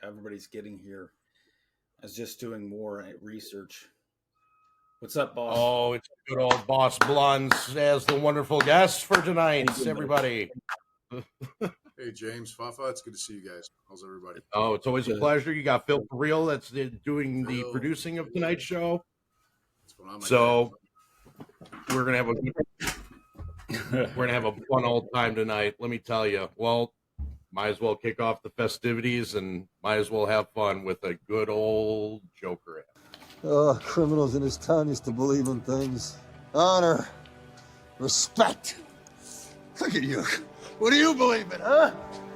everybody's getting here. I was just doing more research. What's up, boss? Oh, it's good old Boss Blunts as the wonderful guest for tonight, everybody. Hey, James, Fafa, it's good to see you guys. How's everybody? Oh, it's always a pleasure. You got Phil For Real that's doing the Phil, producing of tonight's show. What's going on, my So guy? we're gonna have a fun old time tonight. Let me tell you. Well, might as well kick off the festivities and might as well have fun with a good old Joker. Oh, criminals in this town used to believe in things. Honor, respect. Look at you. What do you believe in, huh?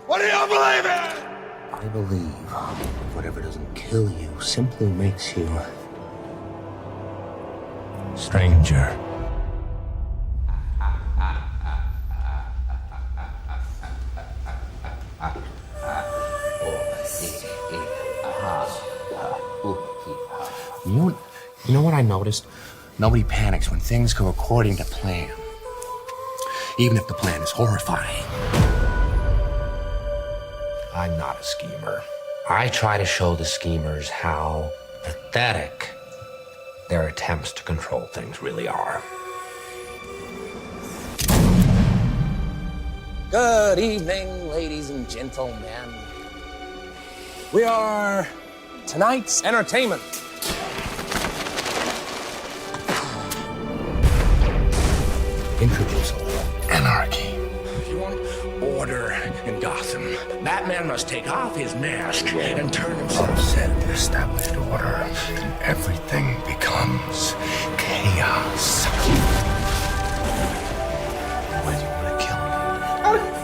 What do you believe in? I believe whatever doesn't kill you simply makes you stranger. You know what I noticed? Nobody panics when things go according to plan. Even if the plan is horrifying. I'm not a schemer. I try to show the schemers how pathetic their attempts to control things really are. Good evening, ladies and gentlemen. We are tonight's entertainment. Introduce a little anarchy. If you want order in Gotham, Batman must take off his mask and turn himself. Upset the established order, and everything becomes chaos. Why do you want to kill me?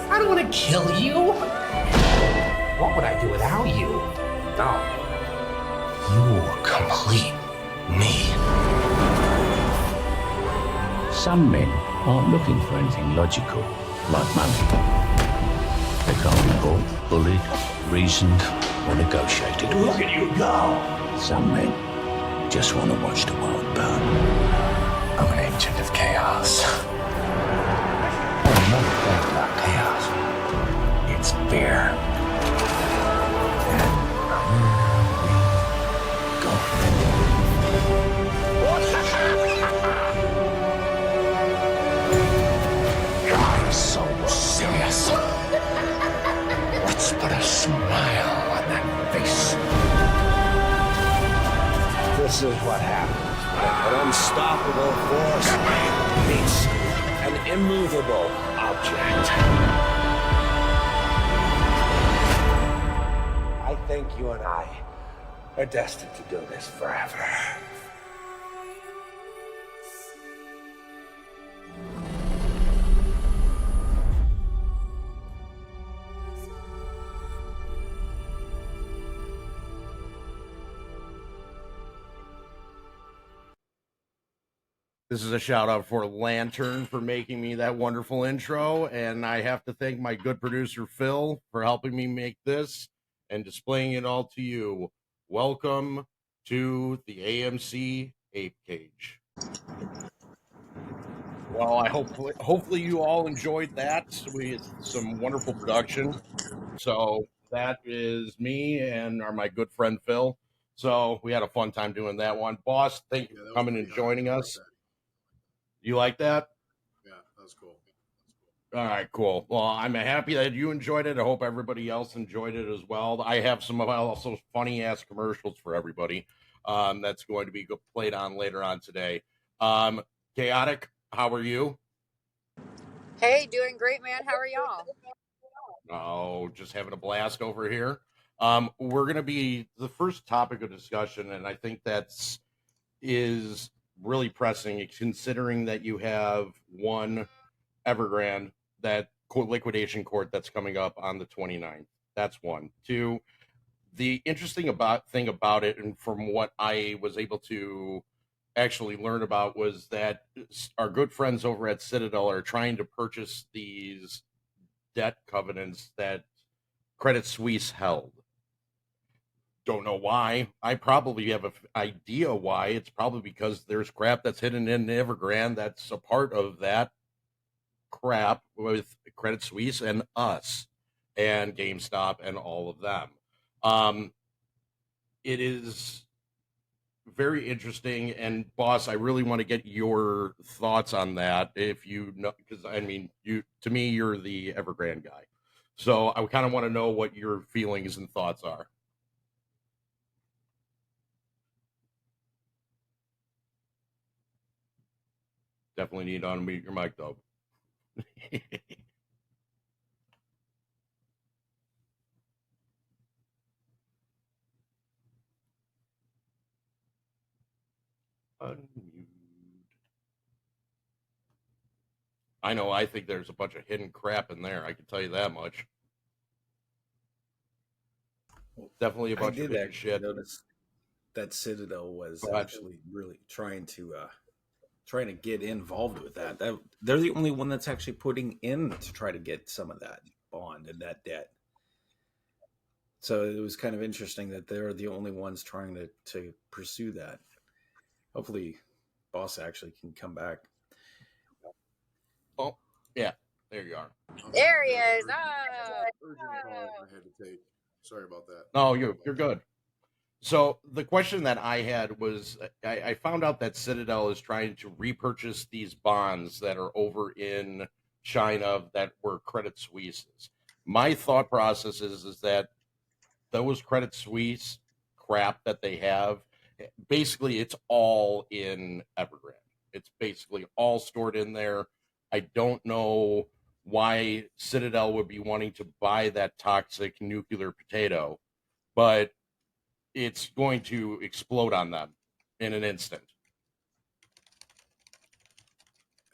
I don't want to kill you. What would I do without you? No. You complete me. Some men aren't looking for anything logical, like money. They can't be bought, bullied, reasoned, or negotiated. Look at you go! Some men just want to watch the world burn. I'm an agent of chaos. Another thing about chaos. It's fear. And here we go. So serious. Let's put a smile on that face. This is what happens when an unstoppable force meets an immovable object. I think you and I are destined to do this forever. This is a shout out for Lantern for making me that wonderful intro. And I have to thank my good producer, Phil, for helping me make this and displaying it all to you. Welcome to the AMC Ape Cage. Well, I hopefully you all enjoyed that. We had some wonderful production. So that is me and my good friend, Phil. So we had a fun time doing that one. Boss, thank you for coming and joining us. You like that? Yeah, that was cool. All right, cool. Well, I'm happy that you enjoyed it. I hope everybody else enjoyed it as well. I have some also funny ass commercials for everybody. That's going to be played on later on today. Chaotic, how are you? Hey, doing great, man. How are y'all? Oh, just having a blast over here. We're going to be the first topic of discussion, and I think is really pressing, considering that you have one Evergrande, that liquidation court that's coming up on the 29th. That's one. Two, the interesting thing about it, and from what I was able to actually learn about, was that our good friends over at Citadel are trying to purchase these debt covenants that Credit Suisse held. Don't know why. I probably have an idea why. It's probably because there's crap that's hidden in Evergrande that's a part of that crap with Credit Suisse and us. and GameStop and all of them. It is very interesting. And boss, I really want to get your thoughts on that. If you know, because I mean, to me, you're the Evergrande guy. So I kind of want to know what your feelings and thoughts are. Definitely need to unmute your mic, though. Unmute. I know. I think there's a bunch of hidden crap in there. I can tell you that much. Definitely a bunch of hidden shit. Notice that Citadel was Go ahead. actually really trying to get involved with that. They're the only one that's actually putting in to try to get some of that bond and that debt. So it was kind of interesting that they're the only ones trying to pursue that. Hopefully, boss actually can come back. Oh, yeah. There you are. There he is. Urgent call I had to take. Sorry about that. No, you're good. So the question that I had was, I found out that Citadel is trying to repurchase these bonds that are over in China that were Credit Suisse's. My thought process is that those Credit Suisse crap that they have, basically it's all in Evergrande. It's basically all stored in there. I don't know why Citadel would be wanting to buy that toxic nuclear potato, but it's going to explode on them in an instant.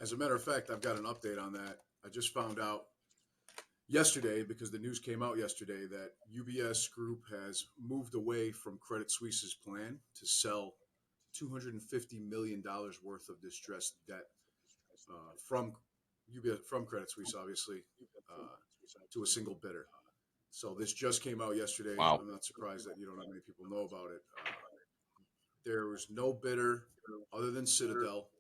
As a matter of fact, I've got an update on that. I just found out yesterday, because the news came out yesterday, that UBS Group has moved away from Credit Suisse's plan to sell $250 million worth of distressed debt from UBS, from Credit Suisse, obviously, to a single bidder. So this just came out yesterday. Wow. I'm not surprised that you don't have many people know about it. There was no bidder other than Citadel,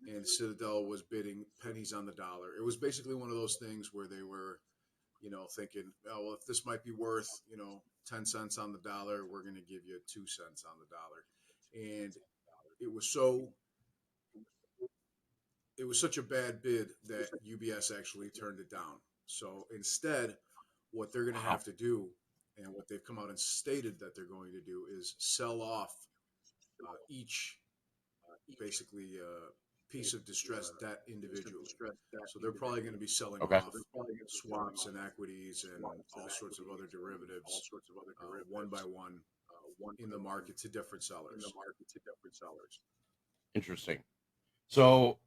and Citadel was bidding pennies on the dollar. It was basically one of those things where they were, thinking, oh, well, if this might be worth, 10 cents on the dollar, we're going to give you 2 cents on the dollar. And it was such a bad bid that UBS actually turned it down. So instead, what they're going to have to do, and what they've come out and stated that they're going to do, is sell off each basically piece of distressed debt individually. So they're probably going to be selling off swaps and equities and all sorts of other derivatives one by one in the market to different sellers. Interesting. So,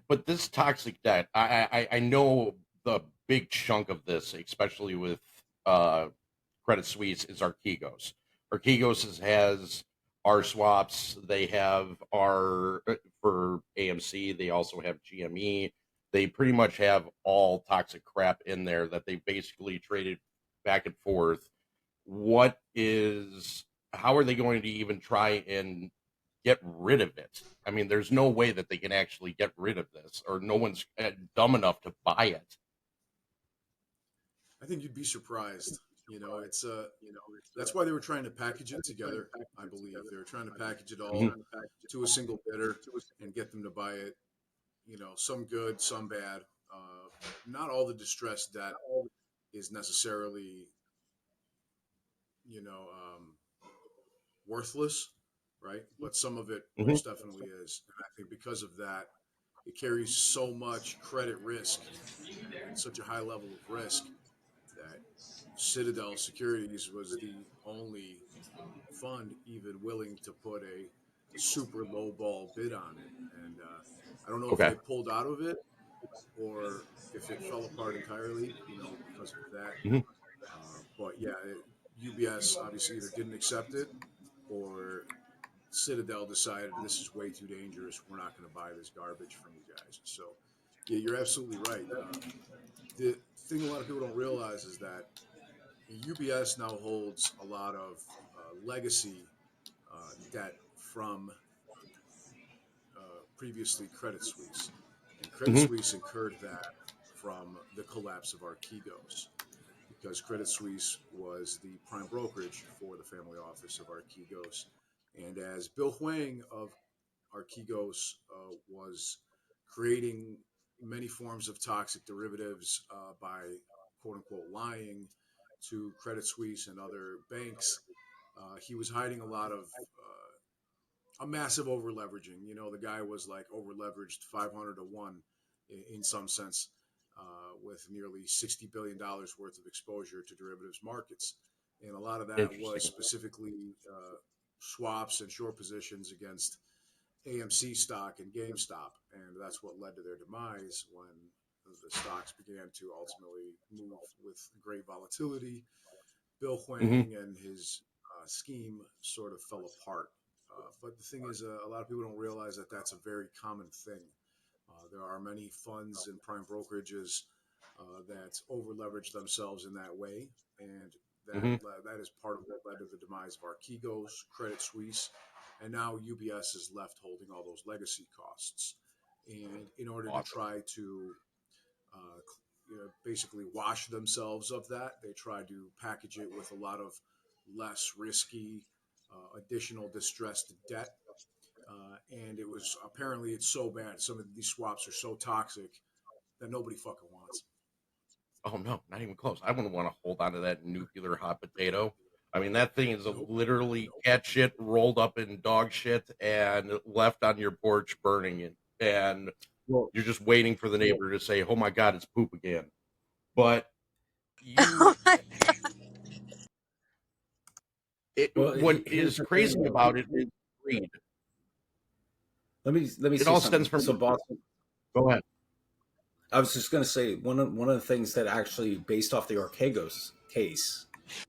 but this toxic debt, I know the big chunk of this, especially with Credit Suisse, is Archegos. Archegos has our swaps. They have our, for AMC, they also have GME. They pretty much have all toxic crap in there that they basically traded back and forth. How are they going to even try and get rid of it? I mean, there's no way that they can actually get rid of this, or no one's dumb enough to buy it. I think you'd be surprised. That's why they were trying to package it together. I believe they were trying to package it all to a single bidder and get them to buy it. Some good, some bad. Not all the distressed debt is necessarily, worthless, right? But some of it most definitely is. And I think because of that, it carries so much credit risk and such a high level of risk that Citadel Securities was the only fund even willing to put a super low ball bid on it. And I don't know if they pulled out of it or if it fell apart entirely, because of that. But yeah, UBS obviously either didn't accept it or Citadel decided this is way too dangerous. We're not going to buy this garbage from you guys. So yeah, you're absolutely right. The thing a lot of people don't realize is that UBS now holds a lot of legacy debt from previously Credit Suisse. And Credit Suisse incurred that from the collapse of Archegos. because Credit Suisse was the prime brokerage for the family office of Archegos. And as Bill Huang of Archegos was creating many forms of toxic derivatives by quote unquote lying to Credit Suisse and other banks, he was hiding a lot of a massive over leveraging. You know, the guy was like over leveraged 500 to 1 in some sense, with nearly $60 billion worth of exposure to derivatives markets. And a lot of that was specifically swaps and short positions against AMC stock and GameStop. And that's what led to their demise when the stocks began to ultimately move with great volatility. Bill Huang and his scheme sort of fell apart. But the thing is, a lot of people don't realize that that's a very common thing. There are many funds and prime brokerages that over leverage themselves in that way, and that is part of what led to the demise of Archegos, Credit Suisse, and now UBS is left holding all those legacy costs. And in order to try to basically wash themselves of that, they try to package it with a lot of less risky, additional distressed debt. And it was apparently it's so bad. Some of these swaps are so toxic that nobody fucking wants. Oh no, not even close. I wouldn't want to hold on to that nuclear hot potato. I mean, that thing is literally cat shit rolled up in dog shit and left on your porch burning it. And you're just waiting for the neighbor to say, "Oh my God, it's poop again." But what is crazy about it is greed. Let me it say all something. stems from. So, Boston. Go ahead. I was just going to say one of the things that actually based off the Archegos case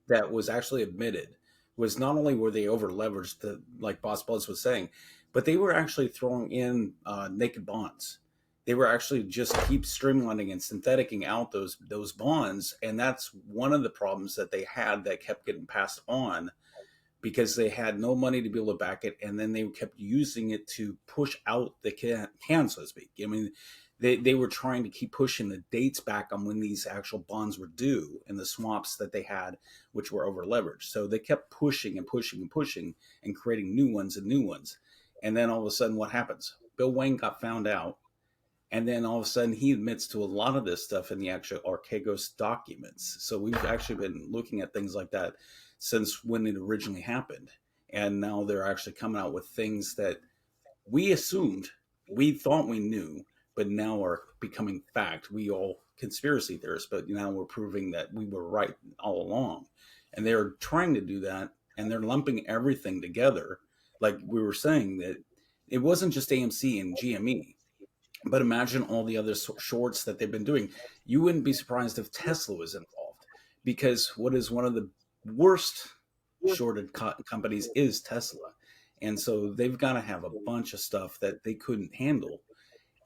that was actually admitted was not only were they over leveraged, like Boss Bloods was saying, but they were actually throwing in naked bonds. They were actually just keep streamlining and syntheticing out those bonds, and that's one of the problems that they had that kept getting passed on because they had no money to be able to back it, and then they kept using it to push out the can, so to speak. I mean, they were trying to keep pushing the dates back on when these actual bonds were due and the swaps that they had, which were over leveraged. So they kept pushing and pushing and pushing and creating new ones and new ones. And then all of a sudden, what happens? Bill Wayne got found out. And then all of a sudden, he admits to a lot of this stuff in the actual Archegos documents. So we've actually been looking at things like that since when it originally happened. And now they're actually coming out with things that we assumed, we thought we knew, but now are becoming fact. We all conspiracy theorists, but now we're proving that we were right all along. And they're trying to do that, and they're lumping everything together. Like we were saying, that it wasn't just AMC and GME, but imagine all the other shorts that they've been doing. You wouldn't be surprised if Tesla was involved, because what is one of the worst shorted companies is Tesla. And so they've got to have a bunch of stuff that they couldn't handle.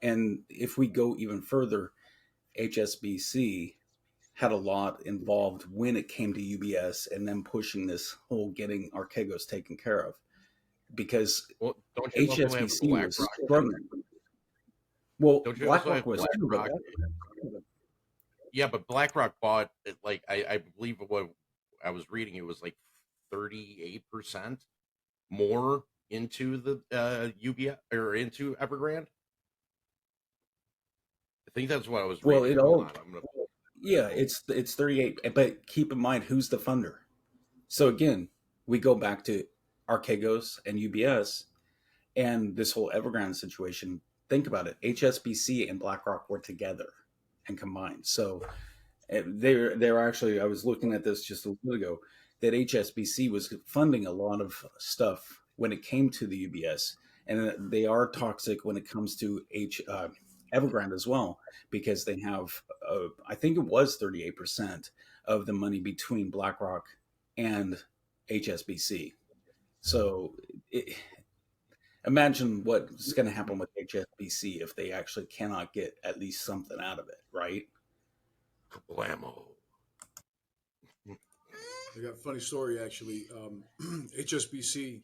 And if we go even further, HSBC had a lot involved when it came to UBS and then pushing this whole getting Archegos taken care of, because HSBC was struggling. Well, BlackRock was too, but yeah, but BlackRock bought it, like I believe what I was reading, it was like 38% more into the UBS or into Evergrande. I think that's what I was reading. Yeah, it's 38, but keep in mind who's the funder. So again, we go back to Archegos and UBS and this whole Evergrande situation. Think about it. HSBC and BlackRock were together and combined. So they're actually, I was looking at this just a little ago, that HSBC was funding a lot of stuff when it came to the UBS, and they are toxic when it comes to Evergrande as well, because they have, I think it was 38% of the money between BlackRock and HSBC. So imagine what's going to happen with HSBC if they actually cannot get at least something out of it, right? Blammo. I got a funny story, actually. HSBC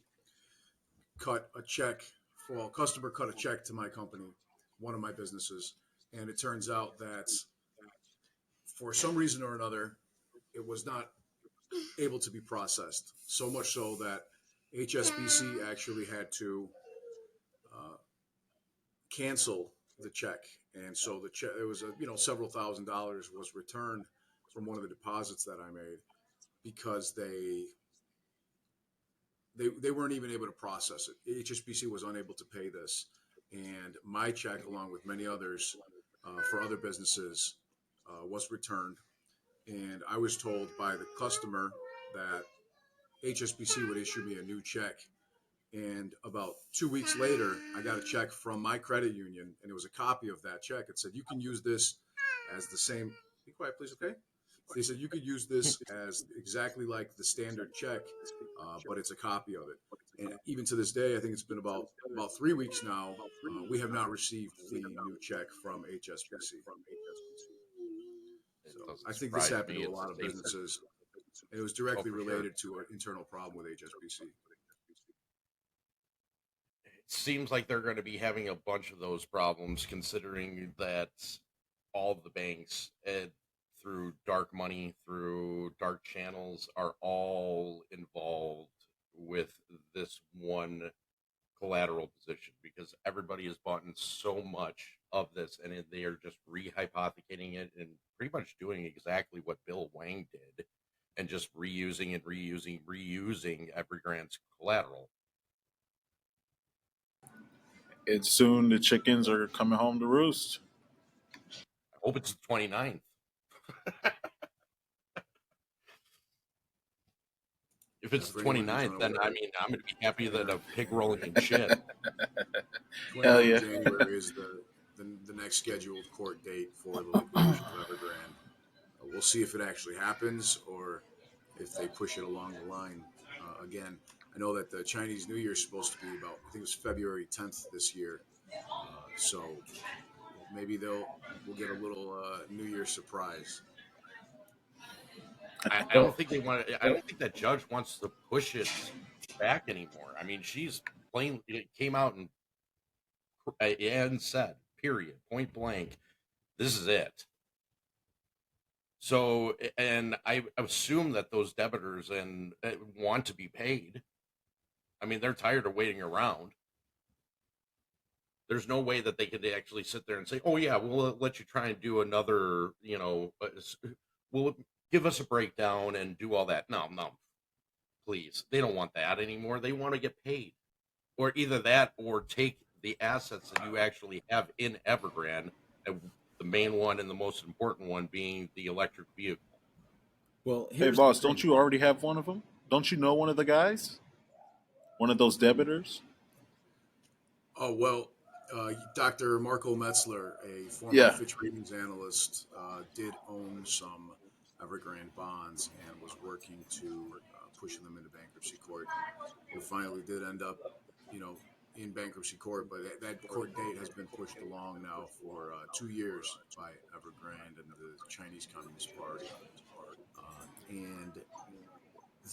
cut a check. Well, a customer cut a check to my company, one of my businesses, and it turns out that for some reason or another, it was not able to be processed. So much so that HSBC actually had to cancel the check, and so the check, it was several $1,000s was returned from one of the deposits that I made because they weren't even able to process it. HSBC was unable to pay this, and my check, along with many others for other businesses, was returned. And I was told by the customer that HSBC would issue me a new check. And about 2 weeks later, I got a check from my credit union, and it was a copy of that check. It said, you can use this as the same. Be quiet, please, okay? They said you could use this as exactly like the standard check, but it's a copy of it. And even to this day, I think it's been about 3 weeks now, we have not received the new check from HSBC. So I think this happened to a lot of businesses, and it was directly related to an internal problem with HSBC. It seems like they're going to be having a bunch of those problems, considering that all of the banks, through dark money, through dark channels, are all involved with this one collateral position, because everybody has bought in so much of this, and they are just rehypothecating it and pretty much doing exactly what Bill Wang did, and just reusing Evergrande's collateral. And soon the chickens are coming home to roost. I hope it's the 29th. If it's the 29th, then I mean, I'm going to be happy that a pig rolling in shit. Hell yeah. January is the next scheduled court date for the liquidation of Evergrande. We'll see if it actually happens or if they push it along the line. Again, I know that the Chinese New Year is supposed to be about, I think it was February 10th this year. So maybe we'll get a little New Year surprise. I don't think they want to. I don't think that judge wants to push it back anymore. I mean, she's plain came out and said, period, point blank, this is it. So, and I assume that those debitors want to be paid. I mean, they're tired of waiting around. There's no way that they could actually sit there and say, "Oh yeah, we'll let you try and do another." We'll give us a breakdown and do all that. No, please. They don't want that anymore. They want to get paid, or either that, or take the assets that you actually have in Evergrande. The main one and the most important one being the electric vehicle. Well, hey boss, don't you already have one of them? Don't you know one of the guys? One of those debitors? Oh, well, Dr. Marco Metzler, a former Fitch Ratings analyst, did own some Evergrande bonds and was working to pushing them into bankruptcy court. It finally did end up, in bankruptcy court, but that court date has been pushed along now for 2 years by Evergrande and the Chinese Communist Party. And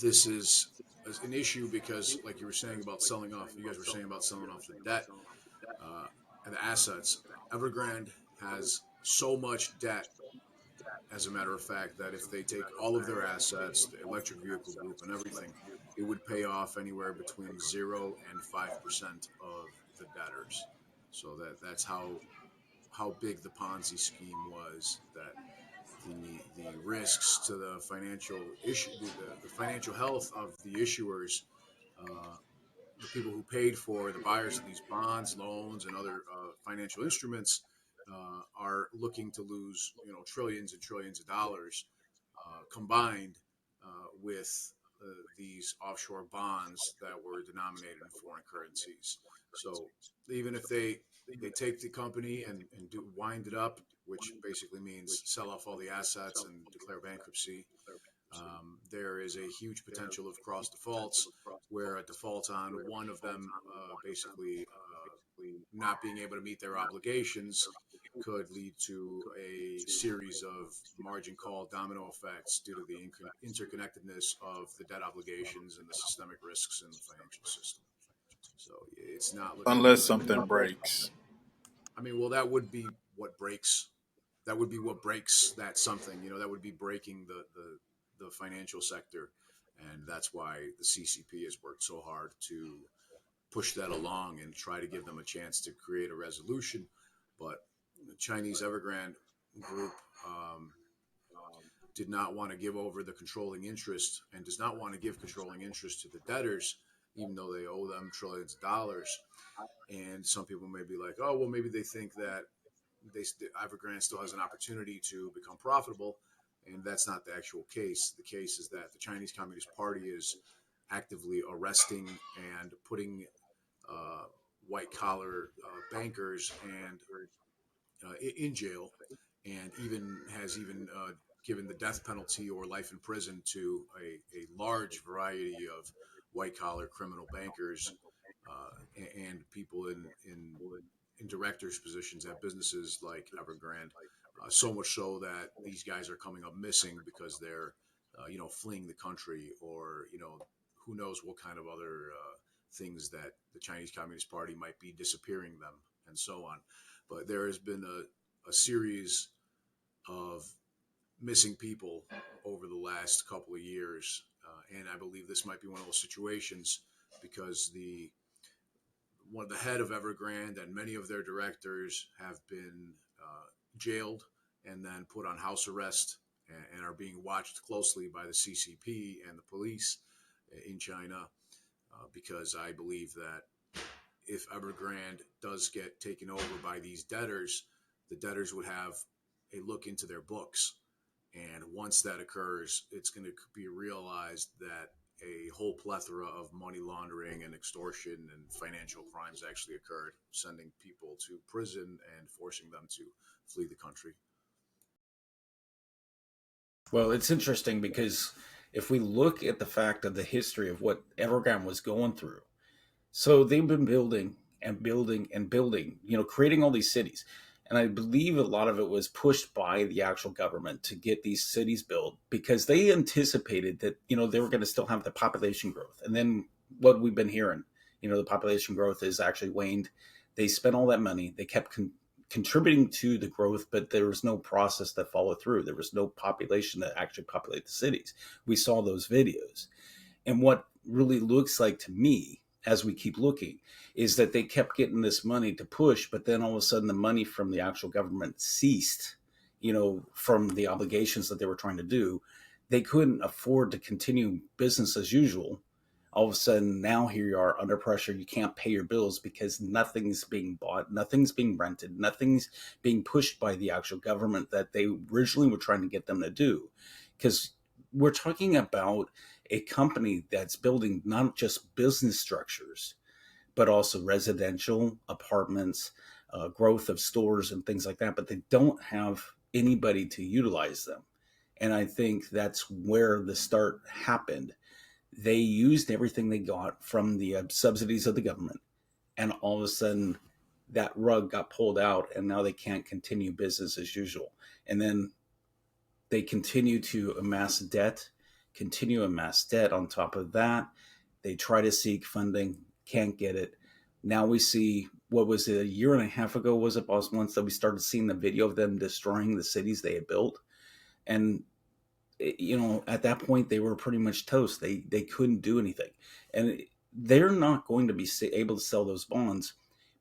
this is an issue because, like you were saying about selling off, you guys were saying about selling off the debt and the assets. Evergrande has so much debt, as a matter of fact, that if they take all of their assets, the electric vehicle group and everything, it would pay off anywhere between 0 and 5% of the debtors. So that's how big the Ponzi scheme was. That the risks to the financial issue, the financial health of the issuers, the people who paid for the buyers of these bonds, loans, and other financial instruments, are looking to lose, trillions and trillions of dollars combined with these offshore bonds that were denominated in foreign currencies. So even if they take the company and wind it up, which basically means sell off all the assets and declare bankruptcy, there is a huge potential of cross defaults, where a default on one of them basically not being able to meet their obligations could lead to a series of margin call domino effects due to the interconnectedness of the debt obligations and the systemic risks in the financial system. So it's not looking unless good. something breaks. I mean, well, that would be what breaks. That would be what breaks that something. That would be breaking the the financial sector. And that's why the CCP has worked so hard to push that along and try to give them a chance to create a resolution. But the Chinese Evergrande group did not want to give over the controlling interest and does not want to give controlling interest to the debtors, even though they owe them trillions of dollars. And some people may be like, oh, well, maybe they think that Evergrande still has an opportunity to become profitable. And that's not the actual case. The case is that the Chinese Communist Party is actively arresting and putting white collar bankers and in jail, and has given the death penalty or life in prison to a large variety of white collar criminal bankers and people in directors' positions at businesses like Evergrande. So much so that these guys are coming up missing because they're fleeing the country, or who knows what kind of other things that the Chinese Communist Party might be disappearing them and so on. But there has been a series of missing people over the last couple of years. And I believe this might be one of those situations because the head of Evergrande and many of their directors have been jailed and then put on house arrest and are being watched closely by the CCP and the police in China, because I believe that if Evergrande does get taken over by these debtors, the debtors would have a look into their books. And once that occurs, it's going to be realized that a whole plethora of money laundering and extortion and financial crimes actually occurred, sending people to prison and forcing them to flee the country. Well, it's interesting because if we look at the fact of the history of what Evergrande was going through, so they've been building and building and building, creating all these cities. And I believe a lot of it was pushed by the actual government to get these cities built because they anticipated that, they were going to still have the population growth. And then what we've been hearing, the population growth is actually waned. They spent all that money. They kept contributing to the growth, but there was no process that followed through. There was no population that actually populated the cities. We saw those videos. And what really looks like to me, as we keep looking, is that they kept getting this money to push, but then all of a sudden the money from the actual government ceased, from the obligations that they were trying to do. They couldn't afford to continue business as usual. All of a sudden now here you are under pressure. You can't pay your bills because nothing's being bought, nothing's being rented, nothing's being pushed by the actual government that they originally were trying to get them to do. Because we're talking about a company that's building not just business structures, but also residential apartments, growth of stores and things like that. But they don't have anybody to utilize them. And I think that's where the start happened. They used everything they got from the subsidies of the government. And all of a sudden that rug got pulled out and now they can't continue business as usual. And then they continue to amass debt on top of that. They try to seek funding, can't get it. Now we see, what was it, a year and a half ago, was it, boss, once that we started seeing the video of them destroying the cities they had built. And, at that point, they were pretty much toast. They couldn't do anything. And they're not going to be able to sell those bonds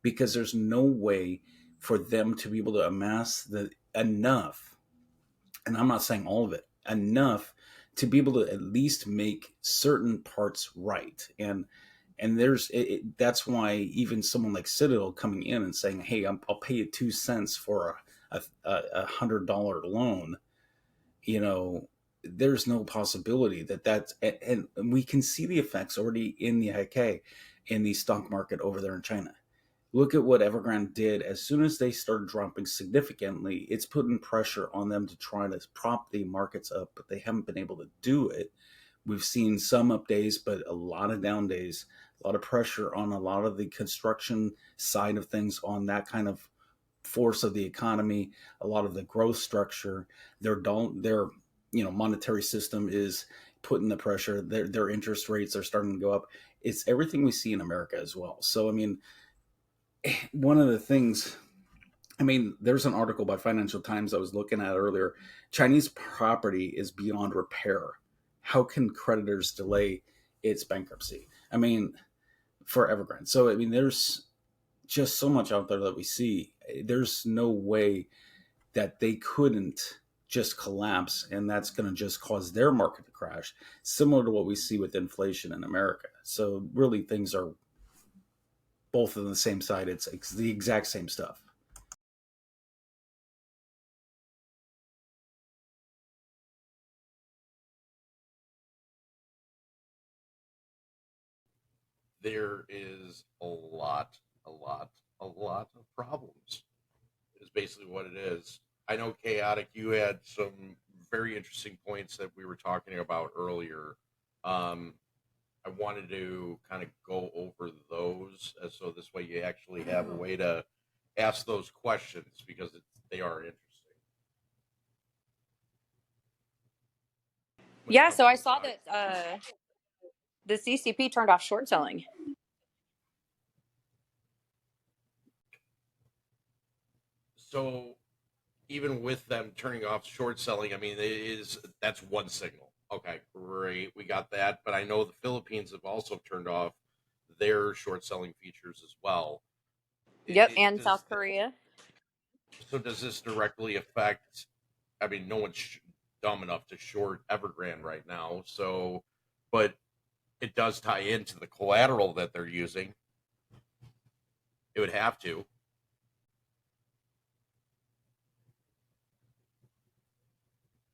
because there's no way for them to be able to amass enough, and I'm not saying all of it, enough to be able to at least make certain parts right. And that's why even someone like Citadel coming in and saying, hey, I'll pay you 2 cents for a $100 loan, there's no possibility that's, and we can see the effects already in the stock market over there in China. Look at what Evergrande did. As soon as they started dropping significantly, it's putting pressure on them to try to prop the markets up, but they haven't been able to do it. We've seen some up days, but a lot of down days, a lot of pressure on a lot of the construction side of things, on that kind of force of the economy, a lot of the growth structure. Their monetary system is putting the pressure. Their interest rates are starting to go up. It's everything we see in America as well. So, I mean, one of the things, there's an article by Financial Times I was looking at earlier. Chinese property is beyond repair. how can creditors delay its bankruptcy? I mean, for Evergrande. So, I mean, there's just so much out there that we see. There's no way that they couldn't just collapse, and that's going to just cause their market to crash, similar to what we see with inflation in America. So, really, things are both on the same side. It's the exact same stuff. There is a lot of problems, is basically what it is. I know, Chaotic, you had some very interesting points that we were talking about earlier. I wanted to kind of go over those, so this way you actually have a way to ask those questions, because they are interesting. Yeah, so I saw that the CCP turned off short selling. So even with them turning off short selling, I mean, that's one signal. Okay, great, we got that. But I know the Philippines have also turned off their short selling features as well. Yep, and South Korea. So does this directly affect? I mean, no one's dumb enough to short Evergrande right now. So, but it does tie into the collateral that they're using. It would have to.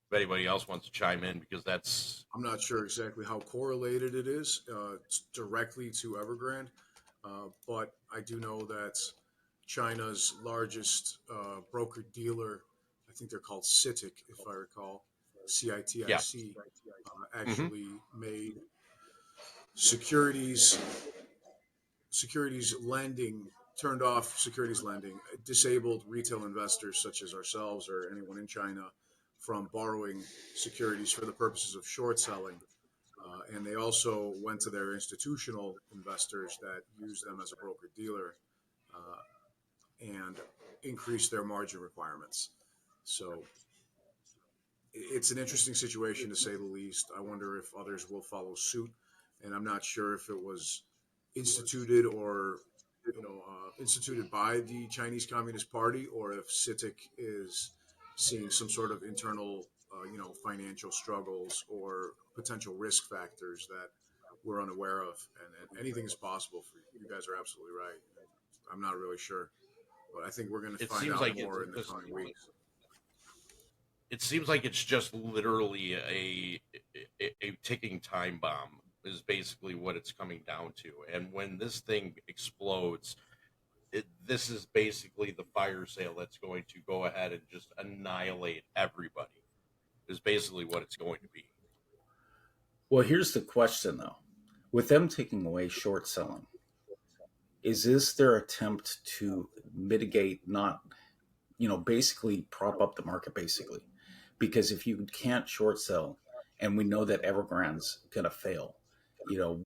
If anybody else wants to chime in, because that's... I'm not sure exactly how correlated it is directly to Evergrande, but I do know that China's largest broker dealer, I think they're called CITIC, if I recall, CITIC, actually made securities lending, turned off securities lending, disabled retail investors such as ourselves or anyone in China from borrowing securities for the purposes of short selling. And they also went to their institutional investors that use them as a broker dealer and increased their margin requirements. So it's an interesting situation, to say the least. I wonder if others will follow suit. And I'm not sure if it was instituted or instituted by the Chinese Communist Party, or if CITIC is seeing some sort of internal, financial struggles or potential risk factors that we're unaware of. And anything is possible. You guys are absolutely right. I'm not really sure, but I think we're going to find out more in the coming weeks. It seems like it's just literally a ticking time bomb is basically what it's coming down to. And when this thing explodes, this is basically the fire sale that's going to go ahead and just annihilate everybody, is basically what it's going to be. Well, here's the question, though. With them taking away short selling, is this their attempt to mitigate, not, basically prop up the market, basically? Because if you can't short sell, and we know that Evergrande's going to fail,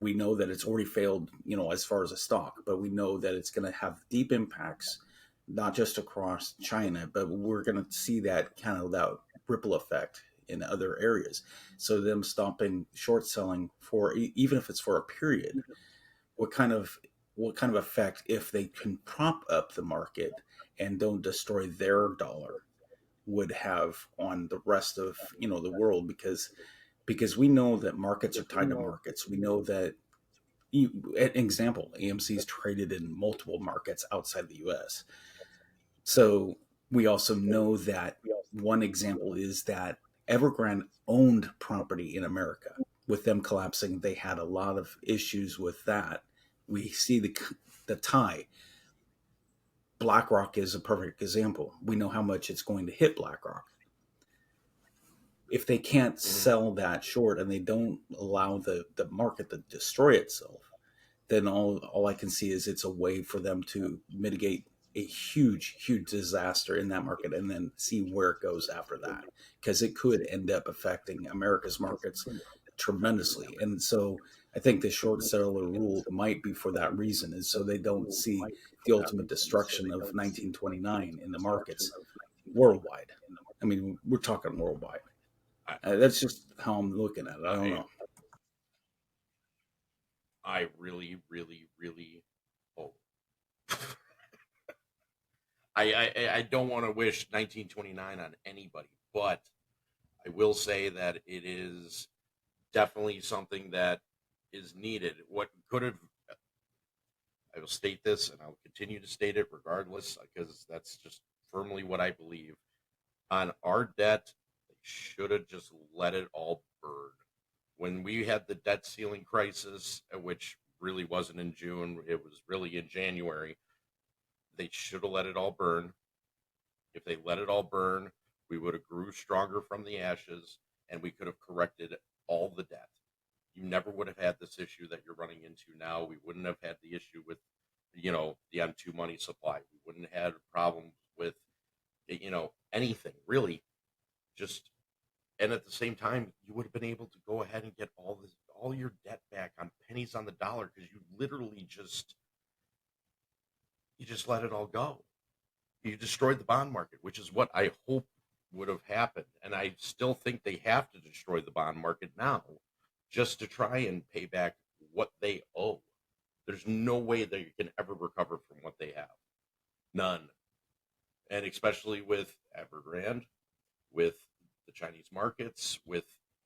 we know that it's already failed, as far as a stock, but we know that it's going to have deep impacts, not just across China, but we're going to see that kind of that ripple effect in other areas. So them stopping short selling for, even if it's for a period, what kind of effect, if they can prop up the market and don't destroy their dollar, would have on the rest of the world, because we know that markets are tied to markets. We know that, an example, AMC is traded in multiple markets outside the US. So we also know that one example is that Evergrande owned property in America. With them collapsing, they had a lot of issues with that. We see the tie. BlackRock is a perfect example. We know how much it's going to hit BlackRock. If they can't sell that short and they don't allow the market to destroy itself, then all I can see is it's a way for them to mitigate a huge disaster in that market, and then see where it goes after that, because it could end up affecting America's markets tremendously. And so I think the short seller rule might be for that reason, is so they don't see the ultimate destruction of 1929 in the markets worldwide. I mean, we're talking worldwide. That's just how I'm looking at it. I don't know. I really, really, really hope. I don't want to wish 1929 on anybody, but I will say that it is definitely something that is needed. What could have, I will state this and I'll continue to state it regardless, because that's just firmly what I believe. On our debt, they should have just let it all burn. When we had the debt ceiling crisis, which really wasn't in June, it was really in January, they should have let it all burn. If they let it all burn, we would have grew stronger from the ashes, and we could have corrected all the debt. You never would have had this issue that you're running into now. We wouldn't have had the issue with, the M2 money supply. We wouldn't have had a problem with, anything really. Just, and at the same time, you would have been able to go ahead and get all your debt back on pennies on the dollar, because you literally just let it all go. You destroyed the bond market, which is what I hope would have happened. And I still think they have to destroy the bond market now just to try and pay back what they owe. There's no way that you can ever recover from what they have. None. And especially with Evergrande, with the Chinese markets, with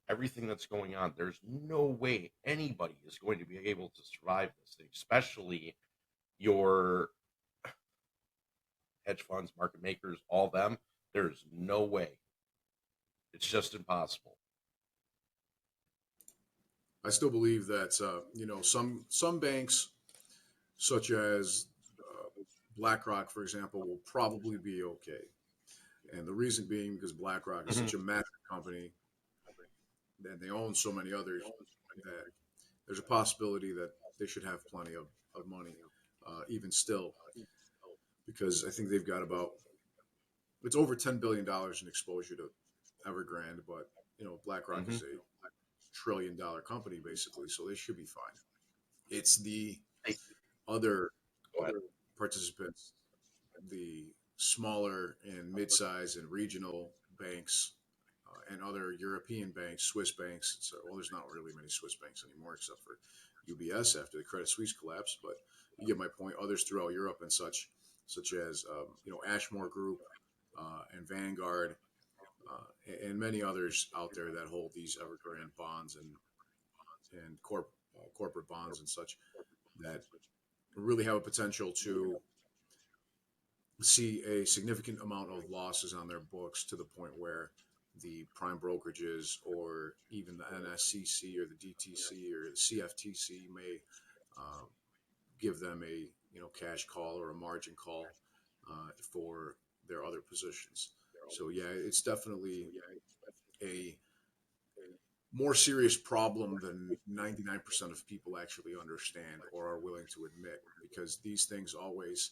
everything that's going on, there's no way anybody is going to be able to survive this, especially your hedge funds, market makers, all them. There's no way. It's just impossible. I still believe that some banks, such as BlackRock, for example, will probably be okay. And the reason being because BlackRock is such a massive company, and they own so many others, that there's a possibility that they should have plenty of money, even still, because I think they've got it's over $10 billion in exposure to Evergrande, but BlackRock is a trillion-dollar company basically, so they should be fine. It's the other participants, the smaller and mid-size and regional banks, and other European banks, Swiss banks. So, well, there's not really many Swiss banks anymore except for UBS after the Credit Suisse collapse, but you get my point. Others throughout Europe and such as Ashmore Group and Vanguard, and many others out there that hold these Evergrande bonds and corporate bonds and such, that really have a potential to see a significant amount of losses on their books, to the point where the prime brokerages or even the NSCC or the DTC or the CFTC may give them a cash call or a margin call for their other positions. So yeah, it's definitely a more serious problem than 99% of people actually understand or are willing to admit, because these things always,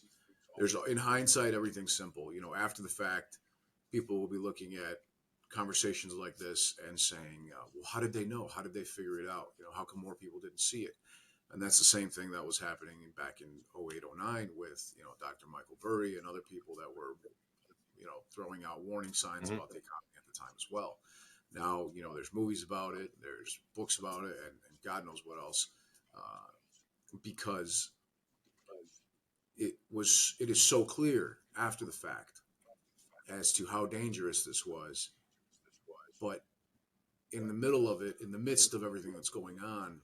in hindsight, everything's simple. After the fact, people will be looking at conversations like this and saying, well, how did they know? How did they figure it out? How come more people didn't see it? And that's the same thing that was happening back in 08, 09 with, Dr. Michael Burry and other people that were, throwing out warning signs about the economy at the time as well. Now, there's movies about it, there's books about it, and God knows what else, because it is so clear after the fact as to how dangerous this was. But in the middle of it, in the midst of everything that's going on,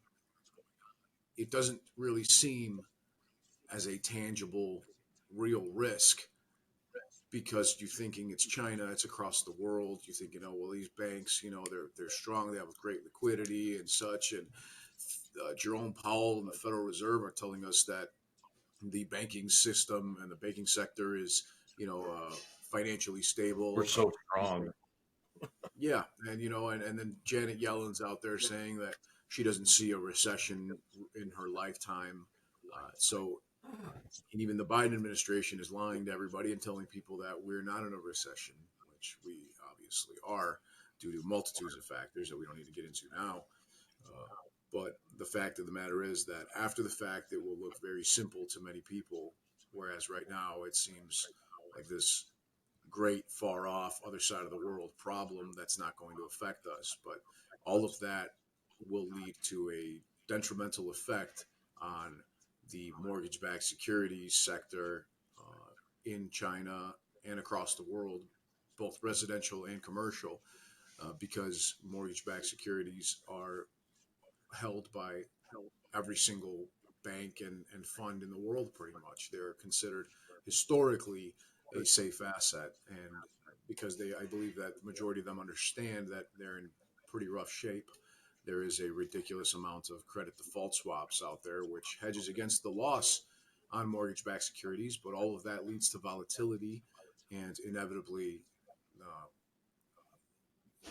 it doesn't really seem as a tangible, real risk, because you're thinking it's China, it's across the world. You're thinking, oh, well, these banks, they're strong, they have great liquidity and such. And Jerome Powell and the Federal Reserve are telling us that the banking system and the banking sector is, financially stable. We're so strong. Yeah, and then Janet Yellen's out there saying that she doesn't see a recession in her lifetime. And even the Biden administration is lying to everybody and telling people that we're not in a recession, which we obviously are, due to multitudes of factors that we don't need to get into now. But the fact of the matter is that after the fact, it will look very simple to many people, whereas right now it seems like this great, far off, other side of the world problem that's not going to affect us. But all of that will lead to a detrimental effect on the mortgage-backed securities sector in China and across the world, both residential and commercial, because mortgage-backed securities are held by every single bank and fund in the world pretty much. They're considered historically a safe asset, and because I believe that the majority of them understand that they're in pretty rough shape. There is a ridiculous amount of credit default swaps out there, which hedges against the loss on mortgage-backed securities, but all of that leads to volatility and inevitably uh,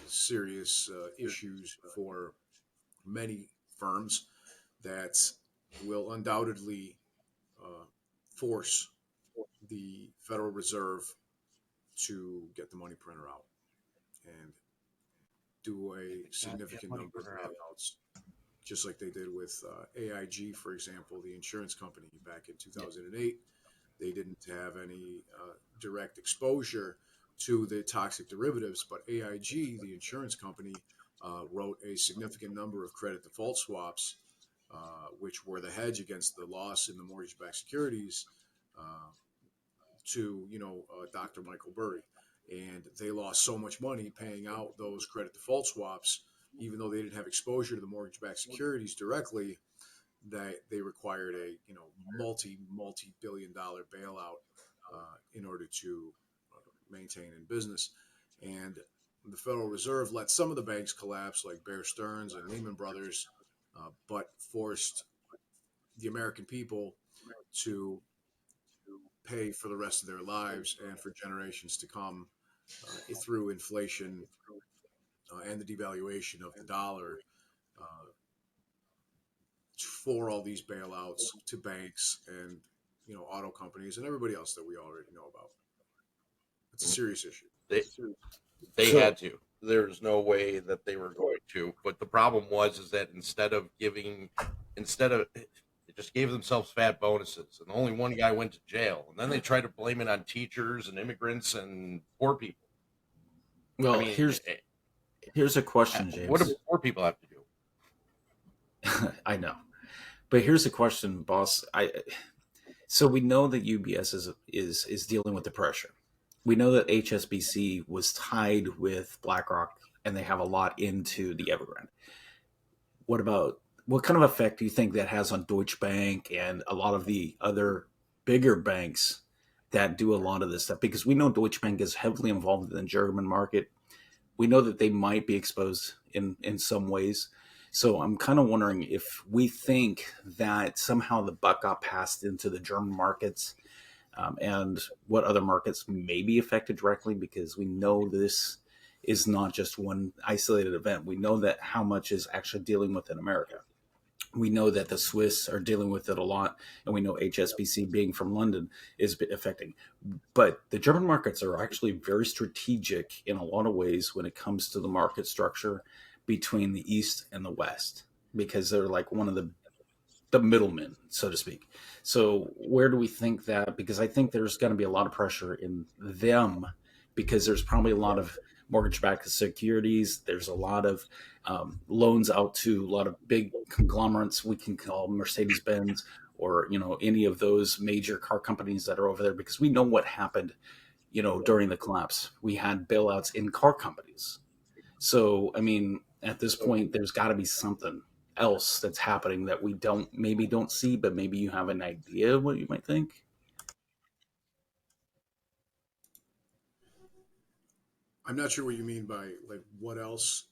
serious issues for many firms that will undoubtedly uh, force the Federal Reserve to get the money printer out and do a significant number of bailouts, just like they did with AIG, for example, the insurance company back in 2008. They didn't have any direct exposure to the toxic derivatives, but AIG, the insurance company, wrote a significant number of credit default swaps, which were the hedge against the loss in the mortgage-backed securities to, Dr. Michael Burry. And they lost so much money paying out those credit default swaps, even though they didn't have exposure to the mortgage-backed securities directly, that they required a multi-billion-dollar bailout in order to maintain in business. And the Federal Reserve let some of the banks collapse, like Bear Stearns and Lehman Brothers, but forced the American people to pay for the rest of their lives and for generations to come through inflation and the devaluation of the dollar for all these bailouts to banks and auto companies and everybody else that we already know about. It's a serious issue. They had to. There's no way that they were going to. But the problem is that instead of they just gave themselves fat bonuses, and only one guy went to jail, and then they tried to blame it on teachers and immigrants and poor people. Well, I mean, here's a question, James. What do poor people have to do? I know, but here's a question, boss. So we know that UBS is dealing with the pressure. We know that HSBC was tied with BlackRock, and they have a lot into the Evergrande. What kind of effect do you think that has on Deutsche Bank and a lot of the other bigger banks that do a lot of this stuff? Because we know Deutsche Bank is heavily involved in the German market. We know that they might be exposed in some ways. So I'm kind of wondering if we think that somehow the buck got passed into the German markets, and what other markets may be affected directly, because we know this is not just one isolated event. We know that how much is actually dealing with in America. We know that the Swiss are dealing with it a lot, and we know HSBC, being from London, is affecting. But the German markets are actually very strategic in a lot of ways when it comes to the market structure between the East and the West, because they're like one of the middlemen, so to speak. So where do we think that? Because I think there's going to be a lot of pressure in them, because there's probably a lot of mortgage-backed securities. There's a lot of loans out to a lot of big conglomerates we can call Mercedes-Benz, or any of those major car companies that are over there, because we know what happened during the collapse. We had bailouts in car companies. So I mean, at this point, there's got to be something else that's happening that we don't see, but maybe you have an idea of what you might think. I'm not sure what you mean by like what else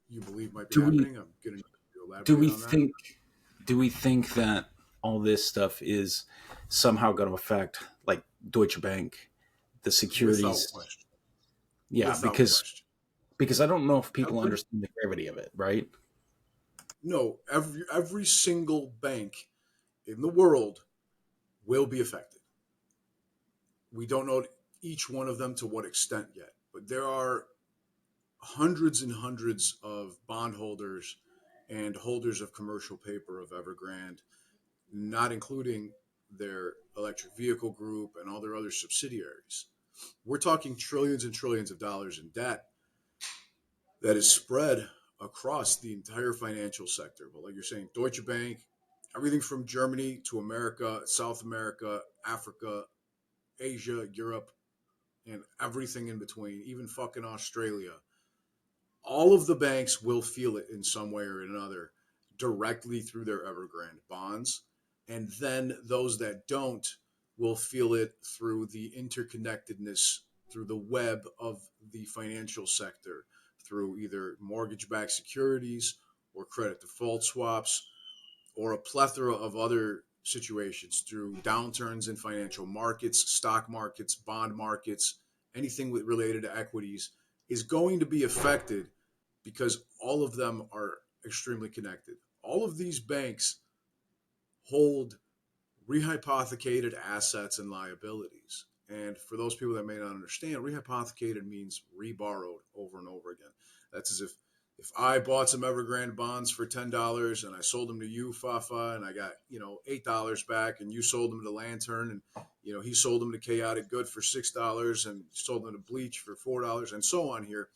you believe might be happening. I'm going to elaborate on that. Do we think that all this stuff is somehow going to affect like Deutsche Bank, the securities? Without question. Yeah, because I don't know if people understand the gravity of it, right? No, every single bank in the world will be affected. We don't know each one of them to what extent yet, but there are hundreds and hundreds of bondholders and holders of commercial paper of Evergrande, not including their electric vehicle group and all their other subsidiaries. We're talking trillions and trillions of dollars in debt that is spread across the entire financial sector. But like you're saying, Deutsche Bank, everything from Germany to America, South America, Africa, Asia, Europe, and everything in between, even fucking Australia. All of the banks will feel it in some way or another directly through their Evergrande bonds. And then those that don't will feel it through the interconnectedness, through the web of the financial sector, through either mortgage backed securities or credit default swaps or a plethora of other situations through downturns in financial markets, stock markets, bond markets, anything related to equities is going to be affected because all of them are extremely connected. All of these banks hold rehypothecated assets and liabilities. And for those people that may not understand, rehypothecated means reborrowed over and over again. That's as if I bought some Evergrande bonds for $10 and I sold them to you, Fafa, and I got, $8 back, and you sold them to Lantern, and he sold them to Chaotic Good for $6 and sold them to Bleach for $4 and so on here.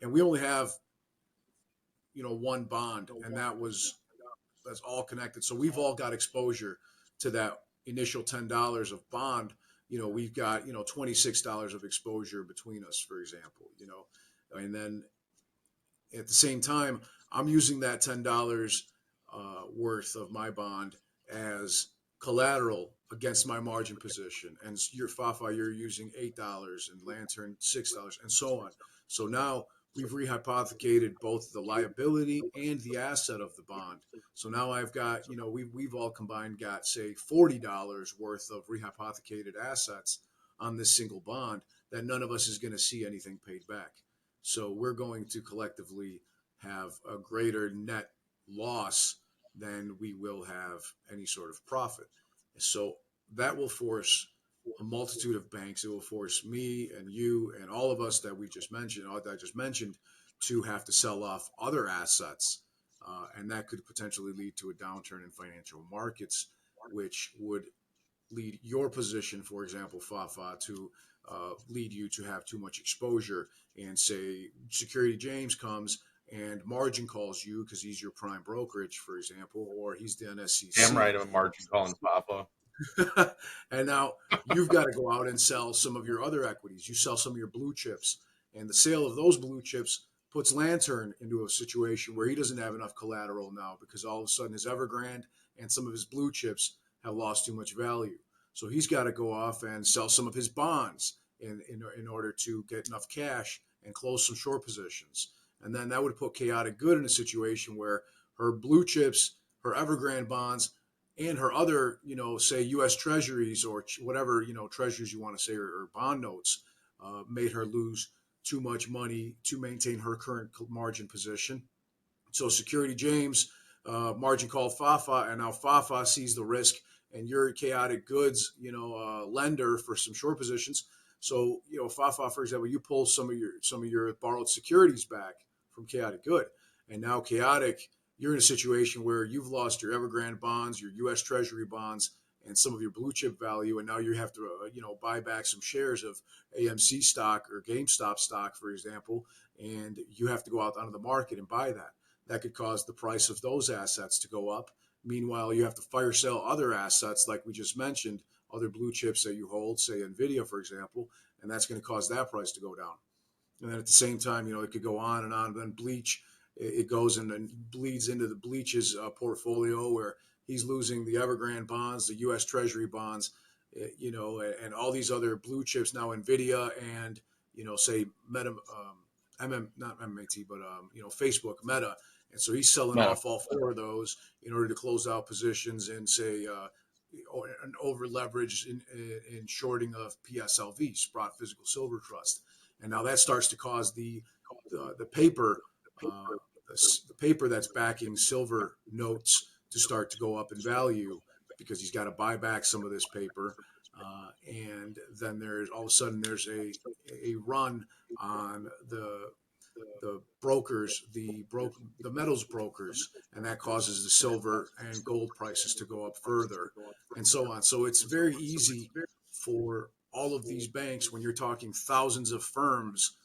And we only have, one bond, and that's all connected. So we've all got exposure to that initial $10 of bond. We've got, $26 of exposure between us, for example, and then at the same time, I'm using that $10 worth of my bond as collateral against my margin position. And your Fafa, you're using $8 and Lantern $6 and so on. So now we've rehypothecated both the liability and the asset of the bond. So now I've got, we've all combined got, say, $40 worth of rehypothecated assets on this single bond that none of us is going to see anything paid back. So we're going to collectively have a greater net loss than we will have any sort of profit. So that will force a multitude of banks. It will force me and you and all of us that I just mentioned, to have to sell off other assets. And that could potentially lead to a downturn in financial markets, which would lead your position, for example, Fafa, to lead you to have too much exposure. And say Security James comes and margin calls you because he's your prime brokerage, for example, or he's the NSCC. Damn right, I'm margin calling Fafa. And now you've got to go out and sell some of your other equities. You sell some of your blue chips, and the sale of those blue chips puts Lantern into a situation where he doesn't have enough collateral now because all of a sudden his Evergrande and some of his blue chips have lost too much value. So he's got to go off and sell some of his bonds in order to get enough cash and close some short positions. And then that would put Chaotic Good in a situation where her blue chips, her Evergrande bonds, and her other, say U.S. treasuries or whatever, treasuries you want to say, or bond notes, made her lose too much money to maintain her current margin position. So Security James margin called Fafa, and now Fafa sees the risk, and you're a Chaotic Goods, lender for some short positions. So, Fafa, for example, you pull some of your borrowed securities back from Chaotic Good, and now Chaotic, you're in a situation where you've lost your Evergrande bonds, your U.S. Treasury bonds, and some of your blue chip value, and now you have to, buy back some shares of AMC stock or GameStop stock, for example, and you have to go out onto the market and buy that. That could cause the price of those assets to go up. Meanwhile, you have to fire sale other assets, like we just mentioned, other blue chips that you hold, say NVIDIA, for example, and that's going to cause that price to go down. And then at the same time, it could go on and on. Then Bleach, it goes and bleeds into the Bleach's portfolio, where he's losing the Evergrande bonds, the U.S. Treasury bonds, and all these other blue chips now, NVIDIA and, say Meta, not MMAT, but, Facebook, Meta. And so he's selling off all four of those in order to close out positions in, say, an over leverage in shorting of PSLV, Sprott Physical Silver Trust. And now that starts to cause the paper, the paper that's backing silver notes to start to go up in value, because he's got to buy back some of this paper. And then there's all of a sudden there's a run on the brokers, the metals brokers, and that causes the silver and gold prices to go up further, and so on. So it's very easy for all of these banks, when you're talking thousands of firms,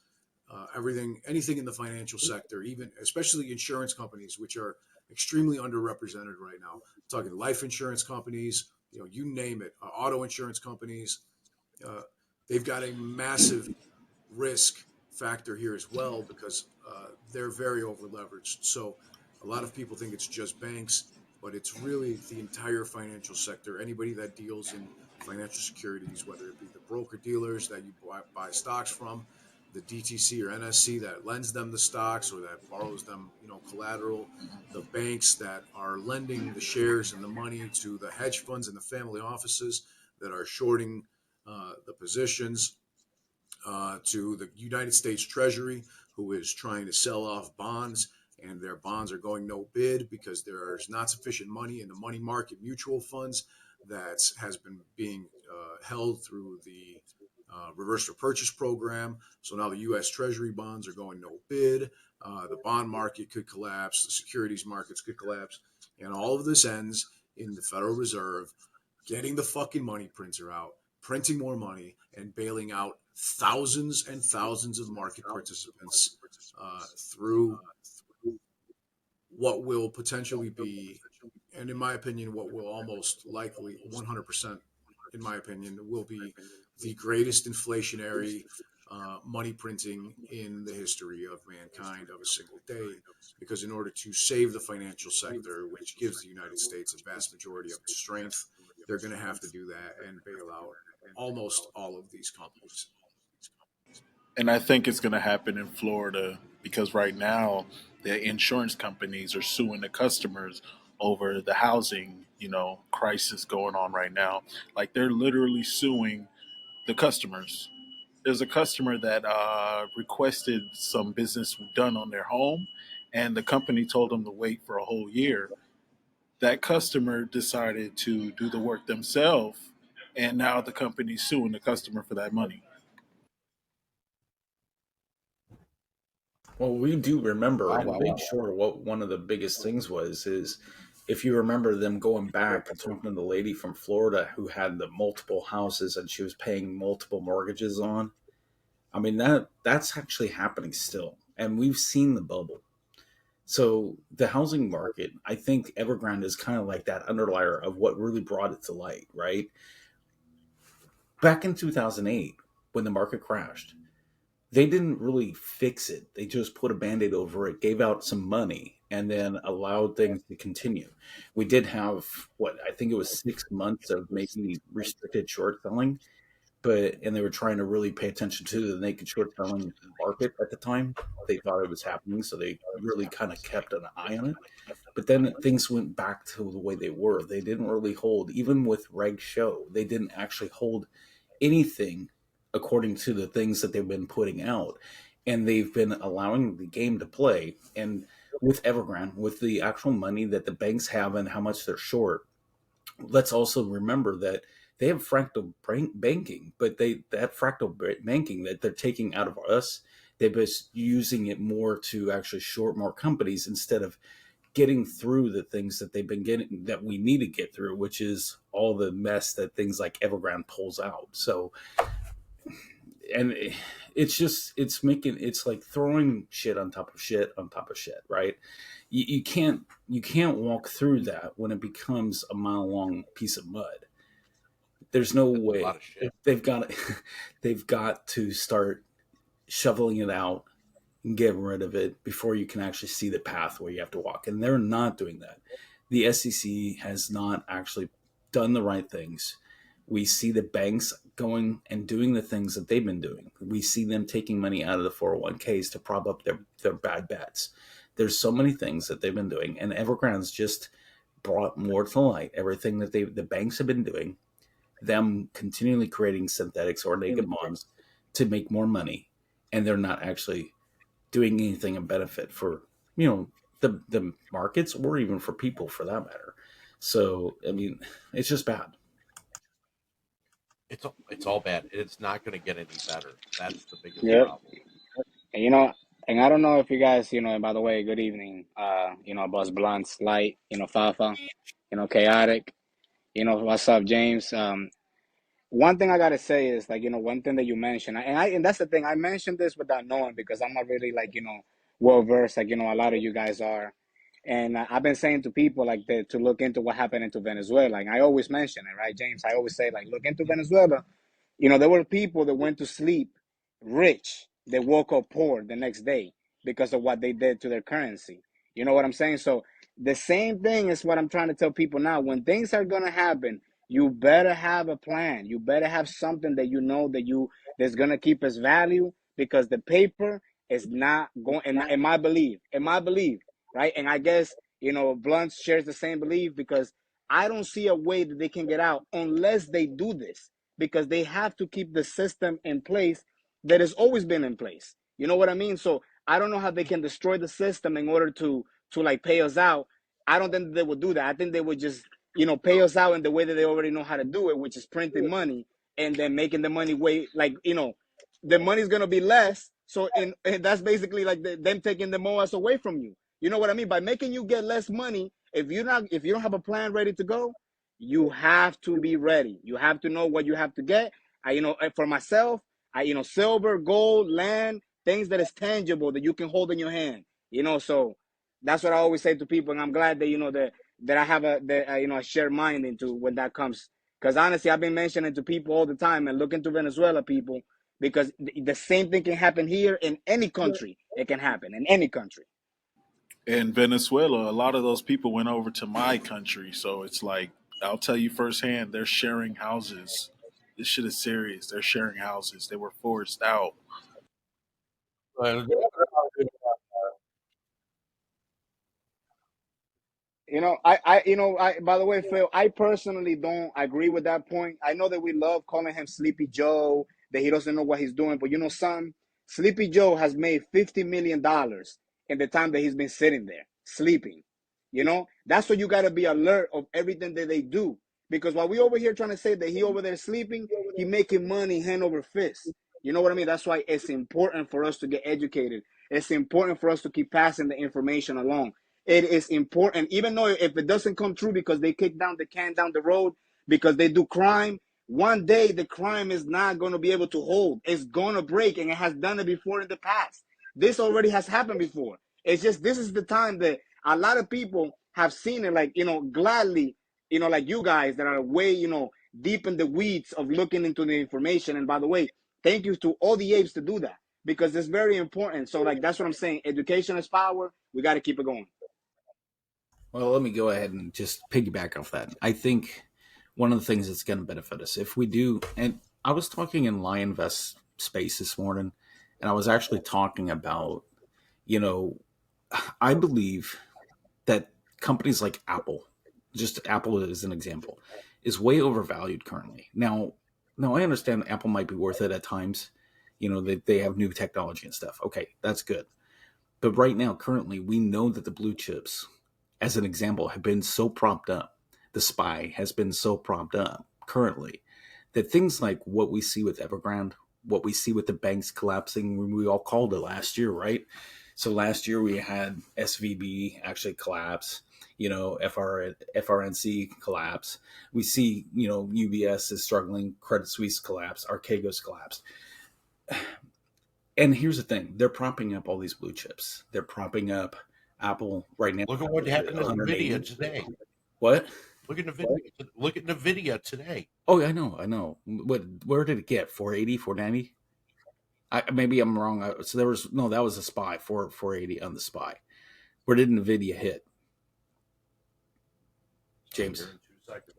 anything in the financial sector, even especially insurance companies, which are extremely underrepresented right now. I'm talking life insurance companies, you name it, auto insurance companies. Uh, they've got a massive risk factor here as well because they're very over leveraged. So a lot of people think it's just banks, but it's really the entire financial sector. Anybody that deals in financial securities, whether it be the broker dealers that you buy stocks from, the DTC or NSC that lends them the stocks or that borrows them, collateral, the banks that are lending the shares and the money to the hedge funds and the family offices that are shorting the positions, to the United States Treasury, who is trying to sell off bonds, and their bonds are going no bid because there's not sufficient money in the money market mutual funds that has been being held through the reverse repurchase program. So now the U.S. Treasury bonds are going no bid. The bond market could collapse. The securities markets could collapse. And all of this ends in the Federal Reserve getting the fucking money printer out, printing more money, and bailing out thousands and thousands of market participants through what will potentially be, and in my opinion, what will almost likely 100%, in my opinion, will be the greatest inflationary money printing in the history of mankind of a single day. Because in order to save the financial sector, which gives the United States a vast majority of its strength, they're going to have to do that and bail out almost all of these companies. And I think it's going to happen in Florida because right now the insurance companies are suing the customers over the housing, crisis going on right now. Like they're literally suing the customers. There's a customer that requested some business done on their home, and the company told them to wait for a whole year. That customer decided to do the work themselves, and now the company's suing the customer for that money. Well, we do remember and make sure what one of the biggest things is if you remember them going back and talking to the lady from Florida who had the multiple houses and she was paying multiple mortgages on. I mean, that's actually happening still. And we've seen the bubble. So the housing market, I think Evergrande is kind of like that underlier of what really brought it to light, right? Back in 2008, when the market crashed, they didn't really fix it. They just put a band-aid over it, gave out some money, and then allowed things to continue. We did have, I think it was 6 months of maybe restricted short selling, and they were trying to really pay attention to the naked short selling market at the time. They thought it was happening, so they really kind of kept an eye on it. But then things went back to the way they were. They didn't really hold, even with Reg Show, they didn't actually hold anything according to the things that they've been putting out. And they've been allowing the game to play. And with Evergrande, with the actual money that the banks have and how much they're short, let's also remember that they have fractal banking, but that fractal banking that they're taking out of us, they're just using it more to actually short more companies instead of getting through the things that they've been getting that we need to get through, which is all the mess that things like Evergrande pulls out. So, and it's like throwing shit on top of shit on top of shit, right? You can't walk through that when it becomes a mile long piece of mud. There's no way. They've got to start shoveling it out and getting rid of it before you can actually see the path where you have to walk. And they're not doing that. The SEC has not actually done the right things. We see the banks going and doing the things that they've been doing. We see them taking money out of the 401ks to prop up their bad bets. There's so many things that they've been doing, and Evergrande's just brought more to light everything that the banks have been doing, them continually creating synthetics or naked bonds to make more money, and they're not actually doing anything in benefit for the markets or even for people for that matter. So I mean, it's just bad. It's all bad. It's not going to get any better. That's the biggest problem. And and I don't know if you guys, and by the way, good evening. Buzz Blunts, Light, Fafa, Chaotic. What's up, James? one thing I gotta say is like, one thing that you mentioned, and that's the thing. I mentioned this without knowing because I'm not really like, well versed like, a lot of you guys are. And I've been saying to people like that to look into what happened into Venezuela. Like I always mention it, right, James? I always say like look into Venezuela. There were people that went to sleep rich. They woke up poor the next day because of what they did to their currency. You know what I'm saying? So the same thing is what I'm trying to tell people now. When things are gonna happen, you better have a plan. You better have something that you know that that's gonna keep its value because the paper is not going. In my belief, right? And I guess Blunt shares the same belief because I don't see a way that they can get out unless they do this because they have to keep the system in place that has always been in place. You know what I mean? So I don't know how they can destroy the system in order to like pay us out. I don't think they would do that. I think they would just pay us out in the way that they already know how to do it, which is printing money and then making the money way like the money's gonna be less. So and that's basically like them taking the MOAs away from you. You know what I mean? By making you get less money, if you don't have a plan ready to go, you have to be ready. You have to know what you have to get. For myself, silver, gold, land, things that is tangible that you can hold in your hand. So that's what I always say to people, and I'm glad that that I have a shared mind into when that comes. Because honestly, I've been mentioning to people all the time and looking to Venezuela people because the same thing can happen here in any country. It can happen in any country. In Venezuela, a lot of those people went over to my country, so it's like I'll tell you firsthand, they're sharing houses. This shit is serious. They're sharing houses. They were forced out. Uh, By the way, Phil, I personally don't agree with that point. I know that we love calling him Sleepy Joe, that he doesn't know what he's doing, but son, Sleepy Joe has made $50 million in the time that he's been sitting there sleeping. That's what you got to be alert of everything that they do. Because while we over here trying to say that he over there sleeping, he making money hand over fist. You know what I mean? That's why it's important for us to get educated. It's important for us to keep passing the information along. It is important, even though if it doesn't come true because they kick down the can down the road because they do crime, one day the crime is not going to be able to hold. It's going to break, and it has done it before in the past. This already has happened before. It's just this is the time that a lot of people have seen it, like, gladly, like you guys that are way, deep in the weeds of looking into the information. And by the way, thank you to all the apes to do that because it's very important. So, like, that's what I'm saying. Education is power. We got to keep it going. Well, let me go ahead and just piggyback off that. I think one of the things that's going to benefit us if we do, and I was talking in Lionvest space this morning, and I was actually talking about, you know, I believe that companies like Apple, just Apple as an example, is way overvalued currently. Now I understand Apple might be worth it at times. They have new technology and stuff. Okay, that's good. But right now, currently, we know that the blue chips, as an example, have been so propped up. The SPY has been so propped up currently that things like what we see with Evergrande, what we see with the banks collapsing, we all called it last year, right? So last year we had SVB actually collapse, FRNC collapse. We see, UBS is struggling, Credit Suisse collapse, Archegos collapsed. And here's the thing, they're propping up all these blue chips. They're propping up Apple right now. Look at what happened to Nvidia today. What? Look at Nvidia. Look at Nvidia today. Oh, I know. Where did it get? 480, 490? Maybe I'm wrong. So that was a SPY, 480 on the SPY. Where did Nvidia hit? James. Here in 2 seconds.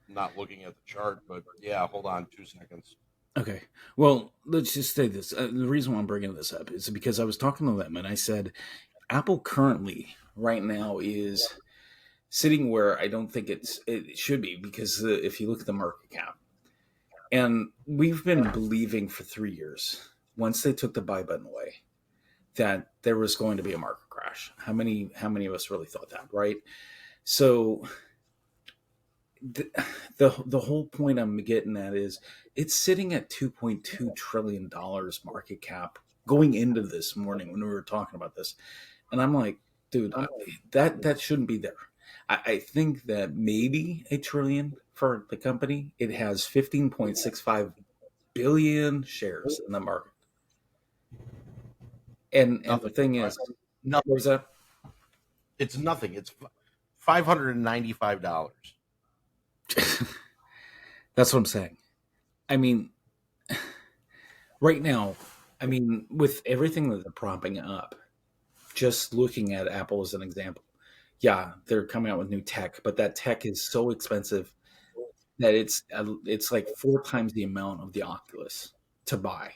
I'm not looking at the chart, but yeah, hold on 2 seconds. Okay. Well, let's just say this. The reason why I'm bringing this up is because I was talking to them and I said, Apple currently right now is sitting where I don't think it should be because if you look at the market cap, and we've been believing for 3 years, once they took the buy button away, that there was going to be a market crash. How many of us really thought that, right? So the whole point I'm getting at is it's sitting at $2.2 trillion market cap going into this morning when we were talking about this. And I'm like, dude, that shouldn't be there. I think that maybe $1 trillion for the company. It has 15.65 billion shares in the market. And the thing is, No, what was that? it's nothing. It's $595. That's what I'm saying. I mean, right now, I mean, with everything that they're propping up, just looking at Apple as an example, yeah, they're coming out with new tech, but that tech is so expensive that it's like 4 times the amount of the Oculus to buy.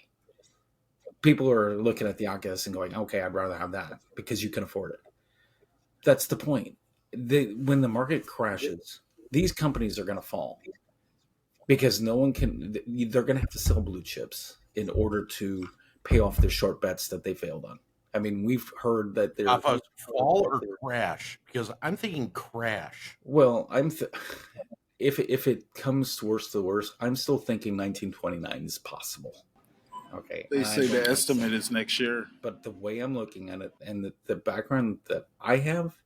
People are looking at the Oculus and going, "Okay, I'd rather have that because you can afford it." That's the point. When the market crashes, these companies are going to fall because no one can. They're going to have to sell blue chips in order to pay off their short bets that they failed on. I mean, we've heard that they're Fall or crash? Because I'm thinking crash. well. If it comes to worst, I'm still thinking 1929 is possible. Okay, They say the estimate is next year. But the way I'm looking at it and the background that I have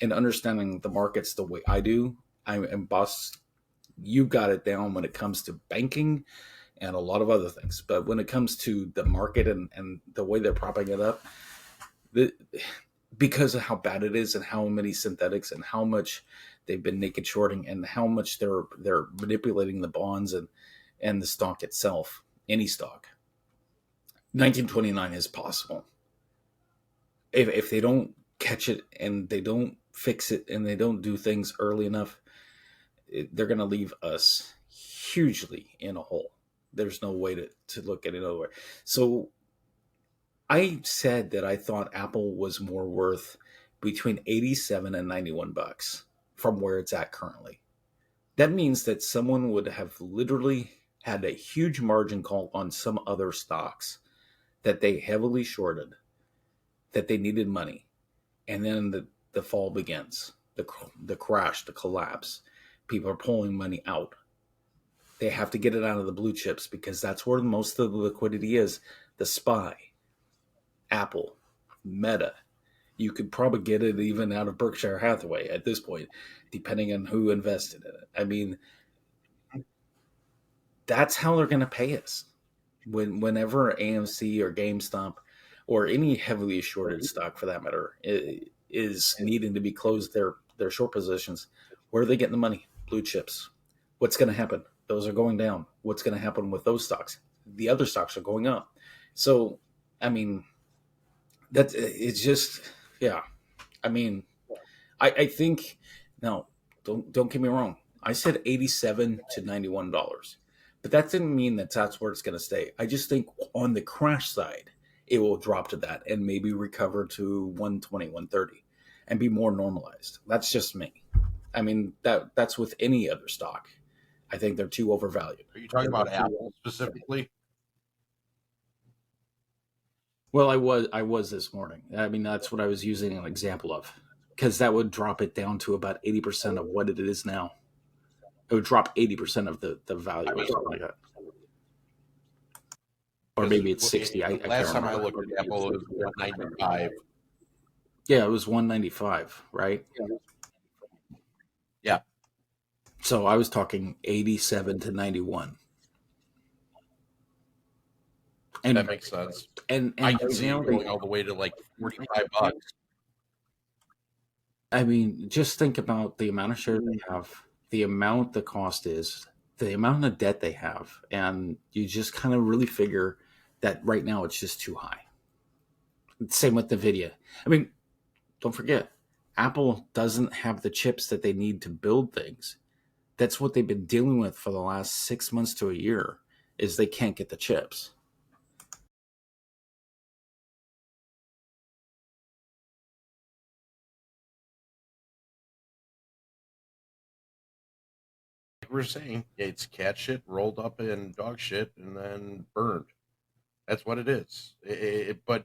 and understanding the markets the way I do, I'm boss. You got it down when it comes to banking and a lot of other things. But when it comes to the market and the way they're propping it up, because of how bad it is and how many synthetics and how much they've been naked shorting and how much they're manipulating the bonds and the stock itself, any stock. 1929 is possible. If they don't catch it and they don't fix it and they don't do things early enough, they're going to leave us hugely in a hole. There's no way to look at it other way. So I said that I thought Apple was more worth between 87 and 91 bucks from where it's at currently. That means that someone would have literally had a huge margin call on some other stocks that they heavily shorted, that they needed money. And then the fall begins, the crash, the collapse. People are pulling money out. They have to get it out of the blue chips because that's where most of the liquidity is. The SPY, Apple, Meta. You could probably get it even out of Berkshire Hathaway at this point, depending on who invested in it. I mean, that's how they're going to pay us. Whenever AMC or GameStop or any heavily shorted stock for that matter is needing to be closed their short positions, where are they getting the money? Blue chips. What's going to happen? Those are going down. What's going to happen with those stocks? The other stocks are going up. So, I mean, it's just, yeah. I mean, I think, now, don't get me wrong. I said $87 to $91. But that didn't mean that that's where it's going to stay. I just think on the crash side, it will drop to that and maybe recover to 120, 130 and be more normalized. That's just me. I mean, that's with any other stock. I think they're too overvalued. Are you talking about Apple specifically? Well, I was this morning. I mean, that's what I was using an example of because that would drop it down to about 80% of what it is now. It would drop 80% of the value or something like that. Or maybe it's 60. Last time I looked at Apple, it was 195. Yeah, it was 195, right? Yeah. So I was talking 87 to 91. And that makes sense. And I can see it going all the way to like $45. I mean, just think about the amount of shares they have, the amount the cost is, the amount of debt they have, and you just kind of really figure that right now it's just too high. Same with NVIDIA. I mean, don't forget, Apple doesn't have the chips that they need to build things. That's what they've been dealing with for the last 6 months to a year, is they can't get the chips. We're saying it's cat shit rolled up in dog shit and then burned. That's what it is. But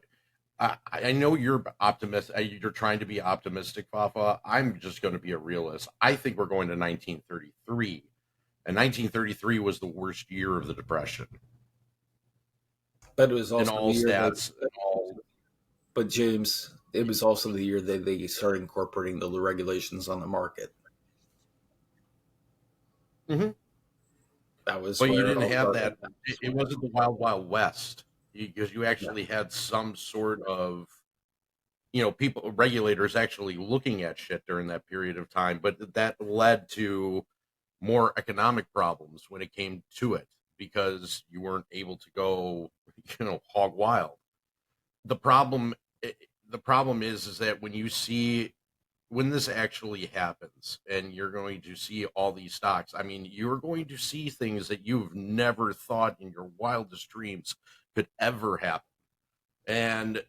I know you're optimistic. You're trying to be optimistic, Fafa. I'm just going to be a realist. I think we're going to 1933, and 1933 was the worst year of the Depression. But it was also in all stats. But James, it was also the year that they started incorporating the regulations on the market. Mm-hmm. That was But you where it didn't all have started. that. It wasn't the wild, wild west because you actually had some sort of, people, regulators actually looking at shit during that period of time. But that led to more economic problems when it came to it because you weren't able to go, hog wild. The problem, the problem is that when this actually happens and you're going to see all these stocks, I mean, you're going to see things that you've never thought in your wildest dreams could ever happen. And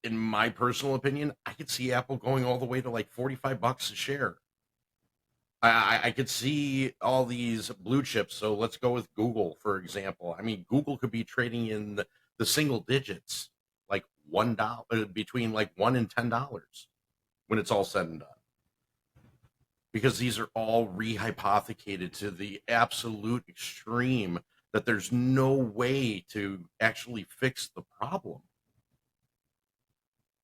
in my personal opinion, I could see Apple going all the way to like $45 a share. I could see all these blue chips. So let's go with Google, for example. I mean, Google could be trading in the single digits, like $1, between like $1 and $10 when it's all said and done. Because these are all rehypothecated to the absolute extreme that there's no way to actually fix the problem.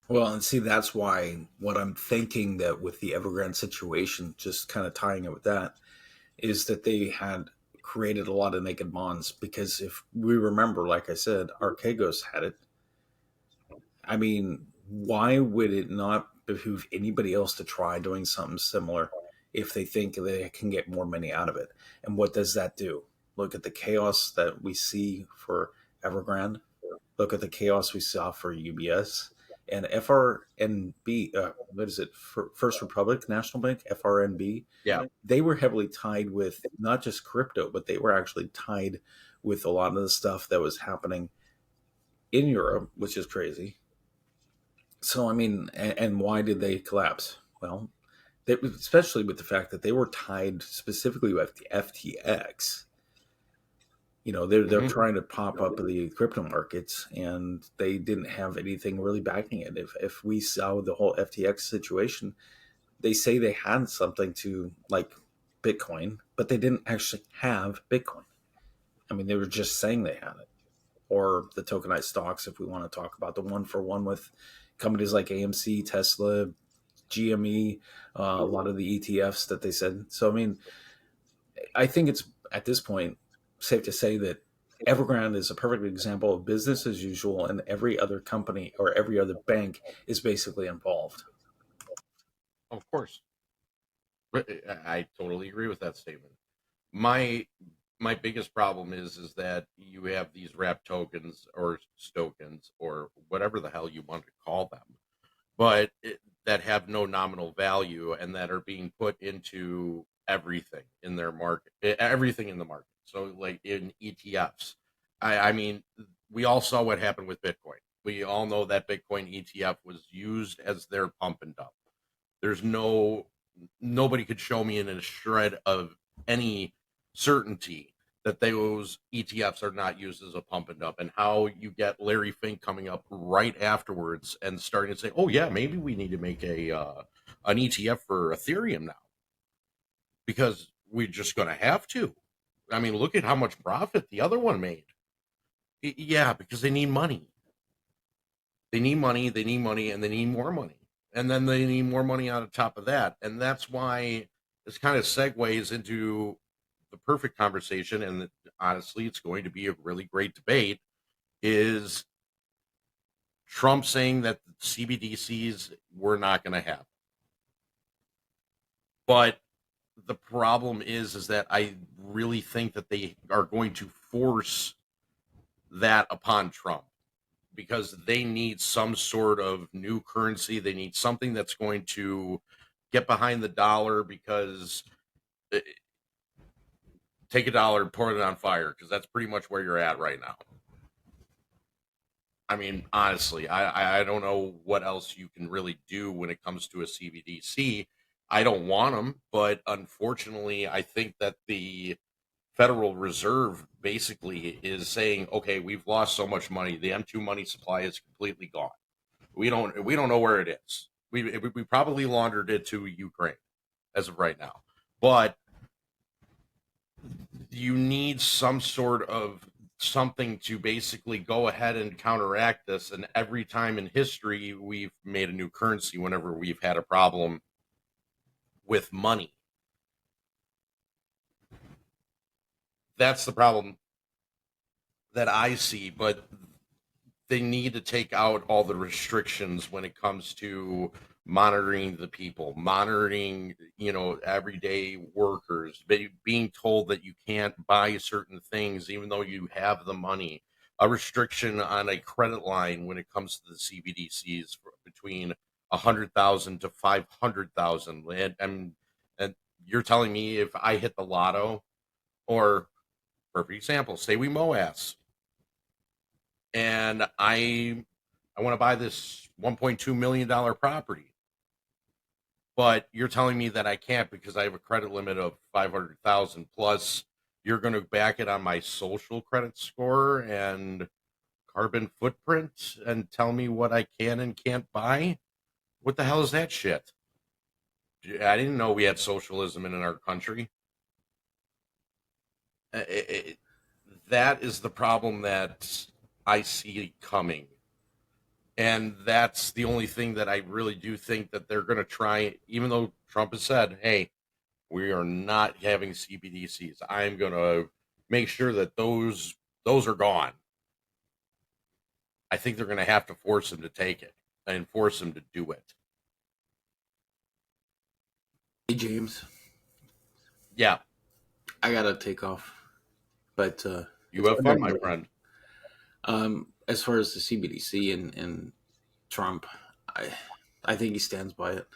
Well, and see, that's why what I'm thinking that with the Evergrande situation, just kind of tying it with that, is that they had created a lot of naked bonds. Because if we remember, like I said, Archegos had it. I mean, why would it not behoove anybody else to try doing something similar if they think they can get more money out of it? And what does that do? Look at the chaos that we see for Evergrande. Look at the chaos we saw for UBS and FRNB. What is it? First Republic National Bank, FRNB. Yeah. They were heavily tied with not just crypto, but they were actually tied with a lot of the stuff that was happening in Europe, which is crazy. So, I mean, and why did they collapse? Well, especially with the fact that they were tied specifically with the FTX. They're trying to pop up the crypto markets, and they didn't have anything really backing it. If we saw the whole FTX situation, they say they had something to like Bitcoin, but they didn't actually have Bitcoin. I mean, they were just saying they had it, or the tokenized stocks. If we want to talk about the one for one with companies like AMC, Tesla, GME, a lot of the ETFs that they said. So, I mean, I think it's at this point safe to say that Evergrande is a perfect example of business as usual, and every other company or every other bank is basically involved. Of course. I totally agree with that statement. My biggest problem is that you have these wrap tokens or tokens or whatever the hell you want to call them, but that have no nominal value and that are being put into everything in their market, everything in the market. So like in ETFs, I mean, we all saw what happened with Bitcoin. We all know that Bitcoin ETF was used as their pump and dump. There's nobody could show me in a shred of any certainty that those ETFs are not used as a pump and dump, and how you get Larry Fink coming up right afterwards and starting to say, "Oh yeah, maybe we need to make an ETF for Ethereum now because we're just going to have to." I mean, look at how much profit the other one made. Yeah, because they need money. They need money. They need money, and they need more money. And then they need more money on top of that. And that's why this kind of segues into the perfect conversation. And honestly, it's going to be a really great debate. Is Trump saying that CBDCs were not going to happen? But the problem is that I really think that they are going to force that upon Trump, because they need some sort of new currency. They need something that's going to get behind the dollar, because take a dollar and pour it on fire, because that's pretty much where you're at right now. I mean, honestly, I don't know what else you can really do when it comes to a CBDC. I don't want them, but unfortunately, I think that the Federal Reserve basically is saying, okay, we've lost so much money. The M2 money supply is completely gone. We don't know where it is. We probably laundered it to Ukraine as of right now. But you need some sort of something to basically go ahead and counteract this. And every time in history, we've made a new currency whenever we've had a problem with money. That's the problem that I see, but they need to take out all the restrictions when it comes to monitoring the people, monitoring, everyday workers, being told that you can't buy certain things even though you have the money, a restriction on a credit line when it comes to the CBDCs between 100,000 to 500,000. And you're telling me if I hit the lotto, or perfect example, say we MOAS, and I want to buy this $1.2 million property, but you're telling me that I can't because I have a credit limit of 500,000, plus you're going to back it on my social credit score and carbon footprint and tell me what I can and can't buy? What the hell is that shit? I didn't know we had socialism in our country. That is the problem that I see coming. And that's the only thing that I really do think that they're going to try, even though Trump has said, hey, we are not having CBDCs. I'm going to make sure that those are gone. I think they're going to have to force him to take it and force him to do it. Hey, James. Yeah. I got to take off. But you have fun, my friend. As far as the CBDC and Trump, I think he stands by it.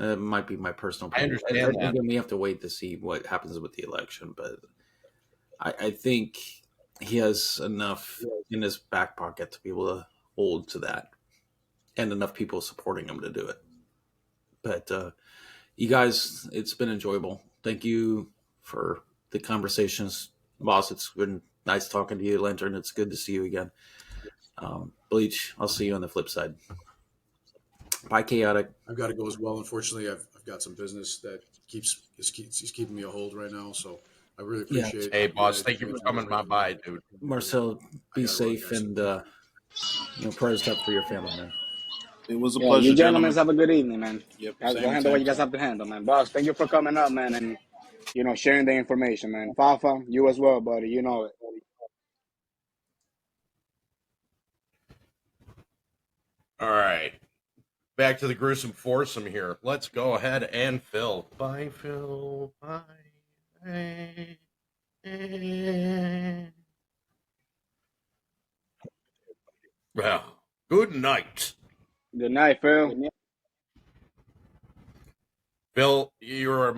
It might be my personal opinion. I understand that. We have to wait to see what happens with the election, but I think he has enough in his back pocket to be able to hold to that, and enough people supporting him to do it. But you guys, it's been enjoyable. Thank you for the conversations, boss. It's been nice talking to you, Lantern. It's good to see you again. Bleach, I'll see you on the flip side. Bye, Chaotic. I've got to go as well. Unfortunately, I've got some business that keeps keeping me a hold right now. So I really appreciate it. Hey, boss, thank you for coming by, dude. Marcel, be safe, and prayers up for your family, man. It was a pleasure, you gentlemen. Have a good evening, man. Yep. Guys, go handle what you guys have to handle, man. Boss, thank you for coming up, man, and sharing the information, man. Fafa, you as well, buddy. You know it. All right. Back to the gruesome foursome here. Let's go ahead and Phil. Bye, Phil. Bye. Well, good night. Good night, Phil. Phil, you're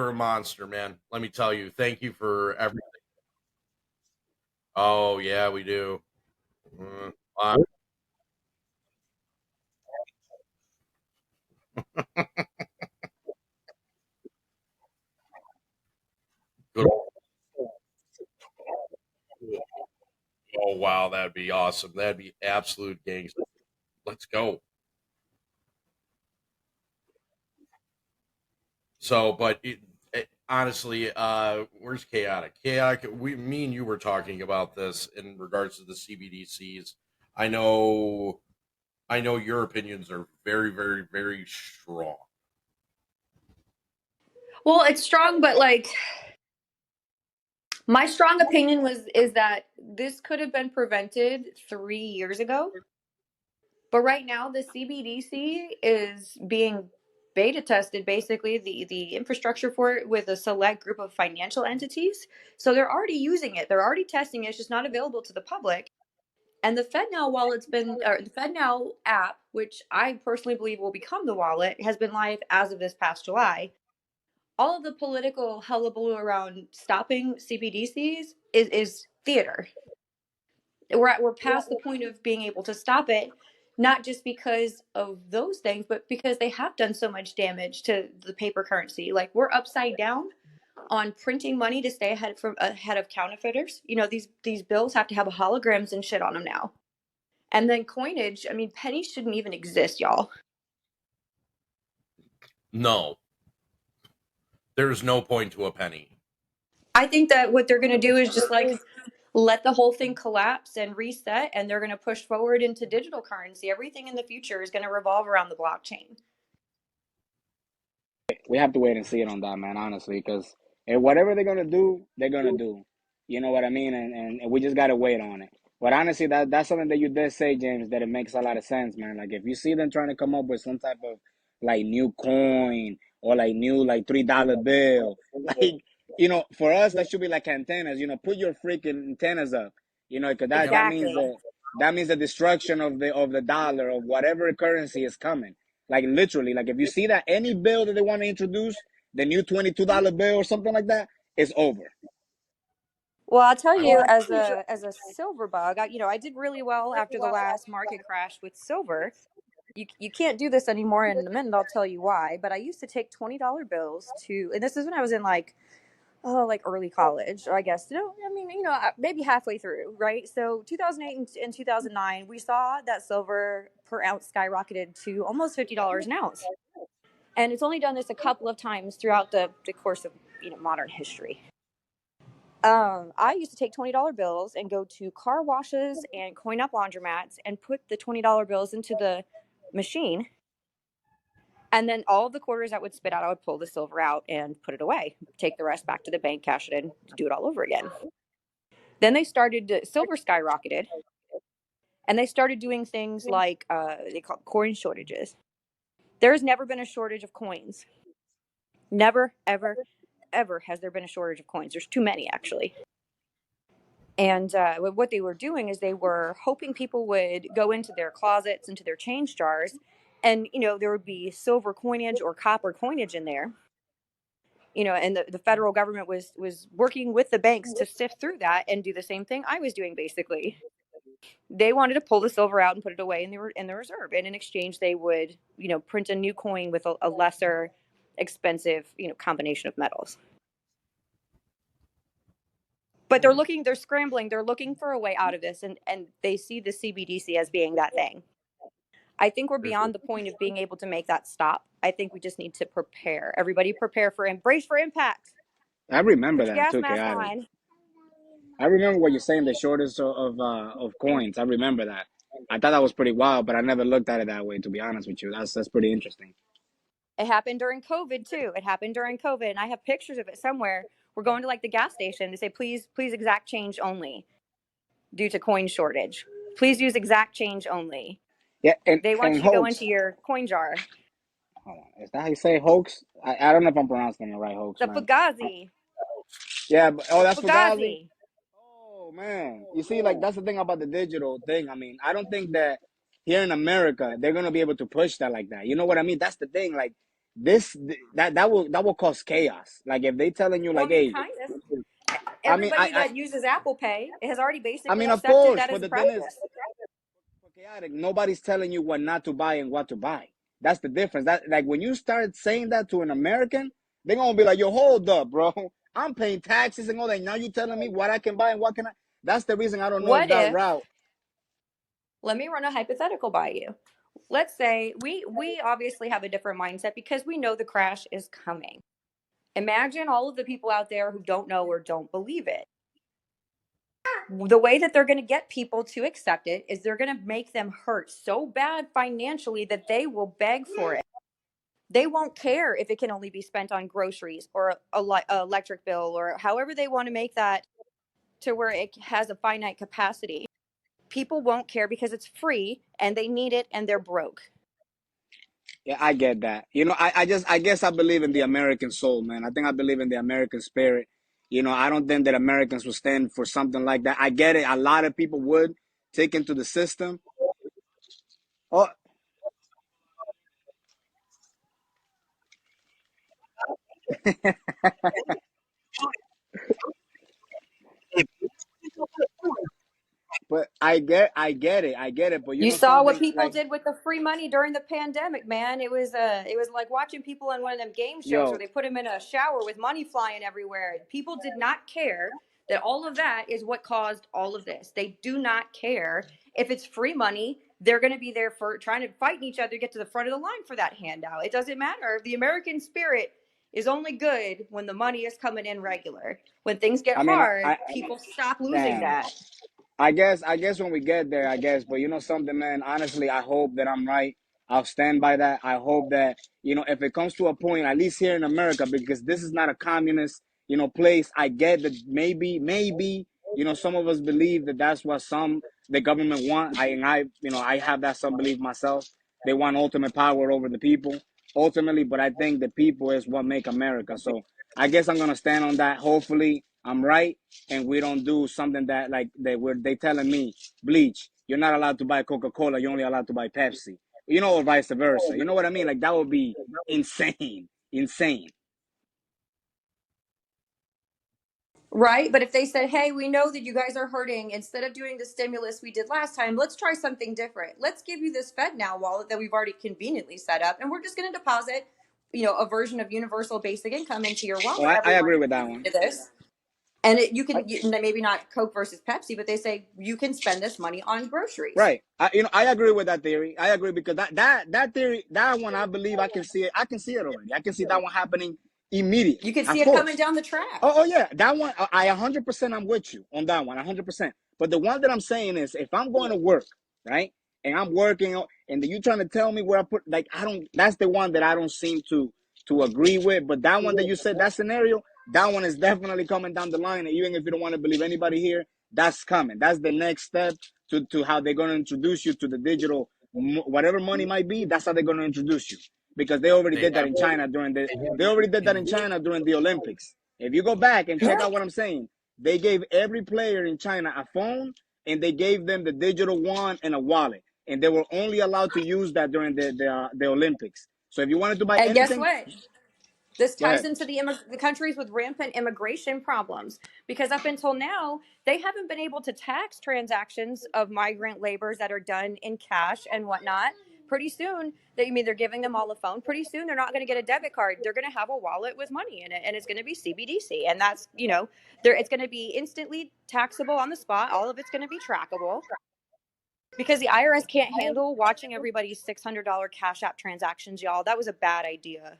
a monster, man. Let me tell you. Thank you for everything. Oh yeah, we do. Good. Oh wow, that'd be awesome. That'd be absolute gangster. Let's go. So, but honestly, where's Chaotic? Chaotic, me and you were talking about this in regards to the CBDCs. I know your opinions are very, very, very strong. Well, it's strong, but my strong opinion is that this could have been prevented 3 years ago. But right now, the CBDC is being beta tested, basically, the infrastructure for it with a select group of financial entities. So they're already using it. They're already testing it. It's just not available to the public. And the FedNow wallet's been, or the FedNow app, which I personally believe will become the wallet, has been live as of this past July. All of the political hullabaloo around stopping CBDCs is theater. We're past the point of being able to stop it, not just because of those things, but because they have done so much damage to the paper currency. Like, we're upside down on printing money to stay ahead of counterfeiters. These bills have to have holograms and shit on them now. And then coinage, I mean, pennies shouldn't even exist, y'all. No. There's no point to a penny. I think that what they're going to do is just let the whole thing collapse and reset, and they're going to push forward into digital currency. Everything in the future is going to revolve around the blockchain. We have to wait and see it on that, man, honestly, because whatever they're gonna do, they're gonna do. You know what I mean? And we just gotta wait on it. But honestly, that's something that you did say, James, that it makes a lot of sense, man. Like if you see them trying to come up with some type of like new coin or like new like $3 bill, like for us that should be like antennas. Put your freaking antennas up. Because that means Exactly. that means the destruction of the dollar, of whatever currency is coming. Like literally, like if you see that any bill that they want to introduce, the new $22 bill or something like that, is over. Well, I'll tell you, as a silver bug, I did really well after the last market crash with silver. You can't do this anymore, and in a minute I'll tell you why. But I used to take $20 bills and this is when I was in like early college, or I guess maybe halfway through, right? So 2008 and 2009, we saw that silver per ounce skyrocketed to almost $50 an ounce, and it's only done this a couple of times throughout the course of modern history. I used to take $20 bills and go to car washes and coin up laundromats and put the $20 bills into the machine. And then all of the quarters that would spit out, I would pull the silver out and put it away, take the rest back to the bank, cash it in, do it all over again. Then silver skyrocketed, and they started doing things like they call coin shortages. There's never been a shortage of coins. Never, ever, ever has there been a shortage of coins. There's too many, actually. And what they were doing is they were hoping people would go into their closets, into their change jars, and there would be silver coinage or copper coinage in there. And the federal government was working with the banks to sift through that and do the same thing I was doing. Basically, they wanted to pull the silver out and put it away in the reserve, and in exchange they would print a new coin with a lesser expensive combination of metals. But they're scrambling, they're looking for a way out of this, and they see the CBDC as being that thing. I think we're beyond the point of being able to make that stop. I think we just need to prepare. Everybody prepare for brace for impact. I remember Put your that gas too, mask chaotic. on. I remember what you're saying, the shortage of coins. I remember that. I thought that was pretty wild, but I never looked at it that way, to be honest with you. That's pretty interesting. It happened during COVID too. And I have pictures of it somewhere. We're going to like the gas station. They say, please exact change only due to coin shortage. Please use exact change only. Yeah, They want and you to go hoax. into your coin jar. Hold on. Is that how you say hoax? I don't know if I'm pronouncing it right, hoax, The man. Fugazi. Yeah, but, that's Fugazi? Fugazi. Oh, man. You see, like, that's the thing about the digital thing. I mean, I don't think that here in America, they're going to be able to push that like that. You know what I mean? That's the thing. Like, that will cause chaos. Like, if they telling you, like, hey, kind of. Everybody that uses Apple Pay has already basically of accepted course, that but as the practice. thing is, chaotic, nobody's telling you what not to buy and what to buy. That's the difference. That, like, when you start saying that to an American, they're going to be like, yo, hold up, bro. I'm paying taxes and all that. Now you telling me what I can buy and what can I? That's the reason I don't know if that route. Let me run a hypothetical by you. Let's say we obviously have a different mindset because we know the crash is coming. Imagine all of the people out there who don't know or don't believe it. The way that they're going to get people to accept it is they're going to make them hurt so bad financially that they will beg for it. They won't care if it can only be spent on groceries or a electric bill or however they want to make that to where it has a finite capacity. People won't care because it's free and they need it and they're broke. Yeah, I get that. I guess I believe in the American soul, man. I think I believe in the American spirit. I don't think that Americans will stand for something like that. I get it. A lot of people would take into the system. Oh. But I get it. But You saw something what people like, did with the free money during the pandemic, man. It was like watching people on one of them game shows yo, where they put them in a shower with money flying everywhere. People did not care that all of that is what caused all of this. They do not care if it's free money. They're going to be there for trying to fight each other to get to the front of the line for that handout. It doesn't matter. The American spirit is only good when the money is coming in regular. When things get I mean, hard, people stop losing damn. that. I guess when we get there, I guess. But you know something, man. Honestly, I hope that I'm right. I'll stand by that. I hope that if it comes to a point, at least here in America, because this is not a communist, place. I get that maybe, some of us believe that that's what the government want. I have that some belief myself. They want ultimate power over the people, ultimately. But I think the people is what make America. So I guess I'm gonna stand on that. Hopefully, I'm right and we don't do something that like they telling me, Bleach, you're not allowed to buy Coca-Cola, you're only allowed to buy Pepsi. Or vice versa. You know what I mean? Like that would be insane. Insane. Right? But if they said, hey, we know that you guys are hurting, instead of doing the stimulus we did last time, let's try something different. Let's give you this FedNow wallet that we've already conveniently set up, and we're just going to deposit, a version of universal basic income into your Oh, wallet I every month agree with that one. to this. And maybe not Coke versus Pepsi, but they say you can spend this money on groceries. Right. I agree with that theory. I agree because that theory, that one, I believe I can see it. I can see it already. I can see that one happening immediately. You can see Of it coming course. down the track. Oh yeah, that one. I 100% I'm with you on that one, 100%. But the one that I'm saying is, if I'm going to work, right, and I'm working, and you trying to tell me where I put, like, I don't. That's the one that I don't seem to agree with. But that one that you said, that scenario, that one is definitely coming down the line. And even if you don't want to believe anybody here, that's coming. That's the next step to how they're going to introduce you to the digital, whatever money might be. That's how they're going to introduce you, because they already They did that have in China during the Olympics. If you go back and check out what I'm saying, they gave every player in China a phone and they gave them the digital wand and a wallet, and they were only allowed to use that during the Olympics. So if you wanted to buy And guess anything, what? This go ties ahead. into the countries with rampant immigration problems, because up until now, they haven't been able to tax transactions of migrant labors that are done in cash and whatnot. Pretty soon, they're giving them all a phone. Pretty soon, they're not going to get a debit card. They're going to have a wallet with money in it, and it's going to be CBDC. And that's, it's going to be instantly taxable on the spot. All of it's going to be trackable, because the IRS can't handle watching everybody's $600 Cash App transactions, y'all. That was a bad idea.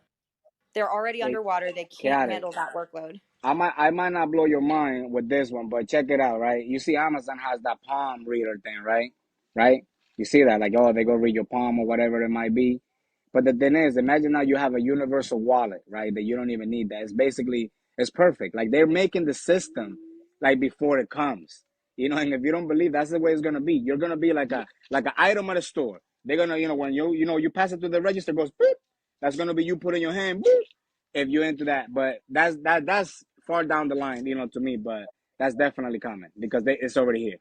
They're already Hey, underwater. They can't got it. handle that workload. I might not blow your mind with this one, but check it out, right? You see, Amazon has that palm reader thing, right? Right? You see that, like, oh, they go read your palm or whatever it might be. But the thing is, imagine now you have a universal wallet, right? That you don't even need that. It's perfect. Like they're making the system like before it comes. And if you don't believe that's the way it's gonna be, you're gonna be like an item at a store. They're gonna, when you pass it through the register, it goes beep. That's gonna be you putting your hand beep, if you're into that. But that's far down the line, to me. But that's definitely coming because it's already here.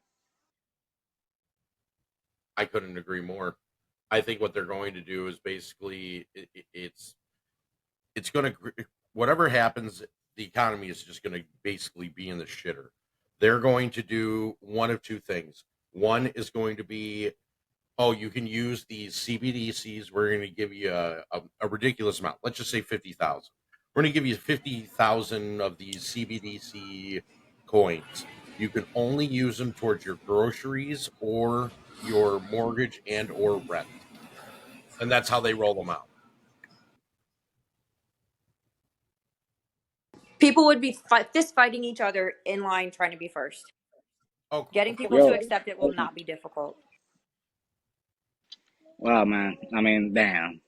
I couldn't agree more. I think what they're going to do is basically it's going to, whatever happens, the economy is just going to basically be in the shitter. They're going to do one of two things. One is going to be, oh, you can use these CBDCs. We're going to give you a ridiculous amount. Let's just say 50,000. We're going to give you 50,000 of these CBDC coins. You can only use them towards your groceries or your mortgage and or rent. And that's how they roll them out. People would be fist fighting each other in line trying to be first. Oh, Getting of people course. to Yo, accept it will not be difficult. well, man. I mean, damn.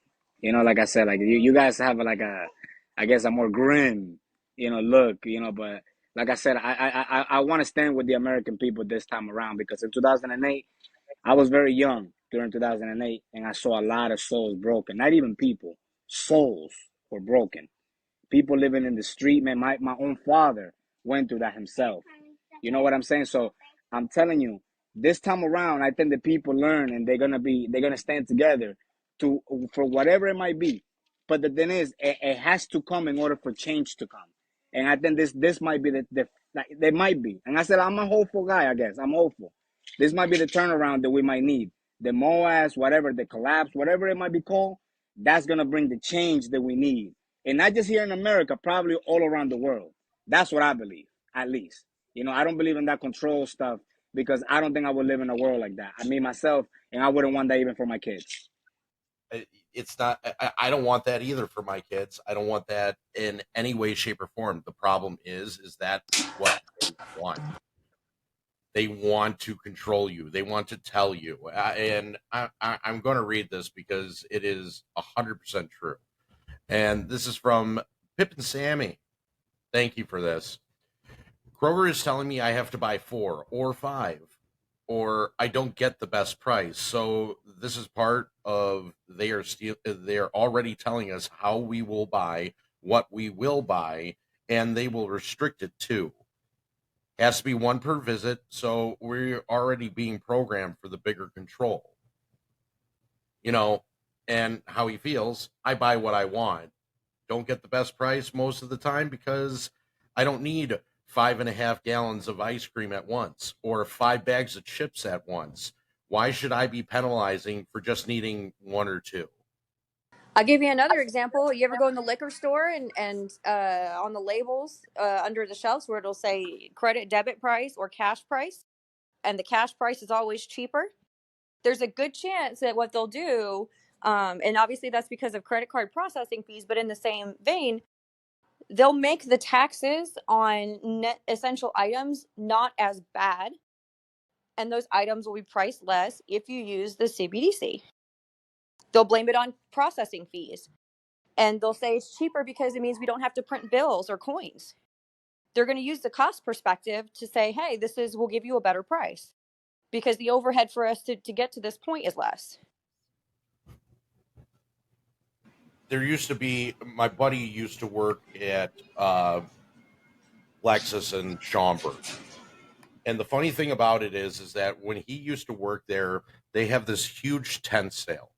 Like I said, like you guys have I guess a more grim, look, But like I said, I want to stand with the American people this time around because in 2008, I was very young during 2008, and I saw a lot of souls broken. Not even people, souls were broken. People living in the street, man. My own father went through that himself. You know what I'm saying? So I'm telling you, this time around, I think the people learn and they're gonna stand together to for whatever it might be. But the thing is, it has to come in order for change to come. And I think this might be the like, they might be. And I said I'm a hopeful guy. I guess I'm hopeful. This might be the turnaround that we might need. The MOAS, whatever, the collapse, whatever it might be called, that's gonna bring the change that we need. And not just here in America, probably all around the world. That's what I believe, at least. I don't believe in that control stuff because I don't think I would live in a world like that. I mean, myself, and I wouldn't want that even for my kids. it's not. I don't want that either for my kids. I don't want that in any way, shape, or form. The problem is that what they want. They want to control you. They want to tell you. And I'm going to read this because it is 100% true. And this is from Pip and Sammy. Thank you for this. Kroger is telling me I have to buy 4 or 5, or I don't get the best price. So this is part of they are already telling us how we will buy, what we will buy, and they will restrict it too. Has to be 1 per visit, so we're already being programmed for the bigger control. And how he feels, I buy what I want. Don't get the best price most of the time because I don't need 5.5 gallons of ice cream at once or 5 bags of chips at once. Why should I be penalizing for just needing 1 or 2? I'll give you another example. You ever go in the liquor store and on the labels under the shelves where it'll say credit debit price or cash price, and the cash price is always cheaper? There's a good chance that what they'll do, and obviously that's because of credit card processing fees, but in the same vein, they'll make the taxes on net essential items not as bad, and those items will be priced less if you use the CBDC. They'll blame it on processing fees. And they'll say it's cheaper because it means we don't have to print bills or coins. They're going to use the cost perspective to say, hey, we'll give you a better price because the overhead for us to get to this point is less. There used to be, my buddy used to work at Lexus in Schaumburg. And the funny thing about it is that when he used to work there, they have this huge tent sale.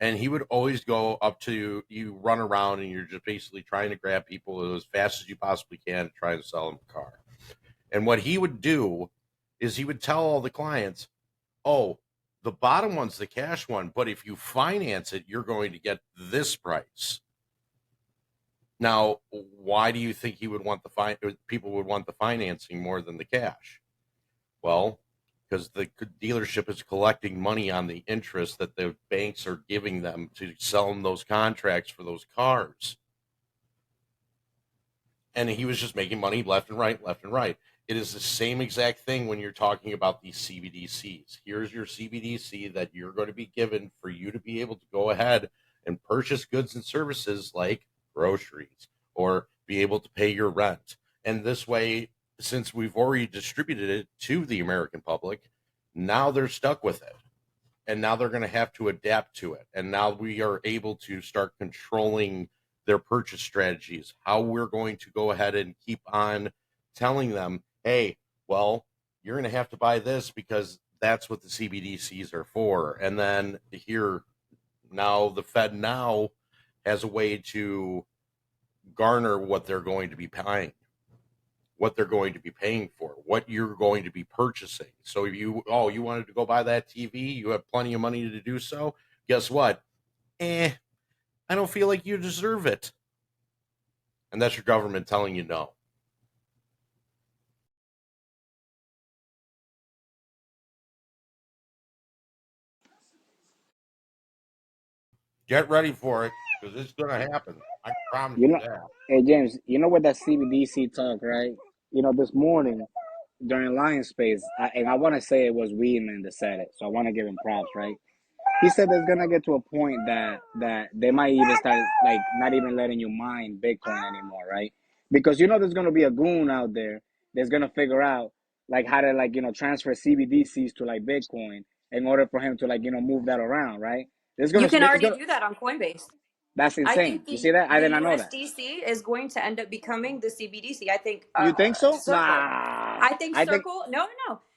And he would always go up to you, run around, and you're just basically trying to grab people as fast as you possibly can to try to sell them a car. And what he would do is he would tell all the clients, oh, the bottom one's the cash one, but if you finance it, you're going to get this price. Now, why do you think he would want people would want the financing more than the cash? Well, because the dealership is collecting money on the interest that the banks are giving them to sell them those contracts for those cars. And he was just making money left and right, left and right. It is the same exact thing when you're talking about these CBDCs. Here's your CBDC that you're going to be given for you to be able to go ahead and purchase goods and services like groceries or be able to pay your rent. And this way, since we've already distributed it to the American public, now they're stuck with it. And now they're going to have to adapt to it. And now we are able to start controlling their purchase strategies, how we're going to go ahead and keep on telling them, hey, well, you're going to have to buy this because that's what the CBDCs are for. And then here, now the Fed now has a way to garner what they're going to be buying, what they're going to be paying for, what you're going to be purchasing. So if you wanted to go buy that TV, you have plenty of money to do so. Guess what? I don't feel like you deserve it. And that's your government telling you no. Get ready for it because it's going to happen. I promise you that. Hey James, you know what that CBDC talk, right? This morning during Lion Space, and I want to say it was Weedman that said it, so I want to give him props, right? He said there's gonna get to a point that they might even start like not even letting you mine Bitcoin anymore, right? Because there's gonna be a goon out there that's gonna figure out like how to transfer CBDCs to like Bitcoin in order for him to move that around, right? You can already do that on Coinbase. That's I insane. think You see that? I did not know that. USDC is going to end up becoming the CBDC. I think You think so? Circle. Nah. I think Circle. No.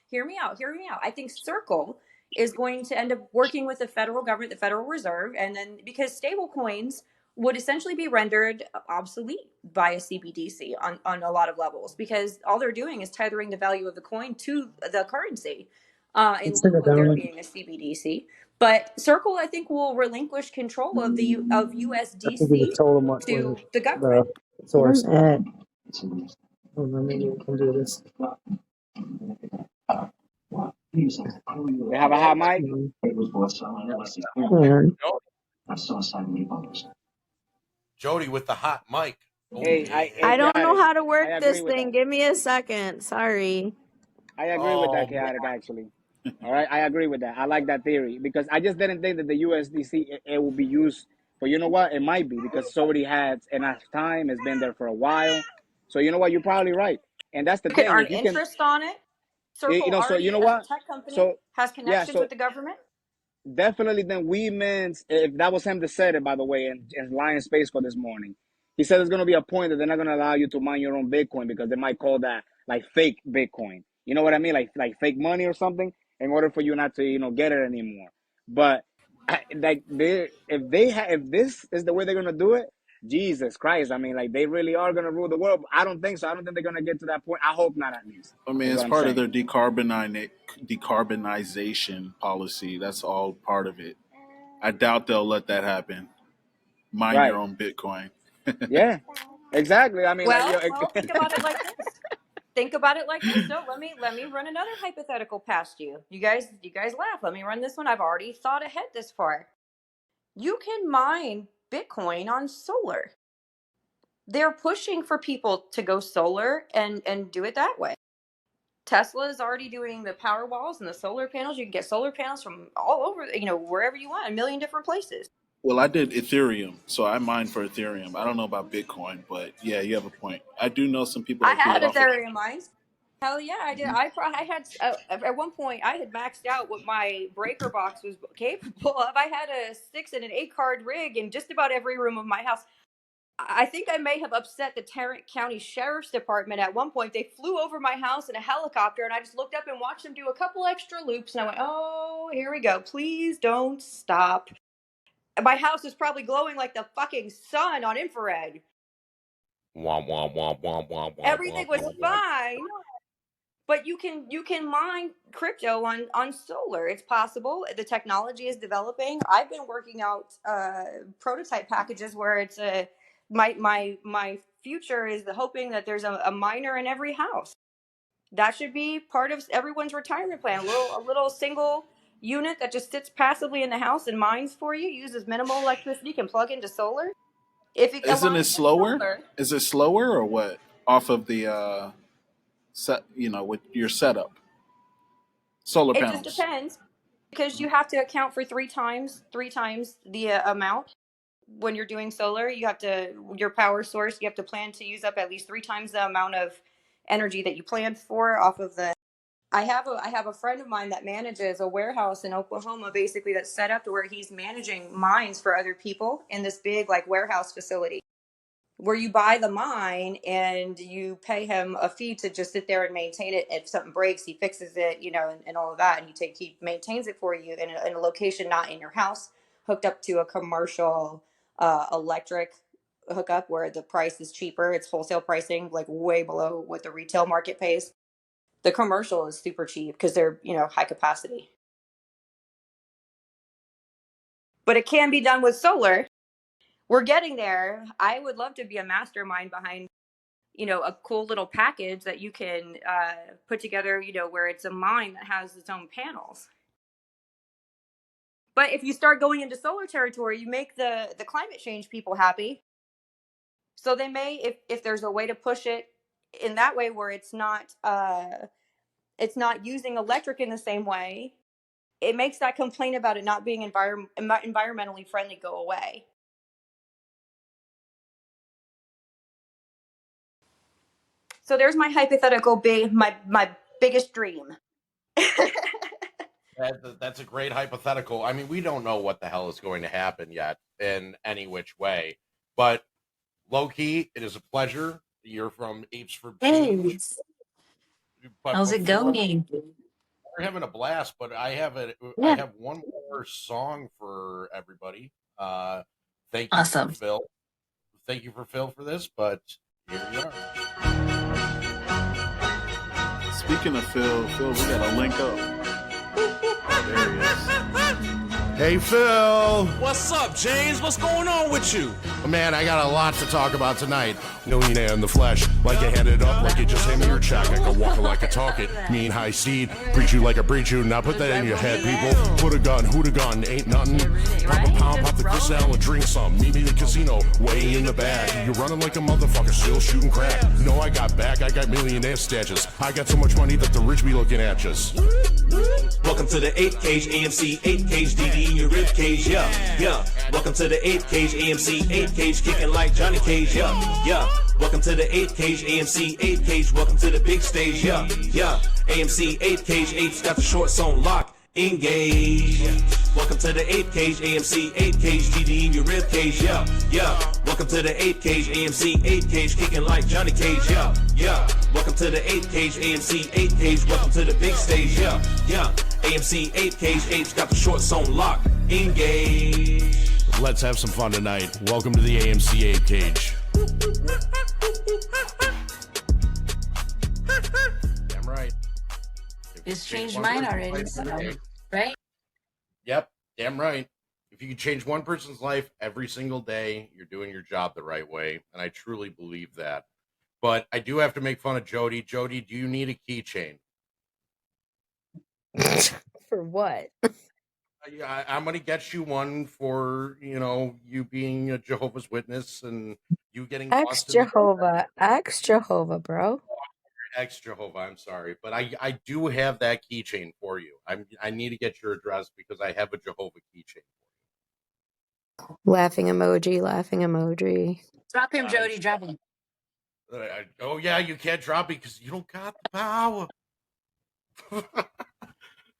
Hear me out. I think Circle is going to end up working with the federal government, the Federal Reserve, and then because stable coins would essentially be rendered obsolete by a CBDC on a lot of levels because all they're doing is tethering the value of the coin to the currency in lieu of there being a CBDC. But Circle, I think, will relinquish control of USDC to the government. Source. Hold on, maybe we can do this. They have a hot mic. Yeah. Jody with the hot mic. Oh, Hey, yeah. I don't know chaotic. how to I work agree this with thing. that. Give me a second. Sorry. I agree with Oh, that, chaotic. Actually, all right, I agree with that. I like that theory because I just didn't think that the USDC it will be used. But you know what? It might be because it's already had enough time. It's been there for a while. So you know what? You're probably right. And that's the You can thing. earn If you can, interest on it. Circle so you already, know as a what? tech company, So has yeah, connections so with the government. definitely then we meant, if that was him that said it, by the way, in Lion Space Code this morning, he said there's going to be a point that they're not going to allow you to mine your own Bitcoin because they might call that like fake Bitcoin. You know what I mean? Like fake money or something in order for you not to, get it anymore. But if this is the way they're going to do it, Jesus Christ. I mean, like they really are going to rule the world. I don't think so. I don't think they're going to get to that point. I hope not, at least. I mean, Is it's what I'm part of saying. their decarbonization policy. That's all part of it. I doubt they'll let that happen. Mine your Right. own Bitcoin. Yeah, exactly. I mean, like, Well, think about it like this. Think about it like this. So let me run another hypothetical past you. You guys laugh. Let me run this one. I've already thought ahead this far. You can mine Bitcoin on solar. They're pushing for people to go solar and do it that way. Tesla is already doing the power walls and the solar panels. You can get solar panels from all over, wherever you want, a million different places. Well, I did Ethereum, so I mined for Ethereum. I don't know about Bitcoin, but yeah, you have a point. I do know some people I that do had it off of. Ethereum mines. Hell yeah, I did. I had at one point I had maxed out what my breaker box was capable of. I had a 6 and an 8 card rig in just about every room of my house. I think I may have upset the Tarrant County Sheriff's Department at one point. They flew over my house in a helicopter, and I just looked up and watched them do a couple extra loops, and I went, "Oh, here we go. Please don't stop." My house is probably glowing like the fucking sun on infrared. Womp, womp, womp, womp, womp, womp, Everything womp, was womp, womp. fine. But you can mine crypto on solar. It's possible. The technology is developing. I've been working out prototype packages where it's my future is hoping that there's a miner in every house. That should be part of everyone's retirement plan. A little single unit that just sits passively in the house and mines for you, uses minimal electricity, can plug into solar. If it Isn't aligns it with slower? solar, Is it slower or what? Off of the set, with your setup, solar it just panels. depends. Because you have to account for three times the amount when you're doing solar. Your power source, you have to plan to use up at least 3 times the amount of energy that you planned for off of the. I have a friend of mine that manages a warehouse in Oklahoma, basically, that's set up to where he's managing mines for other people in this big like warehouse facility, where you buy the mine and you pay him a fee to just sit there and maintain it. If something breaks, he fixes it, and all of that. And he maintains it for you in a location not in your house, hooked up to a commercial electric hookup where the price is cheaper. It's wholesale pricing, like way below what the retail market pays. The commercial is super cheap because they're, high capacity. But it can be done with solar. We're getting there. I would love to be a mastermind behind a cool little package that you can put together, where it's a mine that has its own panels. But if you start going into solar territory, you make the climate change people happy. So they may, if there's a way to push it in that way where it's not using electric in the same way, it makes that complaint about it not being environmentally friendly go away. So there's my hypothetical my biggest dream. That's a great hypothetical. I mean, we don't know what the hell is going to happen yet in any which way. But low key, it is a pleasure. You're from Apes for Change. Thanks. But How's it going? we're having a blast. But I Yeah. have one more song for everybody. Thank you Awesome. for Phil. Thank you for Phil for this. But here we are. Speaking of Phil, we got to link up. There he is. Hey, Phil. What's up, James? What's going on with you? Man, I got a lot to talk about tonight. Millionaire in the flesh, like you hand it up, like you just hand me your check. I can walk it like I talk it. Mean high steed, preach you like I preach you. Now put that in your head, people. Put a gun, who the gun? Ain't nothing. Pop a pound, pop the crystal and drink some. Meet me at the casino, way in the back. You're running like a motherfucker, still shooting crack. No, I got back, I got millionaire stashes. I got so much money that the rich be looking at us. Welcome to the 8 cage AMC 8 cage DD in your rib cage, yeah. Welcome to the 8 cage AMC 8 cage kicking like Johnny Cage, yeah. Welcome to the 8 cage AMC 8 cage, welcome to the big stage, yeah. AMC 8 cage, Apes got the shorts on lock, engage. Welcome to the 8 cage AMC 8 cage DD in your rib cage, yeah. Welcome to the 8 cage AMC 8 cage kicking like Johnny Cage, yeah. Welcome to the 8 cage AMC 8 cage, welcome to the big stage, yeah. AMC 8 cage, Apes got the shorts on lock, engage. Let's have some fun tonight. Welcome to the AMC 8 cage. Damn right. It's changed mine already, so, right? Yep, damn right. If you can change one person's life every single day, you're doing your job the right way, and I truly believe that. But I do have to make fun of Jody. Jody, do you need a keychain? For what? I'm going to get you one for, you being a Jehovah's Witness and you getting lost in the Ex-Jehovah, bro. ex-Jehovah, I'm sorry. But I do have that keychain for you. I need to get your address because I have a Jehovah keychain. Laughing emoji. Drop him, Jody. Drop him. Oh, yeah, you can't drop me because you don't got the power.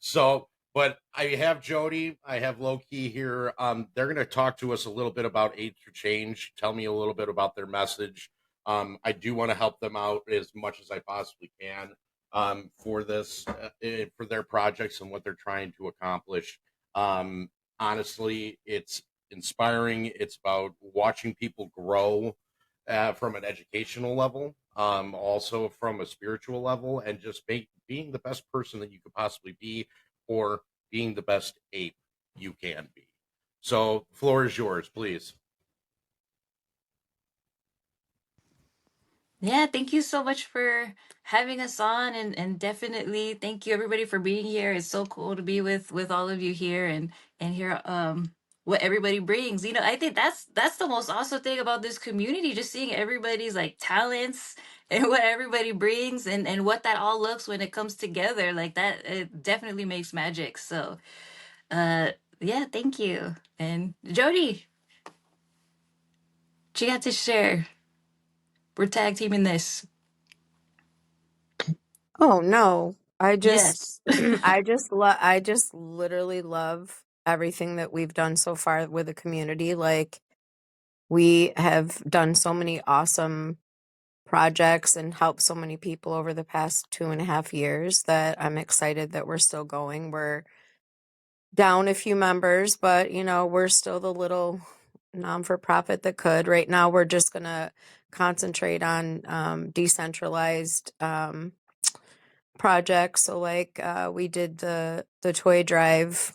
So, but I have Jody, I have Low-Key here. They're going to talk to us a little bit about Apes For Change, tell me a little bit about their message. I do want to help them out as much as I possibly can for this, for their projects and what they're trying to accomplish. Honestly, it's inspiring. It's about watching people grow from an educational level, also from a spiritual level, and just being the best person that you could possibly be, or being the best ape you can be. So, the floor is yours, please. Yeah, thank you so much for having us on, and definitely thank you everybody for being here. It's so cool to be with all of you here and hear what everybody brings. I think that's the most awesome thing about this community, just seeing everybody's like talents and what everybody brings and what that all looks when it comes together. Like that, it definitely makes magic. So yeah, thank you. And Jody, what you got to share? We're tag teaming this. Oh no. I just Yes. I just literally love everything that we've done so far with the community. Like, we have done so many awesome projects and helped so many people over the past 2.5 years that I'm excited that we're still going. We're down a few members, but we're still the little non-for-profit that could. Right now, we're just gonna concentrate on decentralized projects. So, like, we did the toy drive.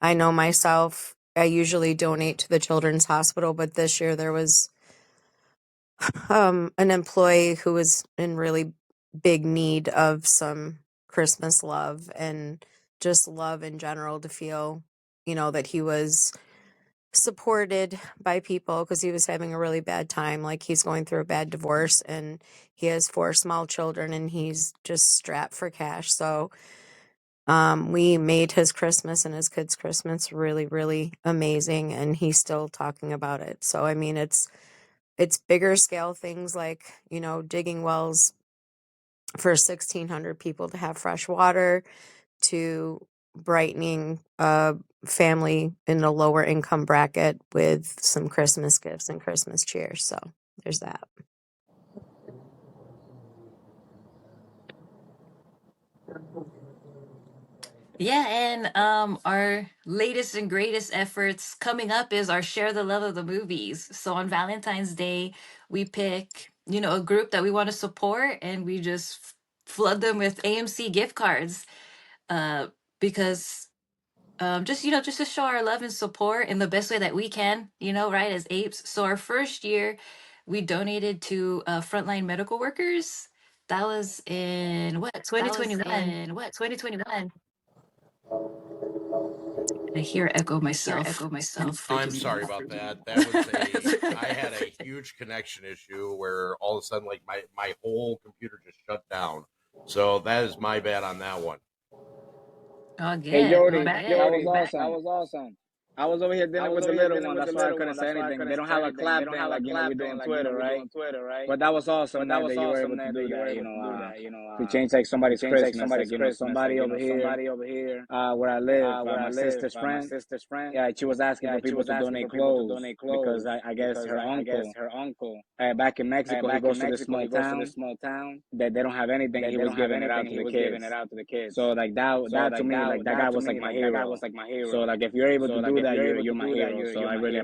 I know myself, I usually donate to the Children's Hospital, but this year there was an employee who was in really big need of some Christmas love and just love in general, to feel, that he was supported by people, because he was having a really bad time. Like, he's going through a bad divorce and he has 4 small children and he's just strapped for cash. So we made his Christmas and his kids' Christmas really, really amazing, and he's still talking about it. So I mean, it's bigger scale things like, digging wells for 1,600 people to have fresh water, to brightening a family in a lower income bracket with some Christmas gifts and Christmas cheer. So there's that. Yeah, and our latest and greatest efforts coming up is our Share the Love of the Movies. So on Valentine's Day, we pick, a group that we want to support, and we just flood them with AMC gift cards. Because just just to show our love and support in the best way that we can, right, as apes. So our first year, we donated to frontline medical workers. That was in what, 2021. 2021. I hear echo myself. In I'm freaking sorry about that. That was I had a huge connection issue where all of a sudden, like my whole computer just shut down. So that is my bad on that one. All Hey good. We're Jody, back. that was awesome. I was over here dealing with the little one. That's why I couldn't say anything. They don't have a clap thing like we do on Twitter, right? But that was awesome, man, that you were able to do that. To change like somebody's Christmas. Like somebody over here, where I live, my sister's friend. Yeah, she was asking for people to donate clothes because I guess her uncle, back in Mexico, he goes to this small town that they don't have anything. He was giving it out to the kids. So like that to me, like that guy was like my hero. So like if you're able to do that, you're my hero. So I really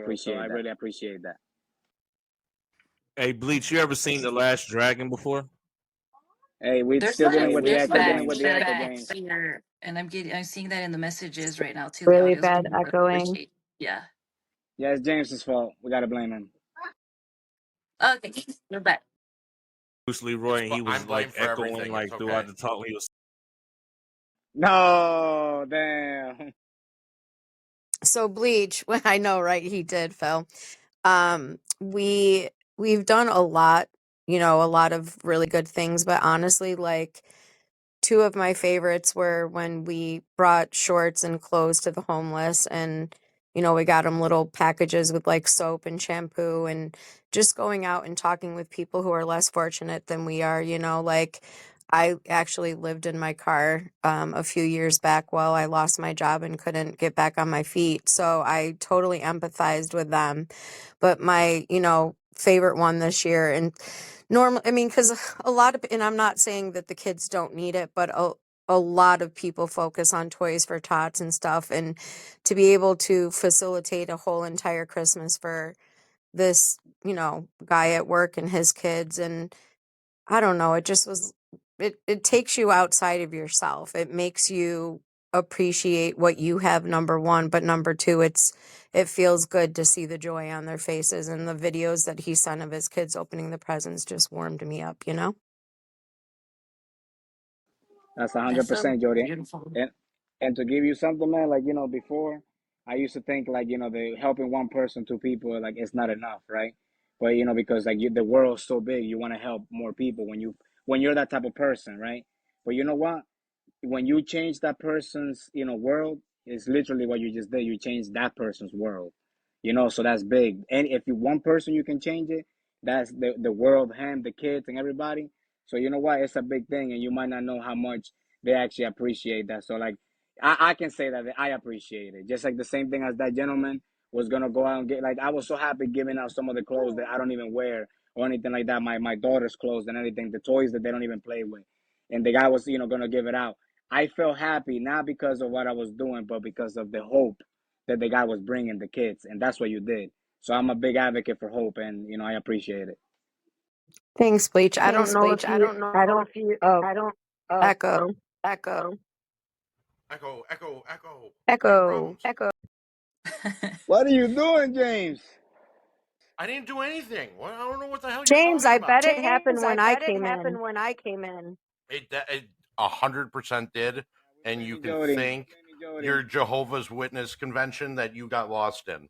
appreciate that. Hey, Bleach, you ever seen The Last Dragon before? Hey, we There's still dealing like with the echo, feedback James. here, and I'm seeing that in the messages right now too. The Really audio's bad being a little echoing. glitchy. Yeah. Yeah, it's James's fault. We gotta blame him. Okay, we're back. Bruce Leroy, and he was I'm like blamed for echoing everything. like It's throughout okay. the talk. He was No, damn. So Bleach, I know, right? He did, Phil. We've done a lot, a lot of really good things, but honestly, like two of my favorites were when we brought shorts and clothes to the homeless, and we got them little packages with like soap and shampoo, and just going out and talking with people who are less fortunate than we are. Like I actually lived in my car a few years back while I lost my job and couldn't get back on my feet, so I totally empathized with them. But my favorite one this year, and normal, I mean, because a lot of, and I'm not saying that the kids don't need it, but a lot of people focus on Toys for Tots and stuff, and to be able to facilitate a whole entire Christmas for this guy at work and his kids, and I don't know, it just was, it takes you outside of yourself. It makes you appreciate what you have, number one, but number two, it feels good to see the joy on their faces, and the videos that he sent of his kids opening the presents just warmed me up. That's That's so 100%, Jody. beautiful. And to give you something, man, like before, I used to think like the helping one person, two people, like it's not enough, right? But because like the world's so big, you want to help more people when you're that type of person, right? But you know what? When you change that person's world, it's literally what you just did. You changed that person's world, so that's big. And if you one person you can change it, that's the world, him, the kids, and everybody. So you know what, it's a big thing, and you might not know how much they actually appreciate that. So like I can say that I appreciate it, just like the same thing as that gentleman was gonna go out and get. Like I was so happy giving out some of the clothes that I don't even wear or anything like that, my daughter's clothes and anything, the toys that they don't even play with, and the guy was gonna give it out. I felt happy, not because of what I was doing, but because of the hope that the guy was bringing the kids. And that's what you did. So I'm a big advocate for hope, and, I appreciate it. Thanks, Bleach. I don't know if you, I don't, oh, echo, Echo, echo, echo. Mic echo. problems. What are you doing, James? I didn't do anything. Well, I don't know what the hell you're James, talking I about. bet it happened when I came in. It 100% did, and you can Jody. thank your Jehovah's Witness convention that you got lost in.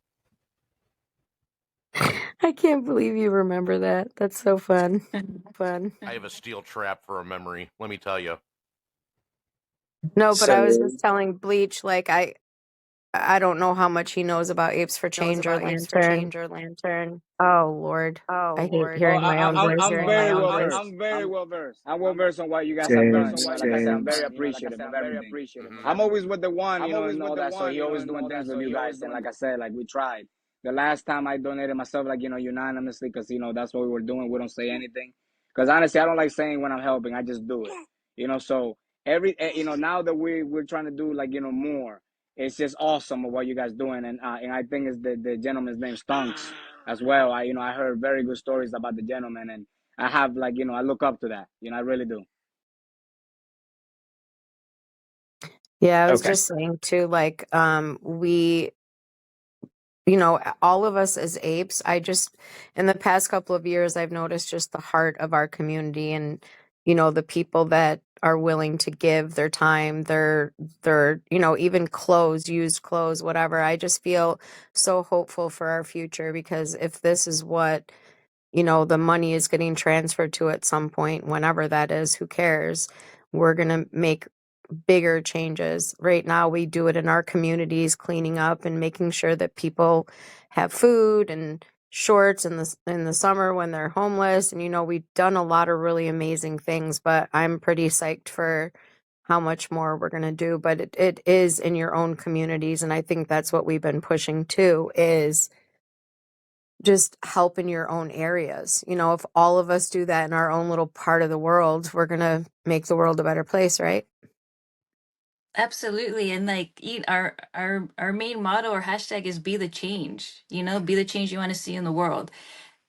I can't believe you remember that. That's so fun. I have a steel trap for a memory. Let me tell you. No, but I was Salute. just telling Bleach, like I don't know how much he knows about Apes for Change or Lantern. Oh Lord, I hate Oh, hearing my own voice. I'm very well versed. I'm well versed on what you guys have done. Like I said, I'm very appreciative of everything. I'm always with the one, and all that. So he always doing things with you guys. And like I said, like we tried. The last time I donated myself, like unanimously, because that's what we were doing. We don't say anything. Because honestly, I don't like saying when I'm helping. I just do it. So now that we're trying to do like more. It's just awesome of what you guys doing, and I think it's the gentleman's name Stunks as well. I heard very good stories about the gentleman, and I have like I look up to that. I really do. Yeah, I was Okay. just saying too, like, we, all of us as apes, in the past couple of years, I've noticed just the heart of our community and, the people that are willing to give their time, their, even clothes, used clothes, whatever. I just feel so hopeful for our future because if this is what, the money is getting transferred to at some point, whenever that is, who cares? We're going to make bigger changes. Right now, we do it in our communities, cleaning up and making sure that people have food and shorts in the summer when they're homeless. And we've done a lot of really amazing things, but I'm pretty psyched for how much more we're going to do. But it is in your own communities, and I think that's what we've been pushing too, is just help in your own areas. If all of us do that in our own little part of the world, we're going to make the world a better place, right? Absolutely. And like our main motto or hashtag is be the change, be the change you want to see in the world.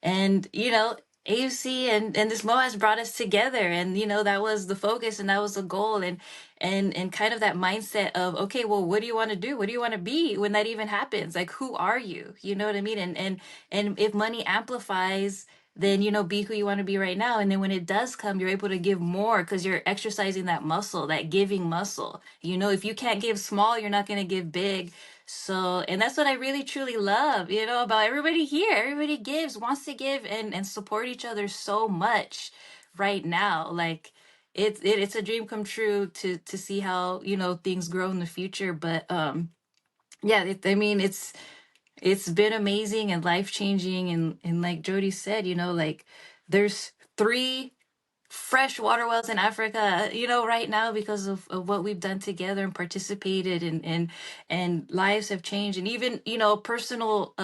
And AFC and this Mo has brought us together, and that was the focus and that was the goal, and kind of that mindset of, okay, well, what do you want to do? What do you want to be when that even happens? Like, who are you? You know what I mean? And if money amplifies, then be who you want to be right now, and then when it does come, you're able to give more because you're exercising that muscle, that giving muscle. If you can't give small, you're not going to give big. So, and that's what I really truly love, about everybody here. Everybody gives, wants to give, and support each other so much right now. Like it's a dream come true to see how, things grow in the future. But yeah, I mean, it's been amazing and life changing, and like Jody said, like there's 3 fresh water wells in Africa, right now because of what we've done together and participated, and lives have changed, and even, personal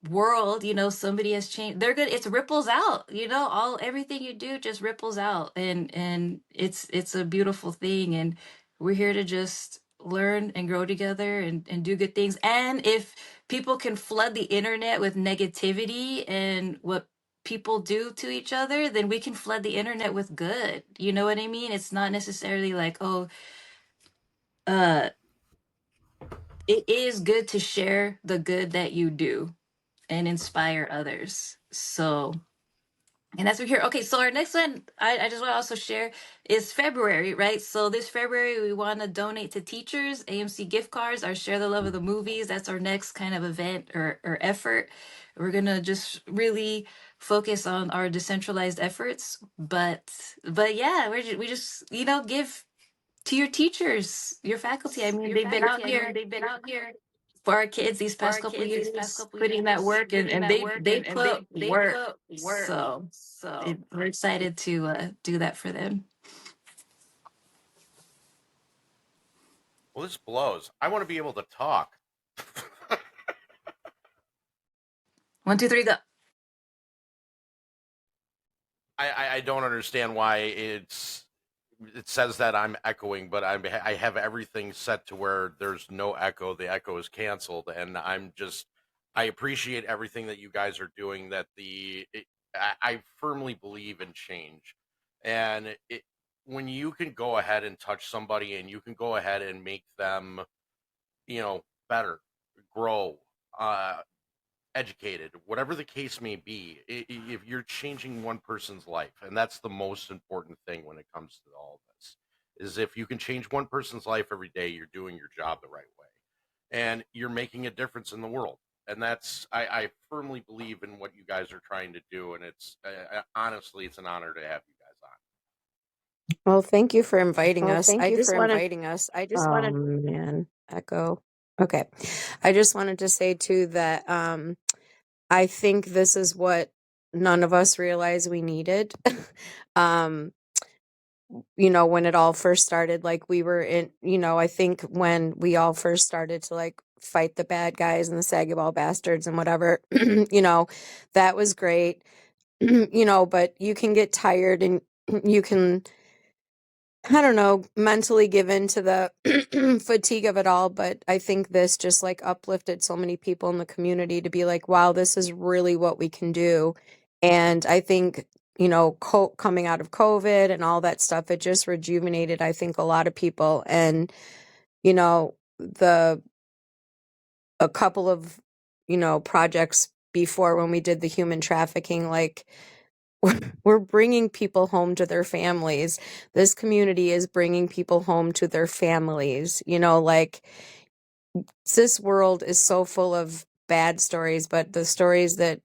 world, somebody has changed. They're good. It's ripples out, everything you do just ripples out, and it's a beautiful thing, and we're here to just learn and grow together, and do good things. And if people can flood the internet with negativity and what people do to each other, then we can flood the internet with good. You know what I mean? It's not necessarily like, oh, uh it is good to share the good that you do and inspire others. So, and that's what we're here. Okay, so our next one, I just want to also share, is February, right? So this February, we want to donate to teachers, AMC gift cards, our Share the Love of the Movies. That's our next kind of event or effort. We're going to just really focus on our decentralized efforts. But yeah, we just, give to your teachers, your faculty. I mean, they've been out here for our kids these past couple of years, putting that work, and they put work. So we're excited to do that for them. Well, this blows. I want to be able to talk. 1, 2, 3, go. I don't understand why it says that I'm echoing, but I have everything set to where there's no echo. The echo is canceled, and I appreciate everything that you guys are doing. I firmly believe in change, and when you can go ahead and touch somebody, and you can go ahead and make them, better, grow, educated, whatever the case may be, if you're changing one person's life, and that's the most important thing when it comes to all of this, is if you can change one person's life every day, you're doing your job the right way, and you're making a difference in the world. And I firmly believe in what you guys are trying to do, and it's honestly, it's an honor to have you guys on. Well, thank you for inviting us. I just wanted, oh man, echo. Okay. I just wanted to say too that I think this is what none of us realized we needed. um, when it all first started, like we were in, I think when we all first started to like fight the bad guys and the saggy ball bastards and whatever, that was great. But you can get tired and you can, I don't know, mentally give in to the fatigue of it all. But I think this just like uplifted so many people in the community to be like, wow, this is really what we can do. And I think, coming out of COVID and all that stuff, it just rejuvenated, I think, a lot of people. And, a couple of, projects before when we did the human trafficking, like, we're bringing people home to their families. This community is bringing people home to their families. Like, this world is so full of bad stories, but the stories that,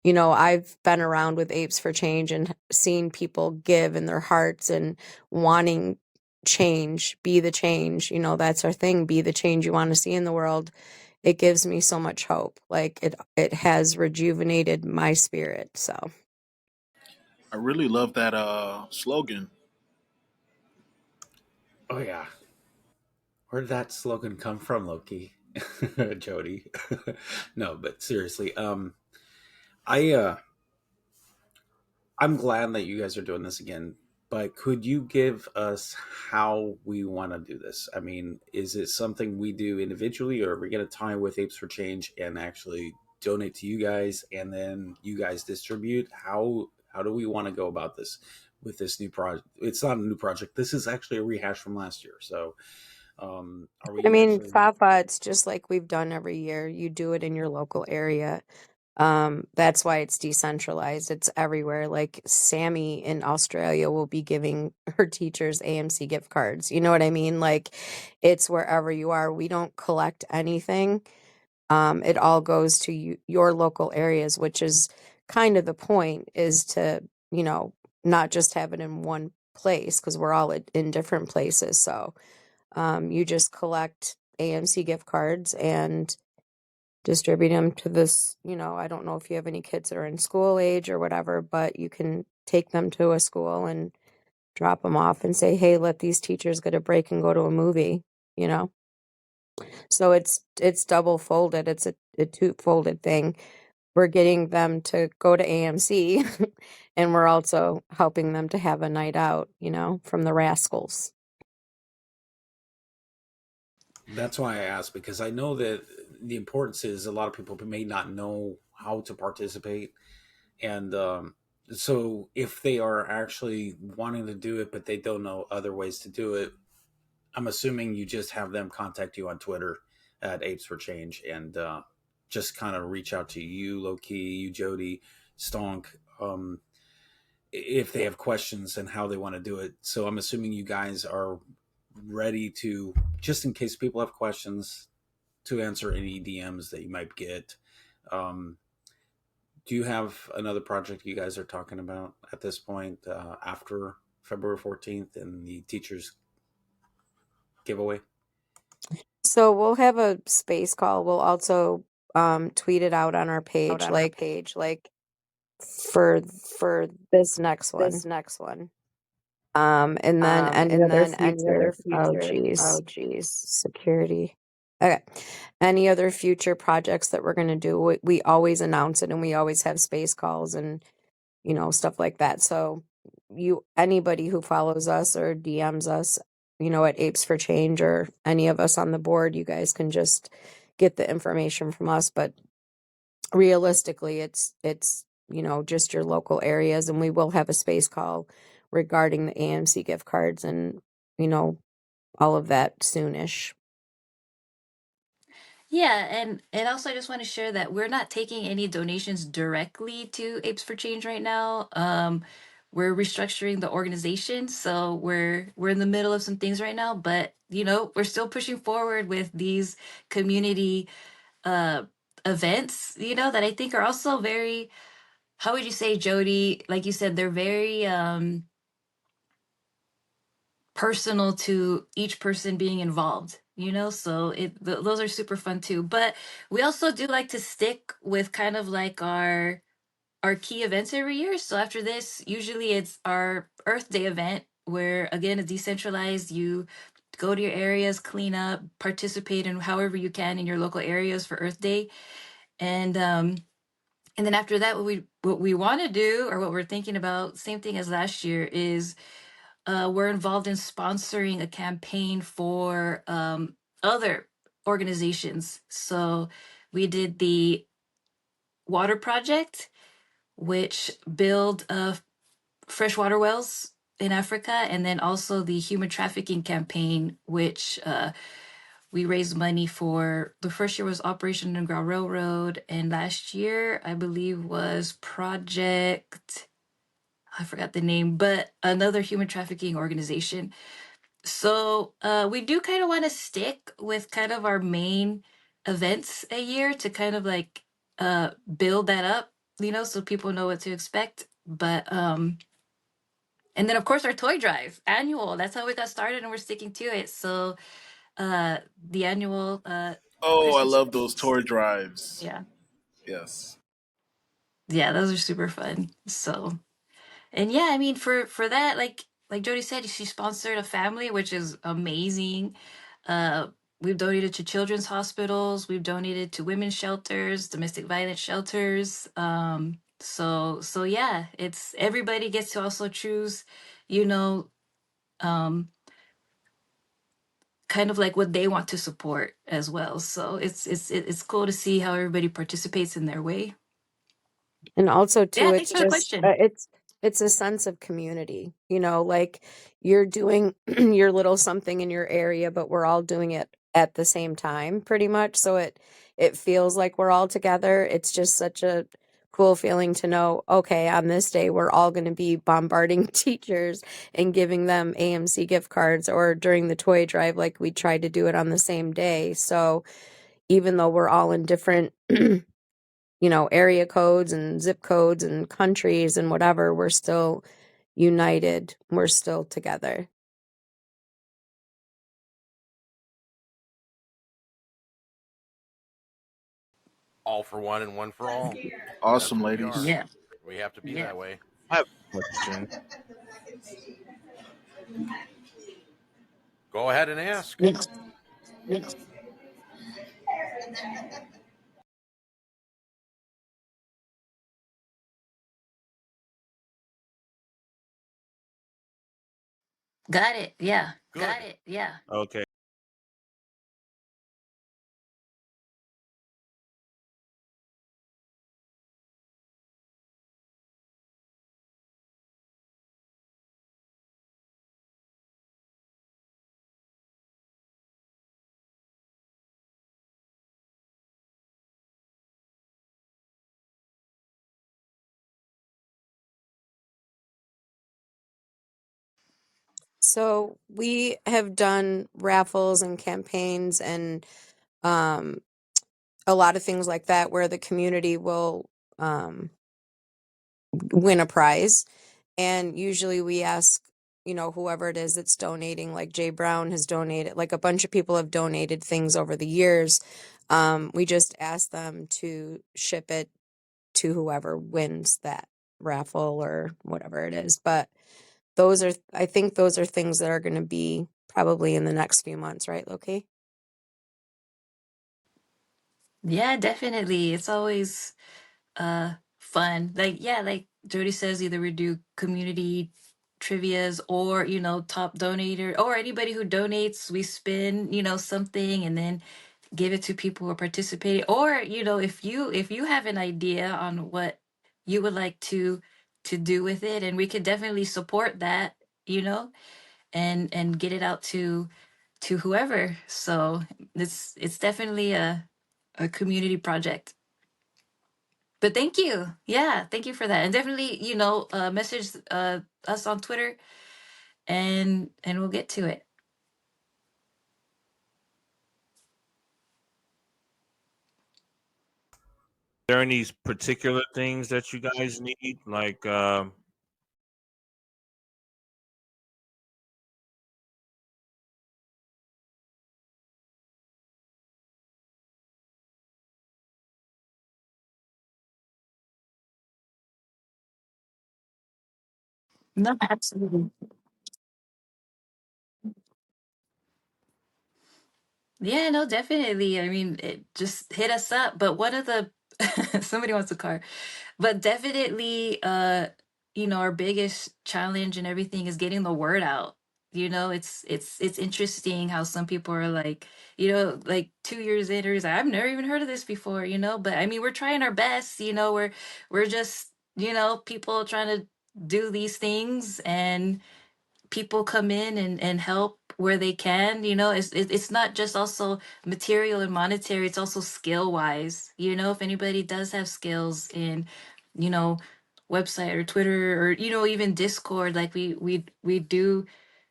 I've been around with Apes for Change and seen people give in their hearts and wanting change, be the change, that's our thing, be the change you want to see in the world. It gives me so much hope. Like, it has rejuvenated my spirit. So I really love that slogan. Oh yeah, where did that slogan come from, Loki? Jody. No, but seriously, I I'm glad that you guys are doing this again. But could you give us how we want to do this? I mean, is it something we do individually, or are we going to tie with Apes for Change and actually donate to you guys, and then you guys distribute? How do we want to go about this with this new project? It's not a new project. This is actually a rehash from last year. So, are I we mean, actually? Fafa, it's just like we've done every year. You do it in your local area. That's why it's decentralized. It's everywhere. Like, Sammy in Australia will be giving her teachers AMC gift cards. You know what I mean? Like, it's wherever you are. We don't collect anything. It all goes to your local areas, which is kind of the point, is to, not just have it in one place, because we're all in different places. So you just collect AMC gift cards and distribute them to this. I don't know if you have any kids that are in school age or whatever, but you can take them to a school and drop them off and say, hey, let these teachers get a break and go to a movie, you know? So it's double folded. It's a two folded thing. We're getting them to go to AMC and we're also helping them to have a night out, from the Rascals. That's why I asked, because I know that the importance is a lot of people may not know how to participate, and so if they are actually wanting to do it but they don't know other ways to do it, I'm assuming you just have them contact you on Twitter at Apes for Change, and just kind of reach out to you, Loki, you, Jody, Stonk, if they have questions and how they want to do it. So I'm assuming you guys are ready to, just in case people have questions, to answer any DMs that you might get. Um, do you have another project you guys are talking about at this point, after February 14th and the teachers giveaway? So we'll have a space call. We'll also tweet it out on our page, like, for this next one. And then any other future, oh geez, security. Okay. Any other future projects that we're going to do, we always announce it, and we always have space calls and, stuff like that. So anybody who follows us or DMs us, at Apes for Change, or any of us on the board, you guys can just get the information from us. But realistically, it's just your local areas, and we will have a space call regarding the AMC gift cards and all of that soonish. Yeah, and also I just want to share that we're not taking any donations directly to Apes for Change right now. We're restructuring the organization, so we're in the middle of some things right now, but we're still pushing forward with these community uh events, that I think are also very, how would you say, Jody? Like you said, they're very personal to each person being involved, so those are super fun too. But we also do like to stick with kind of like our key events every year. So after this, usually it's our Earth Day event, where again it's decentralized. You go to your areas, clean up, participate in however you can in your local areas for Earth Day. And then after that, what we want to do, or what we're thinking about, same thing as last year, is we're involved in sponsoring a campaign for other organizations. So we did the water project, which build freshwater wells in Africa, and then also the human trafficking campaign, which we raised money for. The first year was Operation Underground Railroad, and last year I believe was Project, I forgot the name, but another human trafficking organization. So we do kind of want to stick with kind of our main events a year to kind of like build that up, so people know what to expect. But and then of course our toy drive annual. That's how we got started, and we're sticking to it. So the annual Oh, I Christmas. love those tour drives. Yeah. Yes. Yeah, those are super fun. So, and yeah, I mean for that, like Jody said, she sponsored a family, which is amazing. Uh, we've donated to children's hospitals, we've donated to women's shelters, domestic violence shelters. So yeah, it's everybody gets to also choose, you know, um, kind of like what they want to support as well. So it's cool to see how everybody participates in their way. And also too, Yeah, it's thanks for the just question. it's a sense of community, like you're doing your little something in your area, but we're all doing it at the same time pretty much. So it feels like we're all together. It's just such a cool feeling to know, okay, on this day we're all going to be bombarding teachers and giving them AMC gift cards, or during the toy drive, like we tried to do it on the same day. So even though we're all in different area codes and zip codes and countries and whatever, we're still united. We're still together. All for one and one for all. Awesome, That's what we ladies. are. Yeah. We have to be Yeah. that way. I have a question. Go ahead and ask. Yes. Got it. Yeah. Good. Got it. Yeah. Okay. So we have done raffles and campaigns and um, a lot of things like that where the community will win a prize. And usually we ask, whoever it is that's donating, like Jay Brown has donated, like a bunch of people have donated things over the years. We just ask them to ship it to whoever wins that raffle or whatever it is. But I think those are things that are going to be probably in the next few months, right, Loki? Yeah, definitely. It's always fun. Like, yeah, like Jody says, either we do community trivias or, top donator, or anybody who donates, we spin, something and then give it to people who are participating. Or, if you have an idea on what you would like to do with it, and we could definitely support that, and get it out to whoever. So it's definitely a community project. But thank you. Yeah, thank you for that. And definitely, message us on Twitter, and we'll get to it. Are there any particular things that you guys need? Like, No, absolutely. Yeah, no, definitely. I mean, just hit us up. But one of the somebody wants a car. But definitely, our biggest challenge and everything is getting the word out. It's interesting how some people are like, like 2 years later, he's like, I've never even heard of this before. But I mean, we're trying our best. We're just, people trying to do these things, and people come in and help where they can. It's not just also material and monetary, it's also skill wise. If anybody does have skills in, you know website or Twitter, or even Discord, like we do.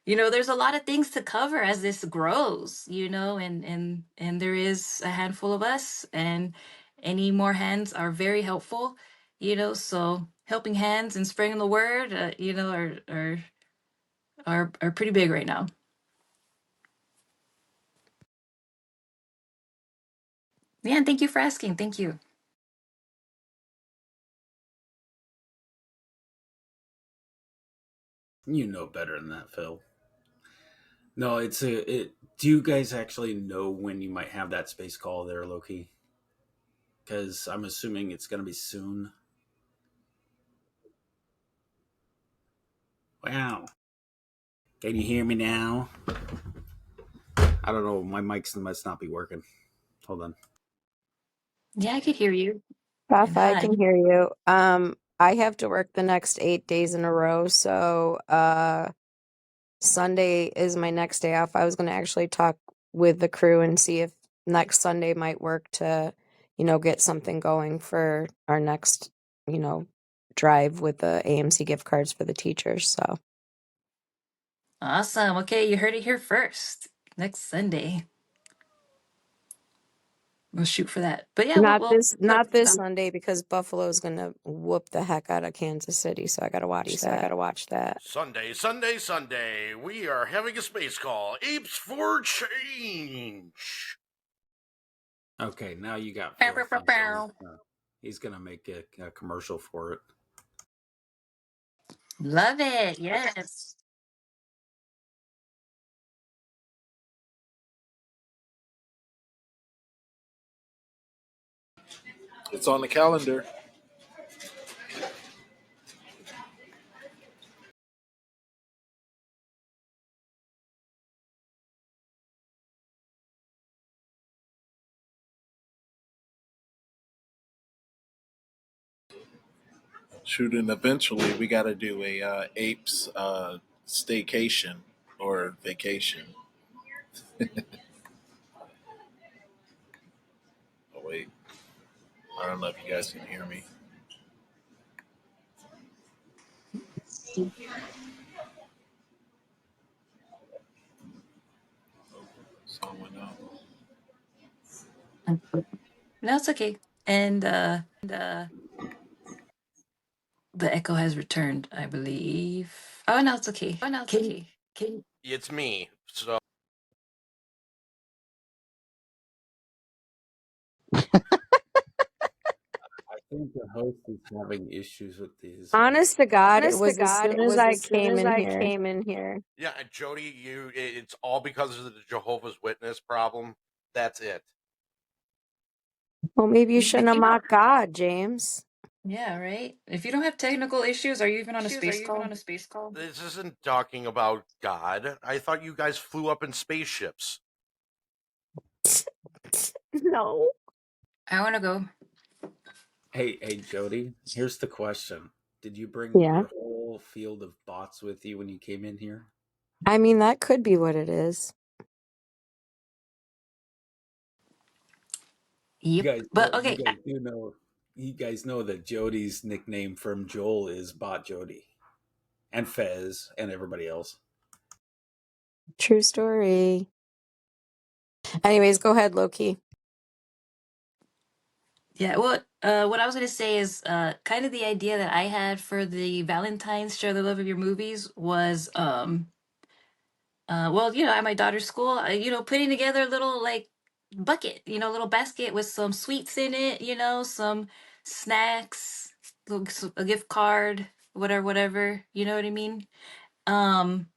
There's a lot of things to cover as this grows, and there is a handful of us, and any more hands are very helpful. So helping hands and spreading the word, are pretty big right now. Yeah, and thank you for asking. Thank you. You know better than that, Phil. No, do you guys actually know when you might have that space call there, Loki? Because I'm assuming it's going to be soon. Wow. Can you hear me now? I don't know. My mics must not be working. Hold on. Yeah, I could hear you. And Rafa, I hi. can hear you. I have to work the next 8 days in a row, so Sunday is my next day off. I was going to actually talk with the crew and see if next Sunday might work to, get something going for our next, you know, drive with the AMC gift cards for the teachers. So Awesome. Okay, you heard it here first. Next Sunday. We'll shoot for that. But yeah, not we'll this not this Sunday because Buffalo's going to whoop the heck out of Kansas City, so I got to watch that. Sunday, Sunday, Sunday. We are having a space call. Apes for Change. Okay, now you got Bow, Phil bow, bow, thinking bow. he's going to make a commercial for it. Love it. Yes. It's on the calendar. Shoot, and eventually we got to do a apes staycation or vacation. Oh wait, I don't know if you guys can hear me. Someone else. No, it's okay. And the echo has returned, I believe. Oh no, it's okay. Can It's me. So I think the host is having issues with these. Honest to God, it Honest to was as God, soon it as was I as soon came as in I here. came in here. yeah, Jody, it's all because of the Jehovah's Witness problem. That's it. Well, maybe you you, shouldn't have you know, mocked God, James. yeah, right. If you don't have technical issues, are you even on a Issues? Are space you even call? on a space call? This isn't talking about God. I thought you guys flew up in spaceships. No. I want to go. Hey, Jody, here's the question. Did you bring Yeah. your whole field of bots with you when you came in here? I mean, that could be what it is. You Yep. guys know, But okay. you guys know that Jody's nickname from Joel is Bot Jody, and Fez, and everybody else. True story. Anyways, go ahead, Loki. Yeah, what I was gonna say is kind of the idea that I had for the Valentine's Share the Love of Your Movies was well, at my daughter's school, putting together a little like bucket, little basket with some sweets in it, some snacks, a gift card, whatever, you know what I mean? Um,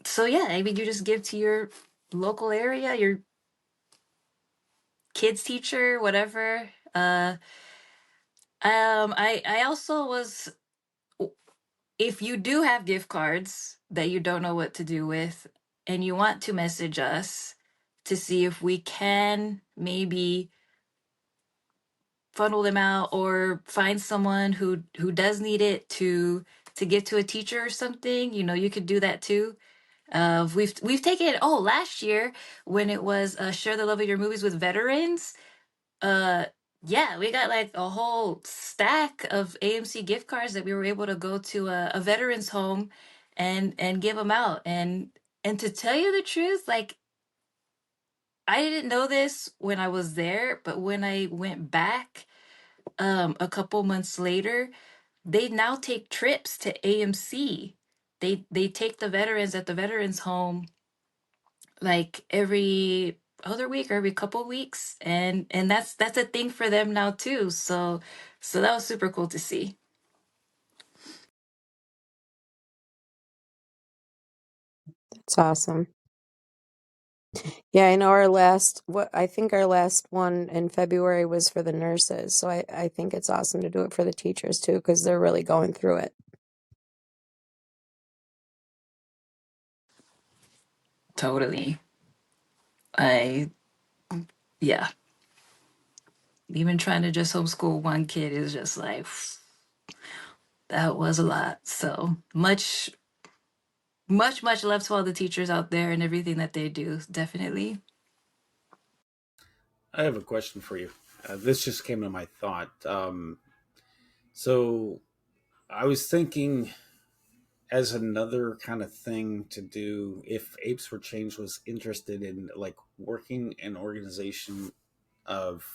so yeah, I mean, you just give to your local area, your kids teacher, whatever. I also was, if you do have gift cards that you don't know what to do with and you want to message us to see if we can maybe funnel them out, or find someone who does need it to give to a teacher or something, you could do that too. We've taken, oh, last year when it was share the love of your movies with veterans. uh yeah, we got like a whole stack of AMC gift cards that we were able to go to a veterans home and give them out. And to tell you the truth, like, I didn't know this when I was there, but when I went back a couple months later, they now take trips to AMC. They take the veterans at the veterans home like every other week or every couple weeks, and that's a thing for them now too. So that was super cool to see. It's awesome. Yeah, I know I think our last one in February was for the nurses. So I think it's awesome to do it for the teachers too, because they're really going through it. Totally. I Yeah, even trying to just homeschool one kid is just like, that was a lot. So much love to all the teachers out there and everything that they do. Definitely. I have a question for you. This just came to my thought. So I was thinking, as another kind of thing to do, if Apes for Change was interested in like working an organization of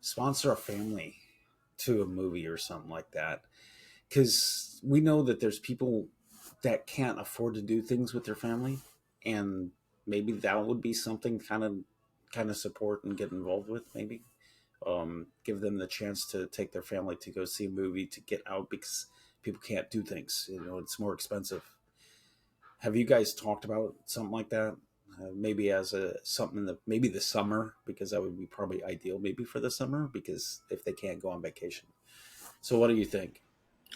sponsor a family to a movie or something like that, because we know that there's people that can't afford to do things with their family, and maybe that would be something kind of support and get involved with. Maybe give them the chance to take their family to go see a movie to get out because people can't do things. It's more expensive. Have you guys talked about something like that? Maybe as a something in maybe the summer, because that would be probably ideal. Maybe for the summer, because if they can't go on vacation. So, what do you think?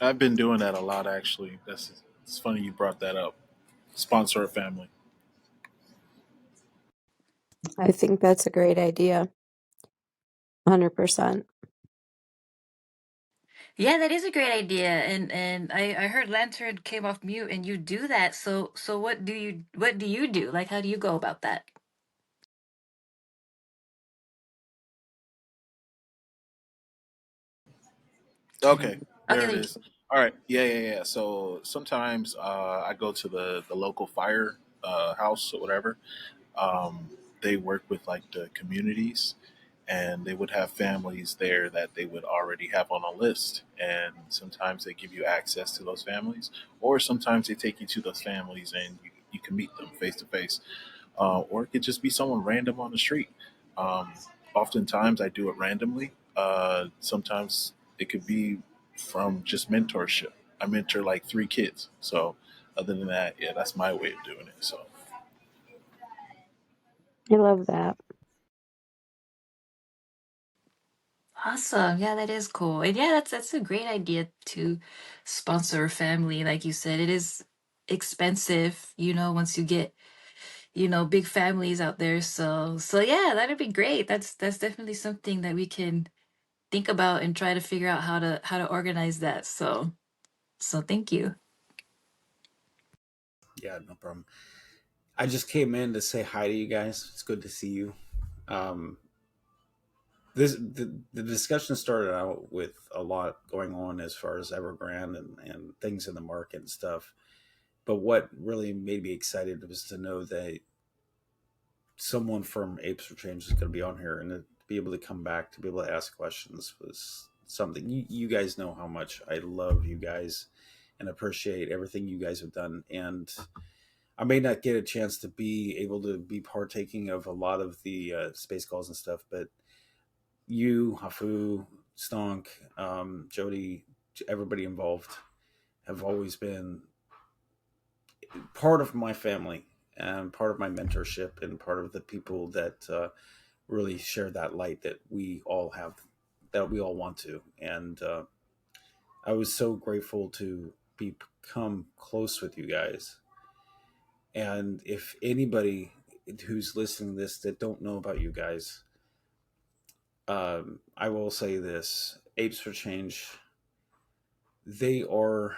I've been doing that a lot actually. It's funny you brought that up. Sponsor a family. I think that's a great idea. 100%. Yeah, that is a great idea. And I heard Lantern came off mute and you do that. So what do you do? Like, how do you go about that? Okay, Okay, there it there you is. All right. Yeah. So sometimes I go to the local fire house or whatever. Um, they work with like the communities, and they would have families there that they would already have on a list. And sometimes they give you access to those families, or sometimes they take you to those families and you can meet them face to face. Or it could just be someone random on the street. Um, Oftentimes, I do it randomly. Sometimes it could be from just mentorship. I mentor like 3 kids. So, other than that, yeah, that's my way of doing it. So, I love that. Awesome. Yeah, that is cool. And yeah, that's a great idea to sponsor a family. Like you said, it is expensive, once you get, big families out there. So yeah, that'd be great. That's definitely something that we can think about and try to figure out how to organize that. So thank you. Yeah, no problem. I just came in to say hi to you guys. It's good to see you. Um, the discussion started out with a lot going on as far as Evergrande and things in the market and stuff. But what really made me excited was to know that someone from Apes for Change is going to be on here, and to be able to come back to be able to ask questions was something. You guys know how much I love you guys and appreciate everything you guys have done. And I may not get a chance to be able to be partaking of a lot of the space calls and stuff, but you, Hafu, Stonk, Jody, everybody involved have always been part of my family and part of my mentorship and part of the people that really share that light that we all have, that we all want to. And I was so grateful to become close with you guys. And if anybody who's listening to this that don't know about you guys, I will say this: Apes for Change. They are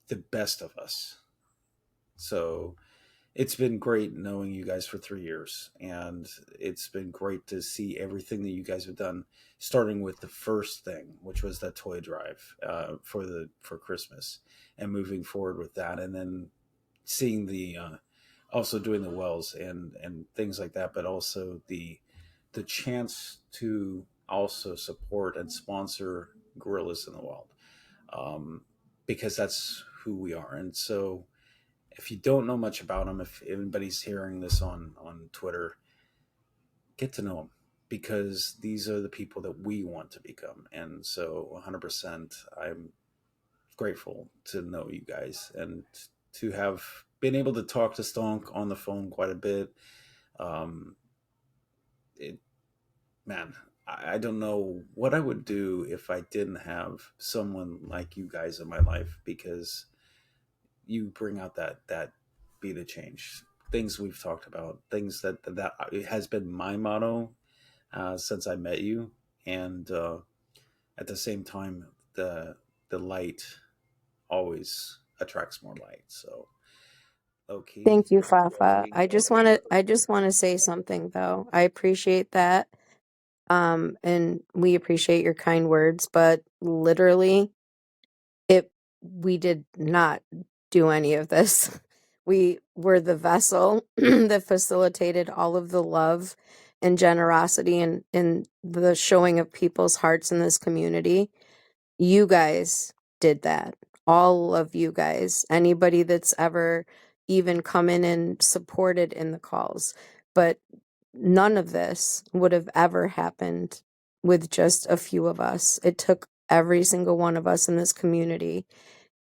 the best of us. So it's been great knowing you guys for 3 years, and it's been great to see everything that you guys have done. Starting with the first thing, which was that toy drive for Christmas, and moving forward with that, and then seeing the also doing the wells and things like that, but also the chance to also support and sponsor gorillas in the wild, um, because that's who we are. And so if you don't know much about them, if anybody's hearing this on Twitter, get to know them, because these are the people that we want to become. And so 100% I'm grateful to know you guys, and to have been able to talk to Stonk on the phone quite a bit. um it Man, I don't know what I would do if I didn't have someone like you guys in my life, because you bring out that be the change, things we've talked about, things that it has been my motto since I met you. And at the same time, the light always attracts more light. So okay. Thank you, Fafa. I just want to say something though. I appreciate that. And we appreciate your kind words, but literally it we did not do any of this. We were the vessel that facilitated all of the love and generosity and the showing of people's hearts in this community. You guys did that. All of you guys. Anybody that's ever even come in and supported in the calls. But none of this would have ever happened with just a few of us. It took every single one of us in this community.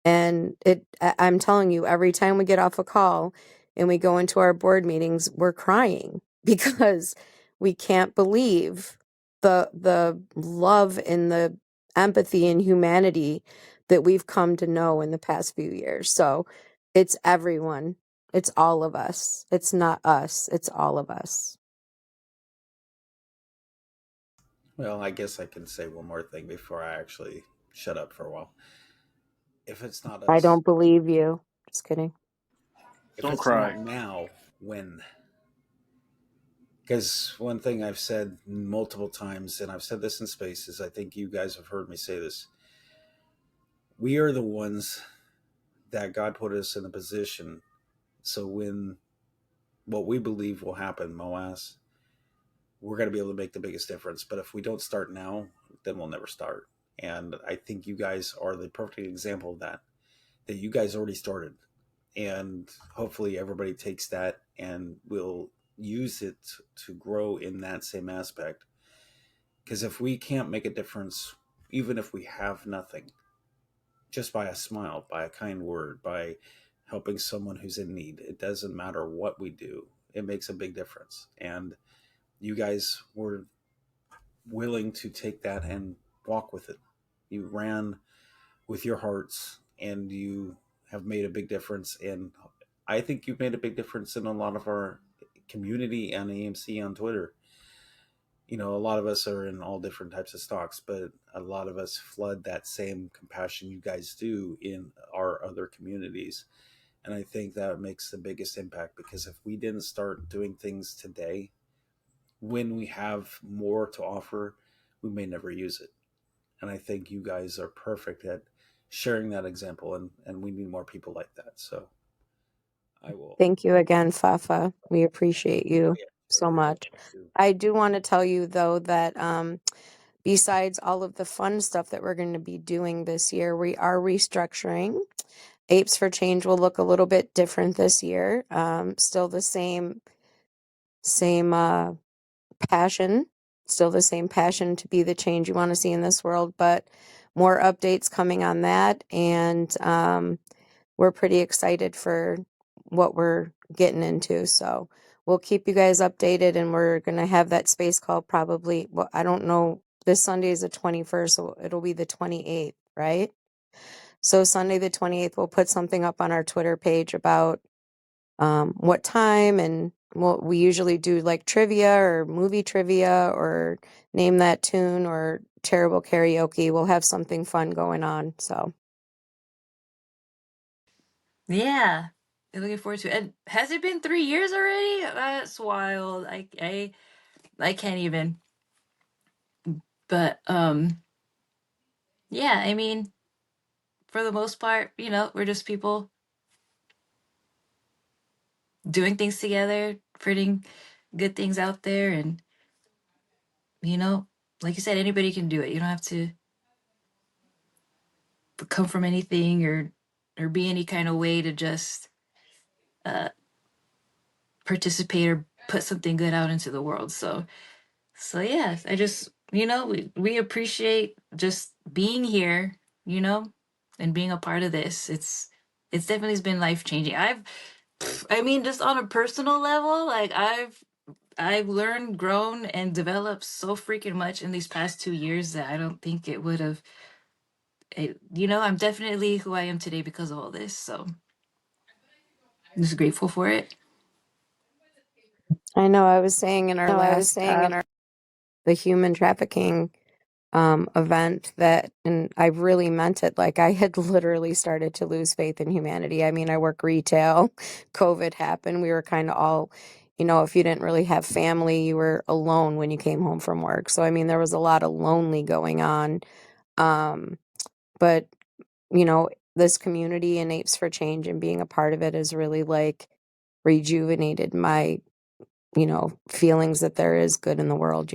And I'm telling you, every time we get off a call and we go into our board meetings, we're crying because we can't believe the love and the empathy and humanity that we've come to know in the past few years. So it's everyone. It's all of us. It's not us. It's all of us. Well, I guess I can say one more thing before I actually shut up for a while. If it's not I us, don't believe you. Just kidding. if Don't it's not cry. now, when? Because one thing I've said multiple times, and I've said this in spaces, I think you guys have heard me say this: we are the ones that God put us in a position. So when what we believe will happen, Moas, we're going to be able to make the biggest difference. But if we don't start now, then we'll never start. And I think you guys are the perfect example of that you guys already started. And hopefully everybody takes that and will use it to grow in that same aspect. Because if we can't make a difference, even if we have nothing, just by a smile, by a kind word, by helping someone who's in need, it doesn't matter what we do, it makes a big difference. And you guys were willing to take that and walk with it. You ran with your hearts, and you have made a big difference. And I think you've made a big difference in a lot of our community and AMC on Twitter. You know, a lot of us are in all different types of stocks, but a lot of us flood that same compassion you guys do in our other communities. And I think that makes the biggest impact, because if we didn't start doing things today, when we have more to offer, we may never use it. And I think you guys are perfect at sharing that example, and we need more people like that. So I will. Thank you again, Fafa. We appreciate Oh you yeah, so you're much. welcome too. I do want to tell you though that besides all of the fun stuff that we're going to be doing this year, we are restructuring. Apes for Change will look a little bit different this year. Still the same passion, still the same passion to be the change you want to see in this world, but more updates coming on that. And we're pretty excited for what we're getting into. So we'll keep you guys updated, and we're going to have that space call probably, well, I don't know, this Sunday is the 21st, so it'll be the 28th, right? So Sunday the 28th, we'll put something up on our Twitter page about what time and we usually do like trivia or movie trivia or name that tune or terrible karaoke. We'll have something fun going on. So Yeah. I'm looking forward to it. And has it been 3 years already? That's wild. I can't even. But yeah, I mean, for the most part, we're just people doing things together, putting good things out there, and like you said, anybody can do it. You don't have to come from anything or be any kind of way to just uh participate or put something good out into the world. So yes, I just we appreciate just being here, and being a part of this. It's definitely been life changing. I mean, just on a personal level, like I've learned, grown, and developed so freaking much in these past 2 years that I don't think it would have. I'm definitely who I am today because of all this. So I'm just grateful for it. I know I was saying in our No, I was last saying in our the human trafficking event that, and I really meant it. Like I had literally started to lose faith in humanity. I mean, I work retail. COVID happened. We were kind of all, if you didn't really have family, you were alone when you came home from work. So, I mean, there was a lot of lonely going on. But, this community and Apes for Change and being a part of it has really like rejuvenated my, feelings that there is good in the world.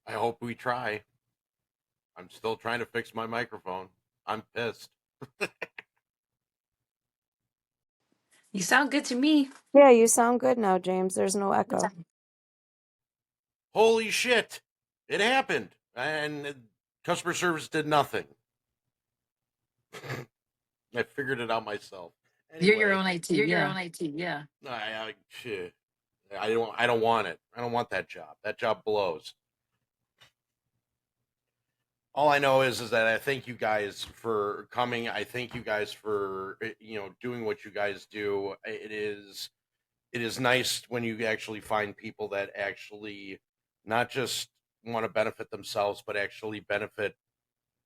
I hope we try. I'm still trying to fix my microphone. I'm pissed. You sound good to me. Yeah, you sound good now, James. There's no echo. Holy shit! It happened, and customer service did nothing. I figured it out myself. You're your Anyway, own IT. you're your Yeah. own IT. Yeah. shit. I don't want it. I don't want that job. That job blows. All I know is that I thank you guys for coming. I thank you guys for doing what you guys do. It is nice when you actually find people that actually not just want to benefit themselves, but actually benefit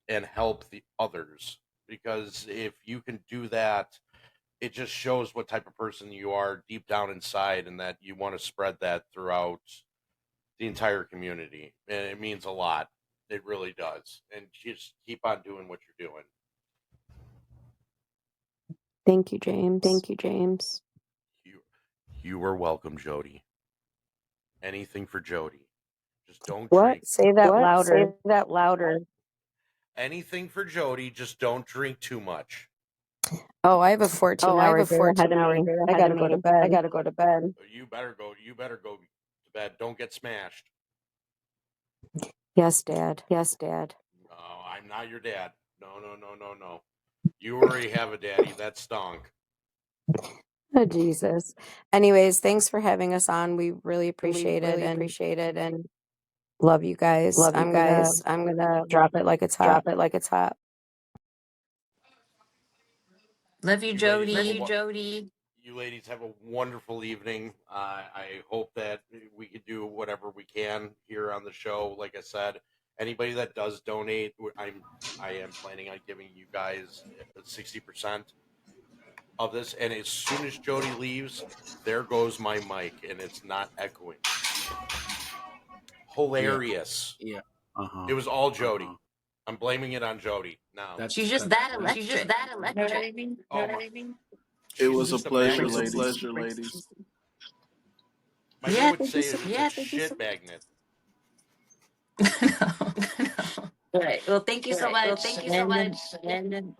and help the others. Because if you can do that, it just shows what type of person you are deep down inside, and that you want to spread that throughout the entire community. And it means a lot. It really does. And just keep on doing what you're doing. Thank you, James. Thank you, James. You are welcome, Jody. Anything for Jody. Just don't drink. What? Say that What? Say louder. that louder. Anything for Jody. Just don't drink too much. Oh, I have a Oh, I 14-hour have a day ahead of 14-hour me. day I ahead gotta of go to me. I bed. gotta go to bed. You better go. You better go to bed. Don't get smashed. Yes, Dad. Yes, Dad. No, I'm not your dad. No. You already have a daddy. That stunk. Oh, Jesus. Anyways, thanks for having us on. We really We appreciate it really and appreciate it and love you guys. love you I'm gonna guys. I'm gonna drop it like it's hot. drop it like it's hot. Love you, You ladies have Love a Jody. you, Jody. You ladies have a wonderful evening. I hope that we could do whatever we can here on the show. Like I said, anybody that does donate, I am planning on giving you guys 60% of this. And as soon as Jody leaves, there goes my mic, and it's not echoing. Hilarious. Yeah. It was all Jody. I'm blaming it on Jody now. She's just that She's just electric. that You know what I electric. mean? Oh You know my! what I mean? It She's was a just a pleasure, magnet. ladies. My Yeah, dad would thank you say so it's yeah, a thank you so shit magnet. All right. Well, thank you All so right. Well, much. thank you so And much. And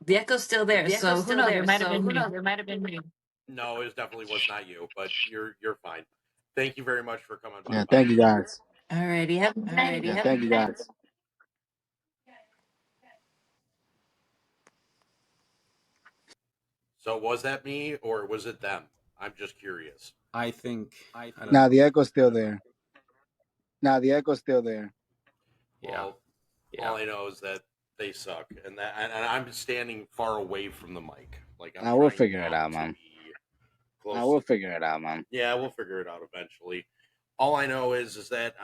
the echo's still there, the echo's so who still knows? It there, might have so been who me. knows? It might have been me. No, it definitely was not you, but you're fine. Thank you very much for coming by. Yeah, thank you guys. All righty. Have a good night. Yeah, thank you guys. So was that me or was it them? I'm just curious. I think I don't Now know. the echo's still there. Now the echo's still there. Well, all I know is that they suck, and I'm standing far away from the mic. Like I'm I will trying figure it not out, to man. be close I to will the figure it out, man. Yeah, we'll figure it out eventually. All I know is that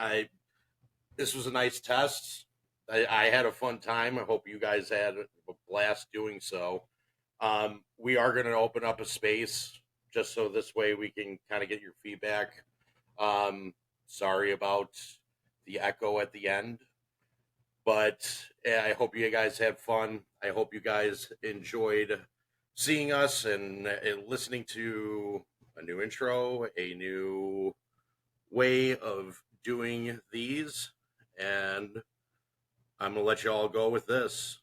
this was a nice test. I had a fun time. I hope you guys had a blast doing so. We are going to open up a space just so this way we can kind of get your feedback. Sorry about the echo at the end, but I hope you guys had fun. I hope you guys enjoyed seeing us and listening to a new intro, a new way of doing these. And I'm going to let you all go with this.